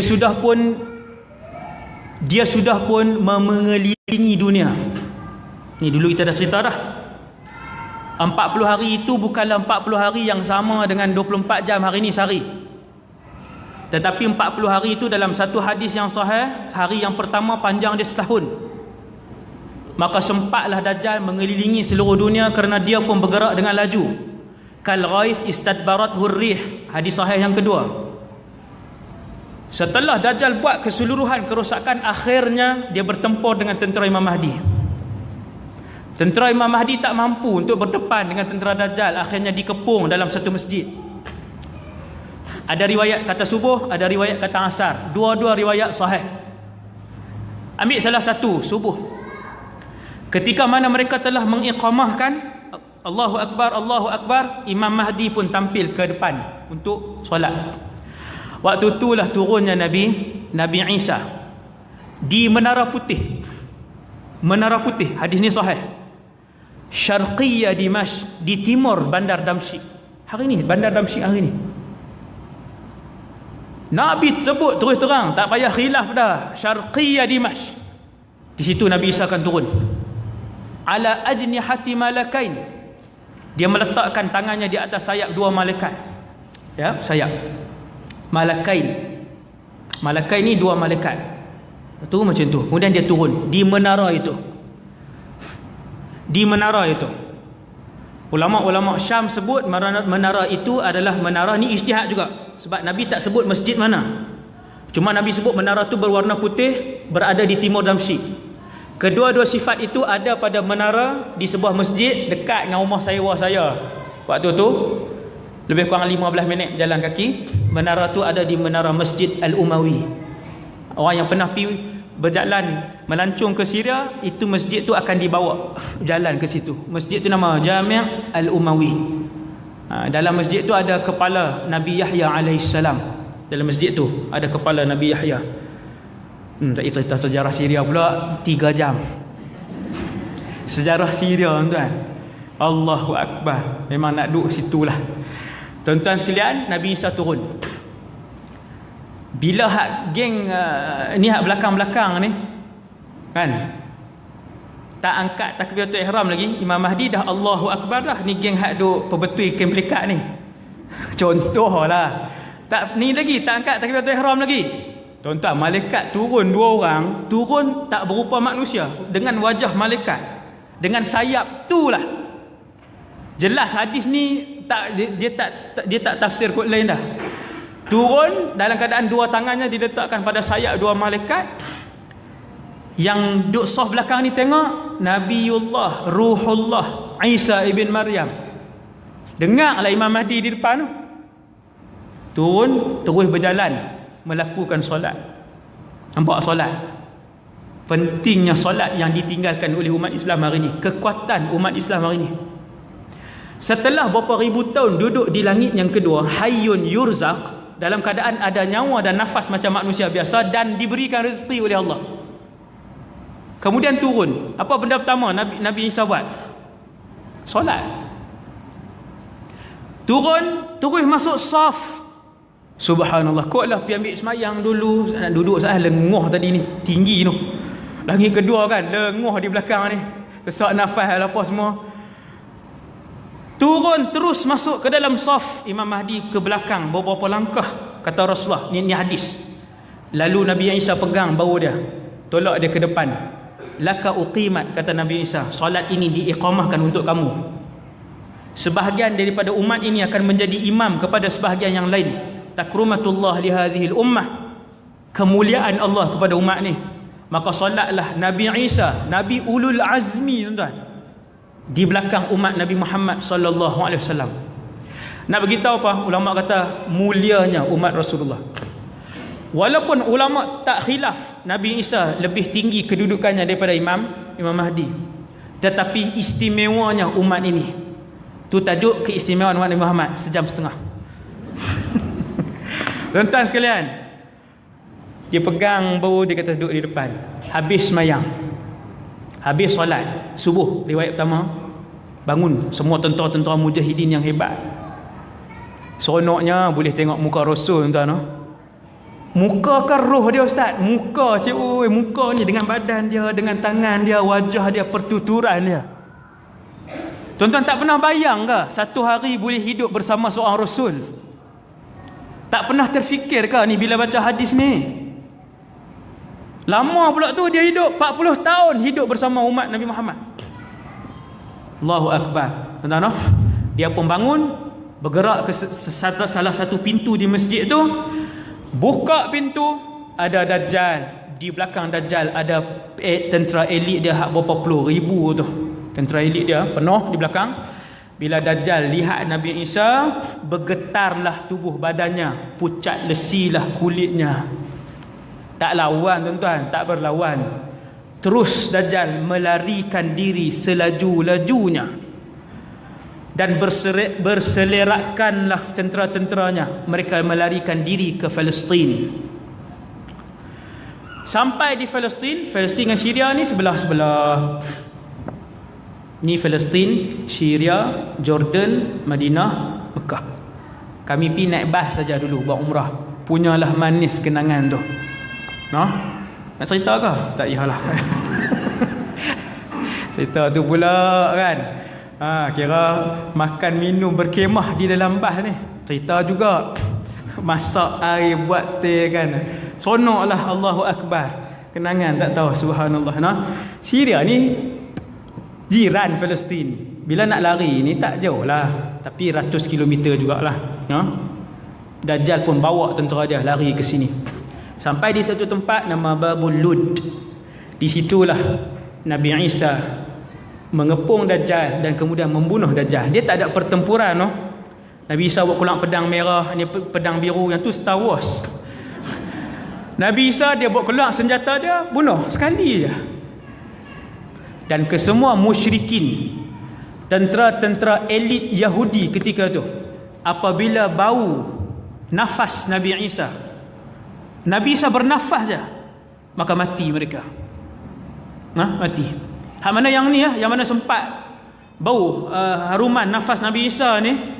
sudah pun mengelilingi dunia. Ni dulu kita dah cerita dah. 40 hari itu bukanlah 40 hari yang sama dengan 24 jam hari ni sehari. Tetapi 40 hari itu dalam satu hadis yang sahih, hari yang pertama panjang dia setahun. Maka sempatlah Dajjal mengelilingi seluruh dunia kerana dia pun bergerak dengan laju. Kal ghaith istadbarat hurrih. Hadis sahih yang kedua. Setelah Dajjal buat keseluruhan kerosakan, akhirnya dia bertempur dengan tentera Imam Mahdi. Tentera Imam Mahdi tak mampu untuk berdepan dengan tentera Dajjal. Akhirnya dikepung dalam satu masjid. Ada riwayat kata subuh, ada riwayat kata asar. Dua-dua riwayat sahih. Ambil salah satu, subuh. Ketika mana mereka telah mengiqamahkan Allahu Akbar, Allahu Akbar, Imam Mahdi pun tampil ke depan untuk solat. Waktu itulah turunnya Nabi Isa di Menara Putih. Menara Putih, hadis ni sahih. Syarqiyya Dimash, di timur Bandar Damsyik. Hari ni Bandar Damsyik hari ni. Nabi sebut terus terang, tak payah khilaf dah. Syarqiyya Dimash. Di situ Nabi Isa akan turun. Ala ajnihati malakain. Dia meletakkan tangannya di atas sayap dua malaikat. Ya, sayap. Malakain. Malakain ni dua malaikat. Tu macam tu. Kemudian dia turun di menara itu. Di menara itu. Ulama-ulama Syam sebut menara itu adalah menara, ni ijtihad juga. Sebab Nabi tak sebut masjid mana. Cuma Nabi sebut menara tu berwarna putih, berada di timur Damsyik. Kedua-dua sifat itu ada pada menara di sebuah masjid dekat dengan rumah saya. Waktu tu lebih kurang 15 minit jalan kaki. Menara tu ada di menara Masjid Al-Umawi. Orang yang pernah pergi berjalan melancong ke Syria, itu masjid tu akan dibawa jalan ke situ. Masjid tu nama Jami' Al-Umawi. Dalam masjid tu ada kepala Nabi Yahya alaihissalam. Dalam masjid tu ada kepala Nabi Yahya. Tak cerita sejarah Syria pula 3 jam. Sejarah Syria tuan. Allahu Akbar. Memang nak duduk situlah. Tuan-tuan sekalian, Nabi Isa turun. Bila hak geng ni hak belakang-belakang ni kan tak angkat takbiratul ihram lagi, Imam Mahdi dah Allahu Akbar dah. Ni geng hak duk perbetui kem pelikat ni. Contohlah. Tak ni lagi tak angkat takbiratul ihram lagi. Tuan-tuan, malaikat turun 2 orang, turun tak berupa manusia, dengan wajah malaikat, dengan sayap tu lah. Jelas hadis ni dia tak tafsir kot lain dah. Turun dalam keadaan 2 tangannya diletakkan pada sayap 2 malaikat. Yang duk saf belakang ni tengok Nabiullah Ruhullah Isa ibn Maryam Dengarlah Imam Mahdi di depan tu. Turun, terus berjalan melakukan solat. Nampak solat? Pentingnya solat yang ditinggalkan oleh umat Islam hari ini. Kekuatan umat Islam hari ini. Setelah berapa ribu tahun duduk di langit yang kedua, hayyun yurzaq, dalam keadaan ada nyawa dan nafas macam manusia biasa dan diberikan rezeki oleh Allah. Kemudian turun. Apa benda pertama Nabi Isa buat? Solat. Turun, terus masuk saf. Subhanallah. Koklah pergi ambil semayang dulu. Nak duduk salah lenguh tadi ni, tinggi tu. Langit kedua kan, lenguh di belakang ni. Sesak nafas apa semua. Turun terus masuk ke dalam saf. Imam Mahdi ke belakang beberapa langkah, kata Rasulullah. Ni hadis. Lalu Nabi Isa pegang bahu dia, tolak dia ke depan. Laka uqimat, kata Nabi Isa, solat ini diiqamahkan untuk kamu. Sebahagian daripada umat ini akan menjadi imam kepada sebahagian yang lain. Takrumatullah li hadhil ummah, kemuliaan Allah kepada umat ni. Maka solatlah Nabi Isa, Nabi ulul azmi, tuan-tuan, di belakang umat Nabi Muhammad sallallahu alaihi wasallam. Nak beritahu apa? Ulama kata mulianya umat Rasulullah. Walaupun ulama tak khilaf Nabi Isa lebih tinggi kedudukannya daripada Imam Mahdi, tetapi istimewanya umat ini. Tu tajuk keistimewaan umat Nabi Muhammad, sejam setengah. Tuan-tuan sekalian, dia pegang bahu, dia kata duduk di depan. Habis semayang, habis solat subuh, riwayat pertama, bangun semua tentera-tentera mujahidin yang hebat. Seronoknya boleh tengok muka Rasul, tuan-tuan. Muka kan roh dia, ustaz. Muka cik, muka ni dengan badan dia, dengan tangan dia, wajah dia, pertuturan dia. Tuan-tuan tak pernah bayang ke satu hari boleh hidup bersama seorang Rasul? Tak pernah terfikir ke ni bila baca hadis ni? Lama pula tu dia hidup 40 tahun hidup bersama umat Nabi Muhammad. Allahu Akbar. Tuan-tuan, dia pun bangun, bergerak ke salah satu pintu di masjid tu. Buka pintu, ada Dajjal. Di belakang Dajjal ada tentera elit dia, berapa puluh ribu tu. Tentera elit dia penuh di belakang. Bila Dajjal lihat Nabi Isa, bergetarlah tubuh badannya, pucat lesilah kulitnya. Tak lawan, tuan-tuan, tak berlawan. Terus Dajjal melarikan diri selaju-lajunya. Dan berselerakkanlah tentera-tenteranya. Mereka melarikan diri ke Palestin. Sampai di Palestin dengan Syria ni sebelah-sebelah. Ni Palestin, Syria, Jordan, Madinah, Mekah. Kami pergi naik bas saja dulu buat umrah. Punyalah manis kenangan tu. Nak cerita ke? Tak iyalah. Cerita tu pula kan. Kira makan minum berkemah di dalam bas ni. Cerita juga. Masak air, buat teh kan. Sonoklah, Allahu Akbar. Kenangan tak tahu, subhanallah. Syria ni jiran Palestin. Bila nak lari ni tak jauh lah, tapi ratus kilometer jugalah. Dajjal pun bawa tentera dia lari ke sini. Sampai di satu tempat nama Babul Lud. Di situlah Nabi Isa mengepung Dajjal dan kemudian membunuh Dajjal. Dia tak ada pertempuran. Nabi Isa buat kulang pedang merah, ni pedang biru, yang tu Star Wars. Nabi Isa dia buat keluar senjata dia, bunuh sekali je. Dan kesemua musyrikin, tentera-tentera elit Yahudi ketika tu, apabila bau nafas Nabi Isa bernafas je, maka mati mereka. Mati. Hak mana yang ni yang mana sempat bau haruman nafas Nabi Isa ni,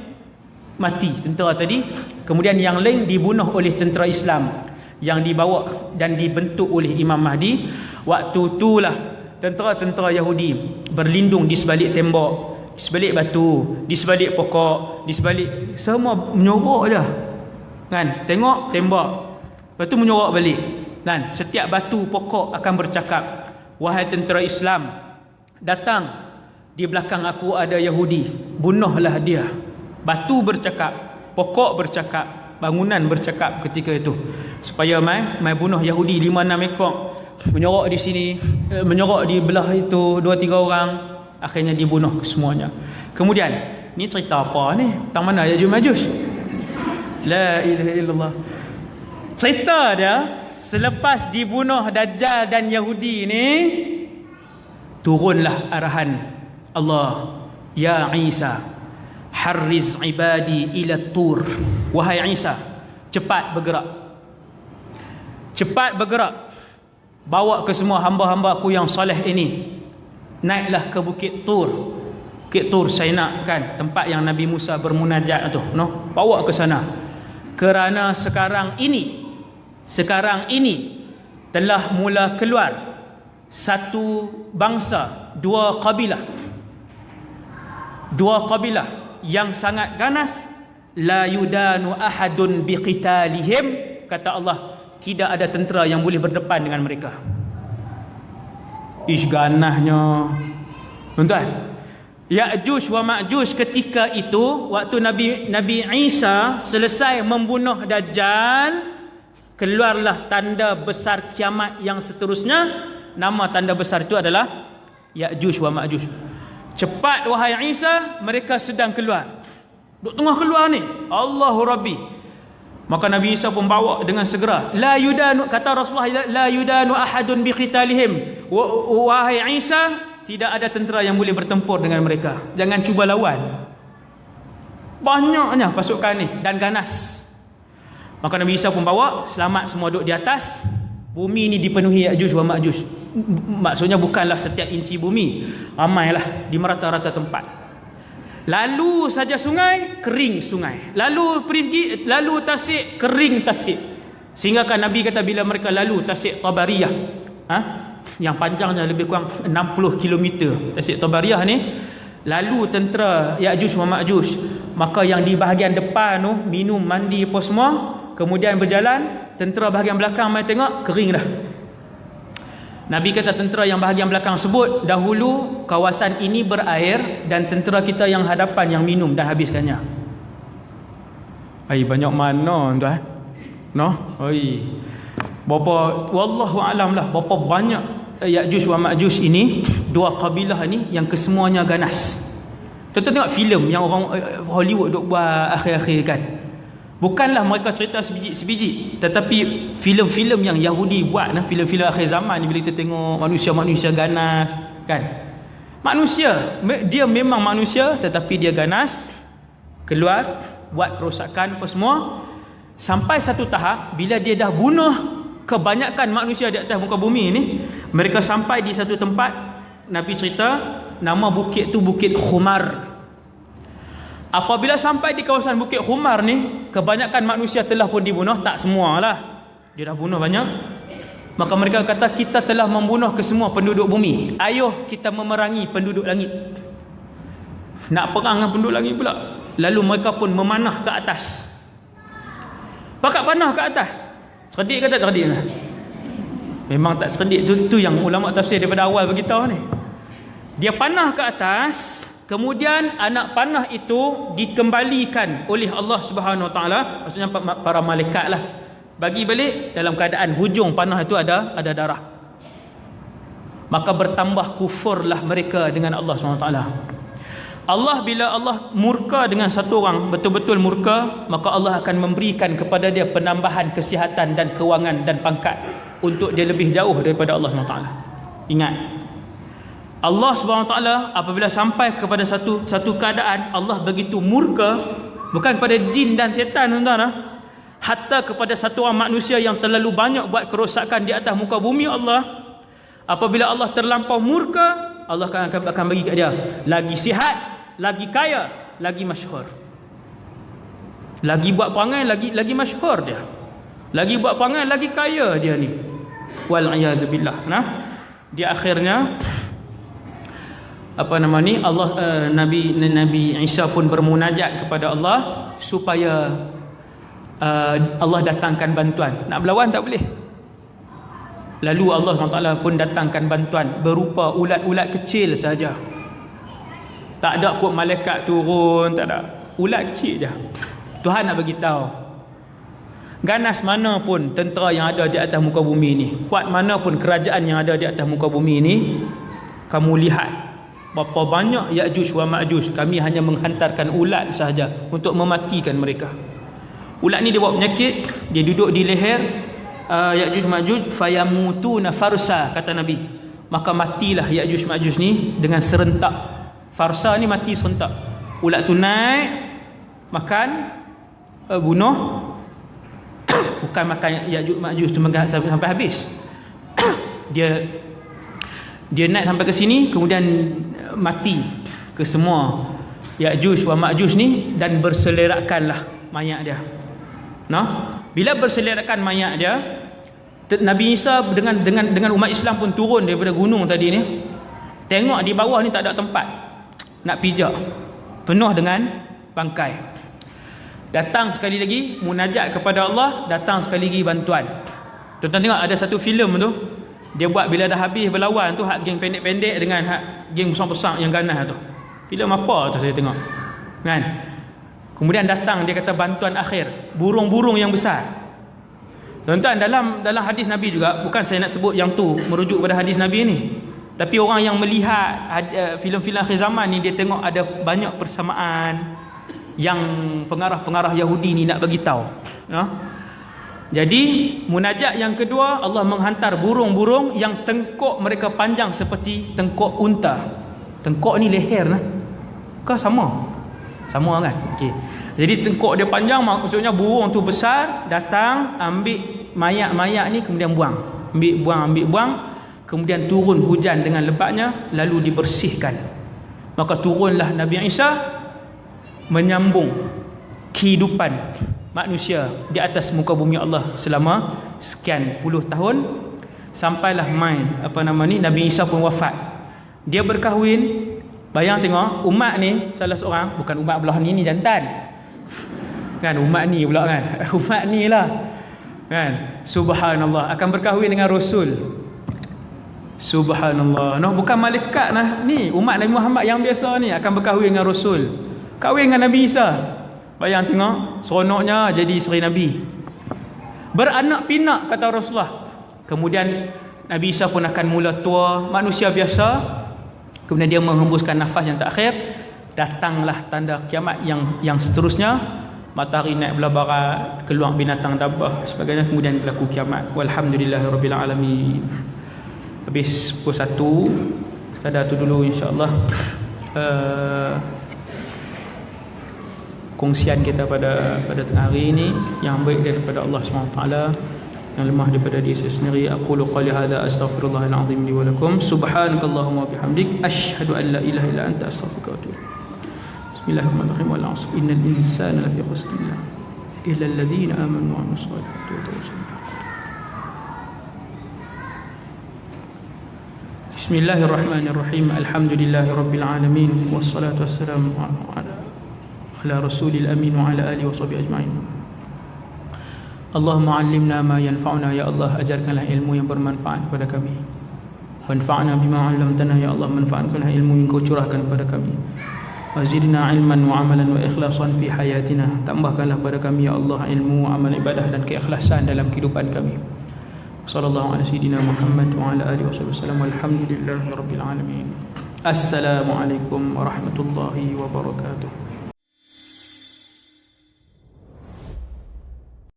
mati tentera tadi. Kemudian yang lain dibunuh oleh tentera Islam yang dibawa dan dibentuk oleh Imam Mahdi. Waktu itulah tentera-tentera Yahudi berlindung di sebalik tembok, di sebalik batu, di sebalik pokok, di sebalik, semua menyorok je kan. Tengok tembok, lepas tu menyorok balik kan. Setiap batu pokok akan bercakap, wahai tentera Islam, datang, di belakang aku ada Yahudi, bunuhlah dia. Batu bercakap, pokok bercakap, bangunan bercakap ketika itu, supaya mai bunuh Yahudi 5-6 ekor. Menyorok di sini, menyorok di belah itu 2-3 orang, akhirnya dibunuh semuanya. Kemudian Ni cerita apa ni? Tentang mana Ya'juj Ma'juj? La ilaha illallah. Cerita dia selepas dibunuh Dajjal dan Yahudi ni, turunlah arahan Allah, ya Isa, harriz ibadi ila tur. Wahai Isa, cepat bergerak. Cepat bergerak. Bawa ke semua hamba-hamba aku yang soleh ini. Naiklah ke Bukit Tur. Bukit Tur Sinai kan, tempat yang Nabi Musa bermunajat tu, no? Bawa ke sana. Kerana sekarang ini telah mula keluar satu bangsa, dua kabilah yang sangat ganas, la yudanu ahadun biqitalihim, kata Allah, tidak ada tentera yang boleh berdepan dengan mereka. Ish, ganasnya tuan-tuan. Ya'juj wa Ma'juj ketika itu, waktu Nabi Isa selesai membunuh Dajjal, keluarlah tanda besar kiamat yang seterusnya. Nama tanda besar itu adalah Ya'juj wa Ma'juj. Cepat wahai Isa, mereka sedang keluar. Duk tengah keluar ni, Allahu Rabbi. Maka Nabi Isa pun bawa dengan segera. La yudanu, kata Rasulullah, la yudanu ahadun biqitalihim. Wahai Isa, tidak ada tentera yang boleh bertempur dengan mereka. Jangan cuba lawan. Banyaknya pasukan ni dan ganas. Maka Nabi Isa pun bawa, selamat semua duduk di atas. Bumi ni dipenuhi Ya'juj wa Ma'juj. Maksudnya bukanlah setiap inci bumi, ramailah di merata-rata tempat. Lalu saja sungai, kering sungai. Lalu tasik, kering tasik. Sehingga kan Nabi kata bila mereka lalu tasik Tabariyah, yang panjangnya lebih kurang 60 km, tasik Tabariyah ni, lalu tentera Ya'juj wa Ma'juj, maka yang di bahagian depan tu minum, mandi apa semua, kemudian berjalan. Tentera bahagian belakang mai tengok, kering dah. Nabi kata tentera yang bahagian belakang sebut, dahulu kawasan ini berair dan tentera kita yang hadapan yang minum dan habiskannya. Ai, banyak mana tuan? No? Oi. Berapa, wallahu alam lah, berapa banyak Ya'juj wa Ma'juj ini, dua kabilah ni yang kesemuanya ganas. Tuan-tuan tengok filem yang orang Hollywood duk buat akhir-akhir kan. Bukanlah mereka cerita sebiji, tetapi filem-filem yang Yahudi buat, filem-filem akhir zaman ni, bila kita tengok manusia-manusia ganas kan. Manusia, dia memang manusia tetapi dia ganas, keluar buat kerosakan apa semua, sampai satu tahap bila dia dah bunuh kebanyakan manusia di atas muka bumi ni, mereka sampai di satu tempat, Nabi cerita nama bukit tu Bukit Khumar. Apabila sampai di kawasan Bukit Khumar ni, kebanyakan manusia telah pun dibunuh, tak semualah, dia dah bunuh banyak. Maka mereka kata, kita telah membunuh kesemua penduduk bumi, ayo kita memerangi penduduk langit. Nak perang dengan penduduk langit pula. Lalu mereka pun memanah ke atas. Pakat panah ke atas. Cerdik ke tak cerdik? Memang tak cerdik. Tu yang ulama tafsir daripada awal beritahu ni. Dia panah ke atas, kemudian anak panah itu dikembalikan oleh Allah Subhanahu Wa Taala, maksudnya para malaikat lah, bagi balik dalam keadaan hujung panah itu ada darah. Maka bertambah kufurlah mereka dengan Allah Subhanahu Wa Taala. Allah, bila Allah murka dengan satu orang, betul-betul murka, maka Allah akan memberikan kepada dia penambahan kesihatan dan kewangan dan pangkat untuk dia lebih jauh daripada Allah SWT. Ingat, Allah SWT apabila sampai kepada satu keadaan, Allah begitu murka, bukan kepada jin dan setan, tuan-tuan, hatta kepada satu orang manusia yang terlalu banyak buat kerosakan di atas muka bumi Allah. Apabila Allah terlampau murka, Allah akan bagi kat dia lagi sihat, lagi kaya, lagi masyhur. Lagi buat perangai, lagi masyhur dia. Lagi buat perangai, lagi kaya dia ni. Wal a'yadzu billah. Nah, di akhirnya Allah, Nabi Isa pun bermunajat kepada Allah supaya Allah datangkan bantuan. Nak berlawan tak boleh. Lalu Allah SWT pun datangkan bantuan berupa ulat-ulat kecil saja. Tak ada kot malaikat turun, tak ada. Ulat kecil je. Tuhan nak bagi tahu, ganas mana pun tentera yang ada di atas muka bumi ni, kuat mana pun kerajaan yang ada di atas muka bumi ni, kamu lihat berapa banyak Ya'juj wa Ma'juj, kami hanya menghantarkan ulat sahaja untuk mematikan mereka. Ulat ni dia bawa penyakit, dia duduk di leher Ya'juj Ma'juj, fayamutuna farsa, kata Nabi, maka matilah Ya'juj Ma'juj ni dengan serentak. Farsa ni mati serentak. Ulat tu naik, makan, bunuh, bukan makan Ya'juj Ma'juj tu sampai habis. dia naik sampai ke sini, kemudian mati ke semua Ya'juj wa Ma'juj ni, dan berselerakkanlah mayat dia. Bila berselerakkan mayat dia, Nabi Isa dengan umat Islam pun turun daripada gunung tadi ni. Tengok di bawah ni tak ada tempat nak pijak, penuh dengan bangkai. Datang sekali lagi munajat kepada Allah, datang sekali lagi bantuan. Tuan-tuan tengok ada satu filem tu, dia buat bila dah habis berlawan tu, hak geng pendek-pendek dengan hak geng besar-besar yang ganas tu. Filem apa tu saya tengok, kan? Kemudian datang, dia kata bantuan akhir, burung-burung yang besar. Tuan-tuan, dalam hadis Nabi juga, bukan saya nak sebut yang tu merujuk pada hadis Nabi ni, tapi orang yang melihat filem-filem akhir zaman ni, dia tengok ada banyak persamaan yang pengarah-pengarah Yahudi ni nak bagi tahu. Jadi munajat yang kedua, Allah menghantar burung-burung yang tengkok mereka panjang seperti tengkok unta. Tengkok ni leher nah. Kau sama kan? Okey. Jadi tengkok dia panjang, maksudnya burung tu besar, datang ambil mayat-mayat ni, kemudian buang. Ambil buang, kemudian turun hujan dengan lebatnya, lalu dibersihkan. Maka turunlah Nabi Isa menyambung kehidupan manusia di atas muka bumi Allah selama sekian puluh tahun, sampailah Nabi Isa pun wafat. Dia berkahwin. Bayang tengok, umat ni salah seorang, bukan umat belah ni jantan, kan, umat ni pula kan, umat ni lah kan, subhanallah, akan berkahwin dengan Rasul. Subhanallah, bukan malaikat nah, ni umat Nabi Muhammad yang biasa ni akan berkahwin dengan Rasul, kahwin dengan Nabi Isa. Bayang tengok, seronoknya jadi isteri Nabi, beranak pinak kata Rasulullah. Kemudian Nabi Isa pun akan mula tua, manusia biasa. Kemudian dia menghembuskan nafas yang terakhir, datanglah tanda kiamat yang seterusnya. Matahari naik belah barat, keluar binatang dabah sebagainya, kemudian berlaku kiamat. Walhamdulillahirabbil alamin. Habis pukul 1. Sekadar tu dulu insya-Allah kongsian kita pada tengah hari ini, yang baik daripada Allah SWT, yang lemah daripada diri saya sendiri. Aqulu qali hadza astaghfirullahal azim li wa lakum. Subhanakallahumma wa bihamdik, asyhadu an la ilaha illa anta, astaghfiruka wa atubu ilaik. Bismillahirrahmanirrahim. Wal 'asr innal insana lafi khusr illa alladhina amanu wa 'amilus solihati wa tawassaw bil haqq. Bismillahirrahmanirrahim. Alhamdulillahirabbil alamin, wassalatu wassalamu ala rasulil amin wa ala alihi wa sahbihi ajma'in. Allahumma 'allimna ma yanfa'una, ya Allah ajarkanlah ilmu yang bermanfaat kepada kami. Wanfa'na bima 'allamtana, ya Allah manfaatkanlah ilmu yang Kau curahkan kepada kami. Wazidna 'ilman wa 'amalan wa ikhlasan fi hayatina, tambahkanlah kepada kami ya Allah ilmu, amal, ibadah dan keikhlasan dalam kehidupan kami. Sallallahu ala sayyidina Muhammad wa ala alihi wasallam. Walhamdulillahirabbil alamin. Assalamualaikum warahmatullahi wabarakatuh.